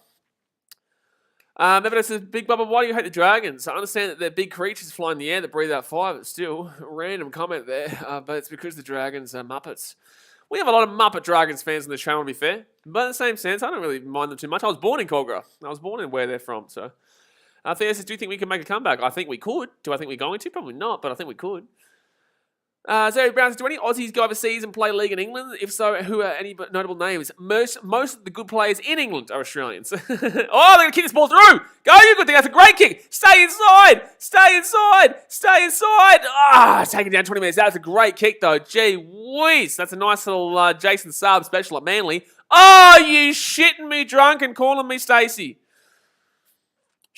Evidence says, Big Bubba, why do you hate the Dragons? I understand that they're big creatures flying in the air that breathe out fire, but still, random comment there. But it's because the Dragons are Muppets. We have a lot of Muppet Dragons fans on this channel, to be fair. But in the same sense, I don't really mind them too much. I was born in Kogarah. I was born in where they're from, so. Theo says, do you think we can make a comeback? I think we could. Do I think we're going to? Probably not, but I think we could. Zoe Brown says, do any Aussies go overseas and play league in England? If so, who are any notable names? Most of the good players in England are Australians. Oh, they're going to kick this ball through. Go, you good thing. That's a great kick. Stay inside. Stay inside. Stay inside. Ah, taking down 20 minutes. That's a great kick, though. Gee whiz. That's a nice little Jason Saab special at Manly. Oh, you shitting me drunk and calling me Stacey.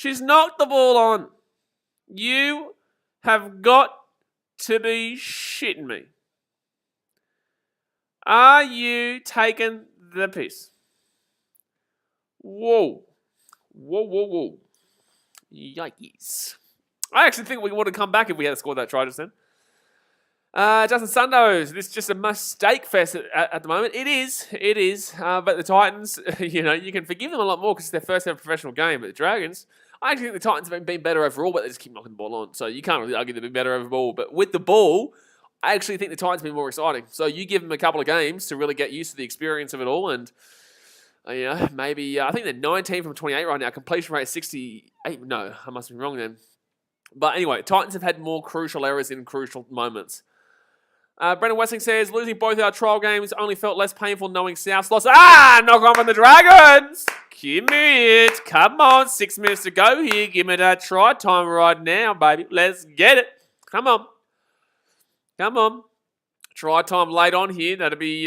She's knocked the ball on. You have got to be shitting me. Are you taking the piss? Whoa. Whoa. Yikes. I actually think we would have come back if we had scored that try just then. Justin Sundos, this is just a mistake fest at the moment. It is. But the Titans, you can forgive them a lot more because it's their first ever professional game. But the Dragons, I actually think the Titans have been better overall, but they just keep knocking the ball on. So you can't really argue they've been better overall. But with the ball, I actually think the Titans have been more exciting. So you give them a couple of games to really get used to the experience of it all. And, maybe, I think they're 19 from 28 right now. Completion rate is 68. No, I must be wrong then. But anyway, Titans have had more crucial errors in crucial moments. Brendan Wessing says, losing both our trial games only felt less painful knowing South's lost. Knock on from the Dragons. Give me it. Come on, 6 minutes to go here. Give me that try time right now, baby. Let's get it. Come on. Try time late on here. That'd be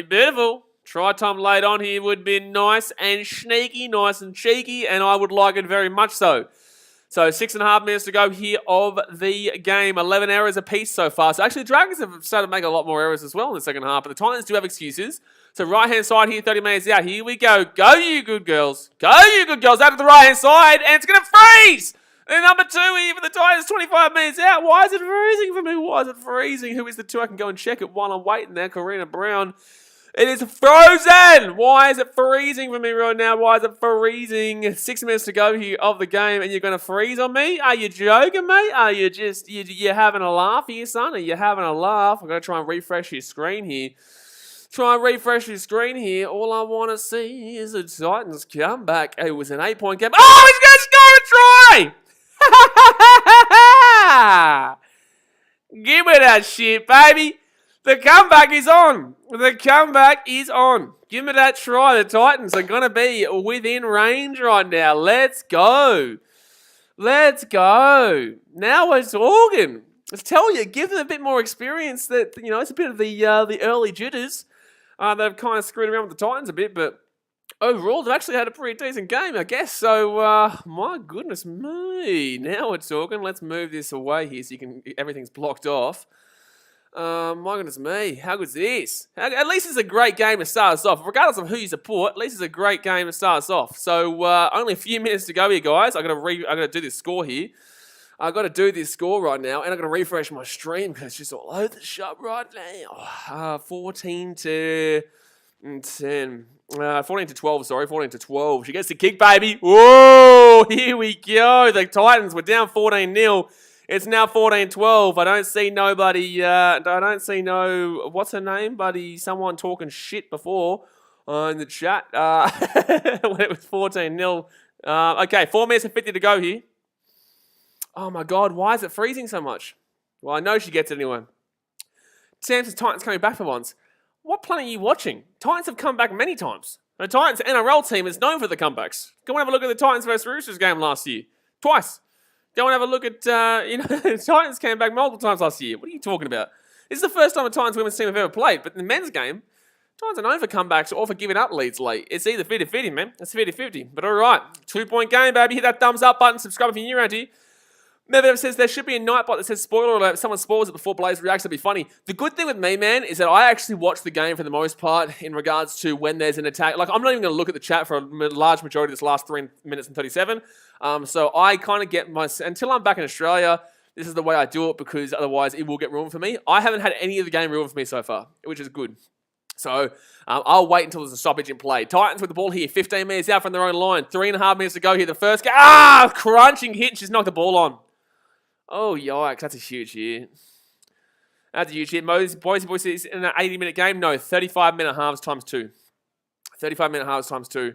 beautiful. Try time late on here would be nice and sneaky, nice and cheeky, and I would like it very much so. So 6.5 minutes to go here of the game. 11 errors apiece so far. So actually the Dragons have started making a lot more errors as well in the second half. But the Titans do have excuses. So right-hand side here, 30 minutes out. Here we go. Go, you good girls. Out of the right-hand side. And it's going to freeze. And number 2 here for the Titans, 25 minutes out. Why is it freezing for me? Who is the 2? I can go and check it while I'm waiting there. Karina Brown. It is frozen! Why is it freezing for me right now? 6 minutes to go here of the game and you're going to freeze on me? Are you joking, mate? Are you just, you having a laugh here, son? Are you having a laugh? I'm going to try and refresh your screen here. All I want to see is the Titans come back. It was an 8-point game. Oh, he's going to score a try! Give me that shit, baby. The comeback is on. Give me that try. The Titans are going to be within range right now. Let's go. Now we're talking. Let's tell you, give them a bit more experience. That it's a bit of the early jitters. They've kind of screwed around with the Titans a bit, but overall, they've actually had a pretty decent game, I guess. So, my goodness me. Now we're talking. Let's move this away here so everything's blocked off. My goodness me, how good is this? At least it's a great game to start us off. Regardless of who you support, at least it's a great game to start us off. So, only a few minutes to go here, guys. I got to do this score here. I got to do this score right now, and I'm going to refresh my stream because it's just all over the shop right now. 14 to 10. 14 to 12, sorry. 14 to 12. She gets the kick, baby. Whoa, here we go. The Titans were down 14-0. It's now 14-12. I don't see nobody, what's her name, buddy? Someone talking shit before in the chat when it was 14-0. Okay, 4 minutes and 50 to go here. Oh my God, why is it freezing so much? Well, I know she gets it anyway. Sam says Titans coming back for once. What planet are you watching? Titans have come back many times. The Titans NRL team is known for the comebacks. Go and have a look at the Titans versus Roosters game last year. Twice. Go and have a look at, the Titans came back multiple times last year. What are you talking about? This is the first time a Titans women's team have ever played, but in the men's game, Titans are known for comebacks or for giving up leads late. It's either 50-50, man. It's 50-50. But all right, 2-point game, baby. Hit that thumbs up button. Subscribe if you're new around here. Mev says there should be a Nightbot that says spoiler alert. If someone spoils it before Blaze reacts, that'd be funny. The good thing with me, man, is that I actually watch the game for the most part in regards to when there's an attack. Like, I'm not even going to look at the chat for a large majority of this last 3 minutes and 37. So I kind of get until I'm back in Australia, this is the way I do it because otherwise it will get ruined for me. I haven't had any of the game ruined for me so far, which is good. So I'll wait until there's a stoppage in play. Titans with the ball here, 15 minutes out from their own line. 3.5 minutes to go here. The first game. Crunching hit. She's knocked the ball on. Oh, yikes. That's a huge hit. Boise says in an 80-minute game? No, 35-minute halves times 2. 35-minute halves times 2.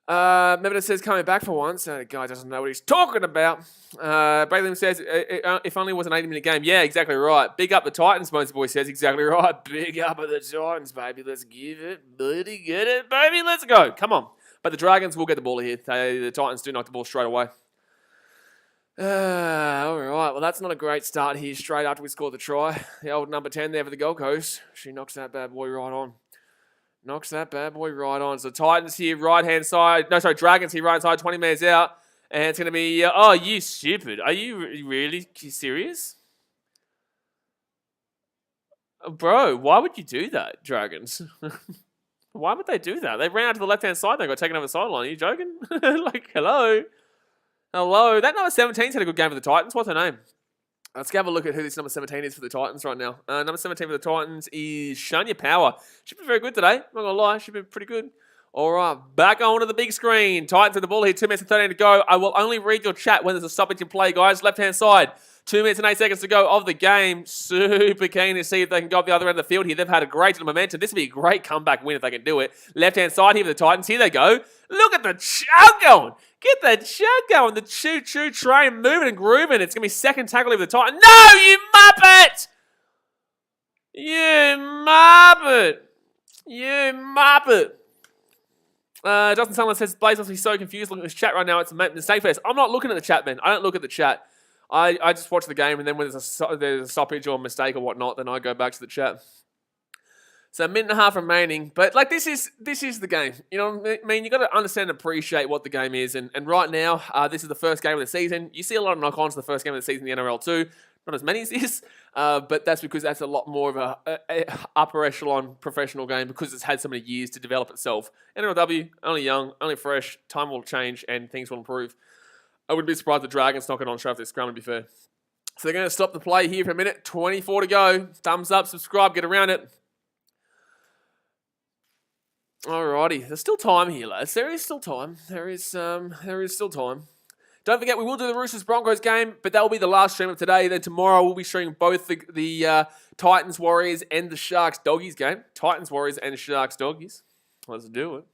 Mebita says coming back for once. The guy doesn't know what he's talking about. Braylon says if only it was an 80-minute game. Yeah, exactly right. Big up the Titans, Boise Boy says. Exactly right. Big up the Titans, baby. Let's give it. Bloody get it, baby. Let's go. Come on. But the Dragons will get the ball here. The Titans do knock the ball straight away. All right, well, that's not a great start here straight after we scored the try. The old number 10 there for the Gold Coast. She knocks that bad boy right on. So Titans here, right-hand side. No, sorry, Dragons here, right-hand side, 20 minutes out. And it's going to be, oh, you stupid. Are you really serious? Bro, why would you do that, Dragons? Why would they do that? They ran out to the left-hand side. They got taken over the sideline. Are you joking? Like, hello? Hello? That number 17's had a good game for the Titans. What's her name? Let's have a look at who this number 17 is for the Titans right now. Number 17 for the Titans is Shania Power. She's been very good today. I'm not going to lie. She's been pretty good. All right, back onto the big screen. Titans with the ball here. 2 minutes and 13 to go. I will only read your chat when there's a stoppage in play, guys. Left-hand side. 2 minutes and 8 seconds to go of the game. Super keen to see if they can go up the other end of the field here. They've had a great deal of momentum. This would be a great comeback win if they can do it. Left-hand side here for the Titans. Here they go. Look at the chug going. Get the chug going. The choo-choo train moving and grooving. It's going to be second tackle here for the Titans. No, you muppet! You muppet! You muppet! Justin Sutherland says, Blaze must be so confused looking at this chat right now. It's a mistake fest. I'm not looking at the chat, man. I don't look at the chat. I just watch the game, and then when there's a stoppage or a mistake or whatnot, then I go back to the chat. So a minute and a half remaining. But, like, this is the game. You know what I mean? You've got to understand and appreciate what the game is. And right now, this is the first game of the season. You see a lot of knock-ons to the first game of the season in the NRL too. Not as many as this, but that's because that's a lot more of a upper echelon professional game because it's had so many years to develop itself. NRLW, only young, only fresh, time will change and things will improve. I wouldn't be surprised if the Dragons knock it on straight after this scrum, to be fair. So they're going to stop the play here for a minute. 24 to go. Thumbs up, subscribe, get around it. Alrighty, there's still time here, lads. There is still time. There is still time. Don't forget, we will do the Roosters-Broncos game, but that will be the last stream of today. Then tomorrow, we'll be streaming both the Titans-Warriors and the Sharks-Doggies game. Titans-Warriors and Sharks-Doggies. Let's do it.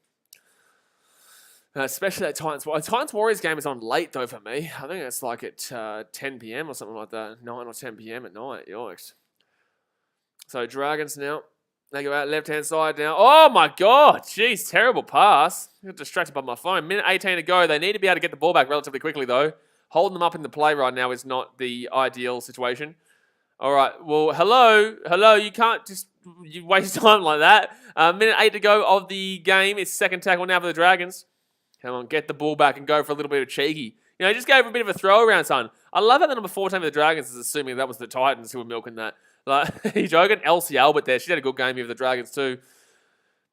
Especially that Titans-Warriors game is on late, though, for me. I think it's like at 10 p.m. or something like that. 9 or 10 p.m. at night. Yikes. So, Dragons now. They go out left-hand side now. Oh, my God. Jeez, terrible pass. I got distracted by my phone. Minute 18 to go. They need to be able to get the ball back relatively quickly, though. Holding them up in the play right now is not the ideal situation. All right. Well, hello. Hello. You can't just waste time like that. Minute 8 to go of the game. It's second tackle now for the Dragons. Come on, get the ball back and go for a little bit of cheeky. You know, just go for a bit of a throw around, son. I love how the number 14 for the Dragons is assuming that was the Titans who were milking that. Like, you joking? Elsie Albert there. She had a good game here for the Dragons too.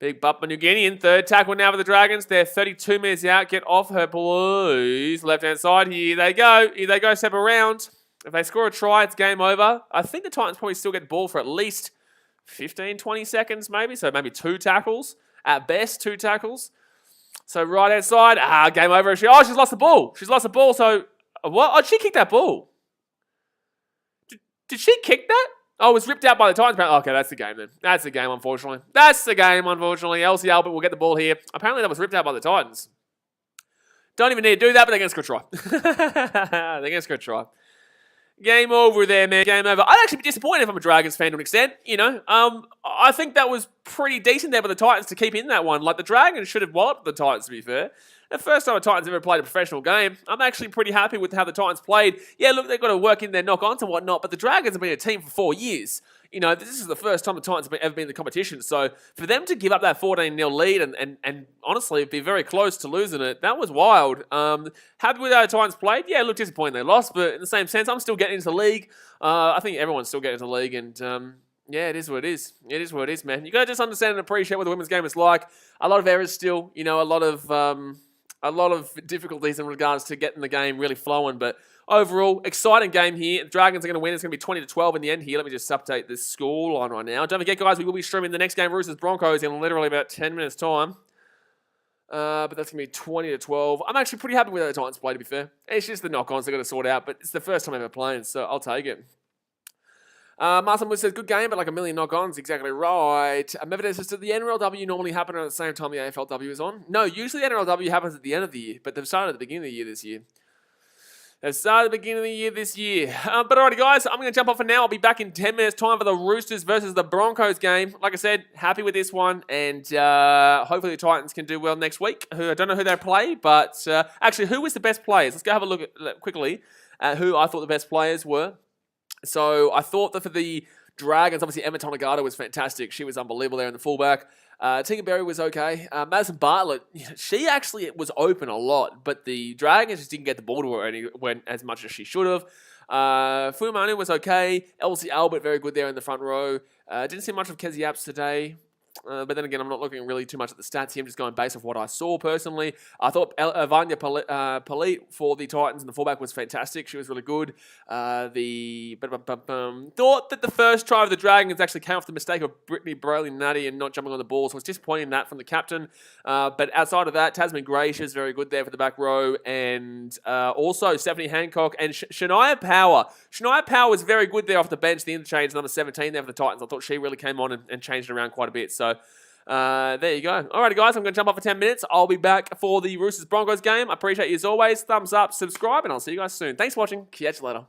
Big Papua New Guinean. Third tackle now for the Dragons. They're 32 minutes out. Get off her, please. Left-hand side. Here they go. Here they go. Step around. If they score a try, it's game over. I think the Titans probably still get the ball for at least 15, 20 seconds maybe. So maybe 2 tackles. At best, 2 tackles. So right-hand side. Game over. She's lost the ball. She's lost the ball. So what? Oh, she kicked that ball. Did she kick that? Oh, it was ripped out by the Titans. Okay, that's the game then. That's the game, unfortunately. That's the game, unfortunately. Elsie Albert will get the ball here. Apparently that was ripped out by the Titans. Don't even need to do that, but they're going to score a try. They're going to score a try. Game over there, man. Game over. I'd actually be disappointed if I'm a Dragons fan to an extent. You know, I think that was pretty decent there for the Titans to keep in that one. Like, the Dragons should have walloped the Titans, to be fair. The first time the Titans ever played a professional game, I'm actually pretty happy with how the Titans played. Yeah, look, they've got to work in their knock-ons and whatnot, but the Dragons have been a team for 4 years. You know, this is the first time the Titans have ever been in the competition. So for them to give up that 14-0 lead and honestly be very close to losing it, that was wild. Happy with how the Titans played? Yeah, look, disappointing they lost, but in the same sense, I'm still getting into the league. I think everyone's still getting into the league, and yeah, it is what it is. It is what it is, man. You got to just understand and appreciate what the women's game is like. A lot of errors still, you know, a lot of difficulties in regards to getting the game really flowing, but overall, exciting game here. The Dragons are going to win. It's going to be 20-12 in the end here. Let me just update the score line right now. Don't forget, guys, we will be streaming the next game, Roosters-Broncos, in literally about 10 minutes' time. But that's going to be 20-12. I'm actually pretty happy with how the Titans play, to be fair. It's just the knock-ons they've got to sort out, but it's the first time ever playing, so I'll take it. Martin Wood says, good game, but like a million knock-ons. Exactly right. Mevides says, did the NRLW normally happen at the same time the AFLW is on? No, usually the NRLW happens at the end of the year, but they've started at the beginning of the year this year. They've started at the beginning of the year this year. But alrighty, guys, I'm going to jump off for now. I'll be back in 10 minutes' time for the Roosters versus the Broncos game. Like I said, happy with this one, and hopefully the Titans can do well next week. I don't know who they play, but actually, who was the best players? Let's go have a look at quickly at who I thought the best players were. So I thought that for the Dragons, obviously Emma Tonegata was fantastic. She was unbelievable there in the fullback. Tika Berry was okay. Madison Bartlett, she actually was open a lot, but the Dragons just didn't get the ball to her as much as she should have. Fumanu was okay. Elsie Albert, very good there in the front row. Didn't see much of Kezi Apps today. But then again, I'm not looking really too much at the stats here. I'm just going based off what I saw personally. I thought Vanya Palit for the Titans and the fullback was fantastic. She was really good. Thought that the first try of the Dragons actually came off the mistake of Brittany Braley-Natty and not jumping on the ball. So I was disappointed in that from the captain. But outside of that, Tasman Gray, she was very good there for the back row. And also Stephanie Hancock and Shania Power. Shania Power was very good there off the bench, the interchange, number 17 there for the Titans. I thought she really came on and changed it around quite a bit. So there you go. Alrighty, guys, I'm going to jump off for 10 minutes. I'll be back for the Roosters-Broncos game. I appreciate you as always. Thumbs up, subscribe, and I'll see you guys soon. Thanks for watching. Catch you later.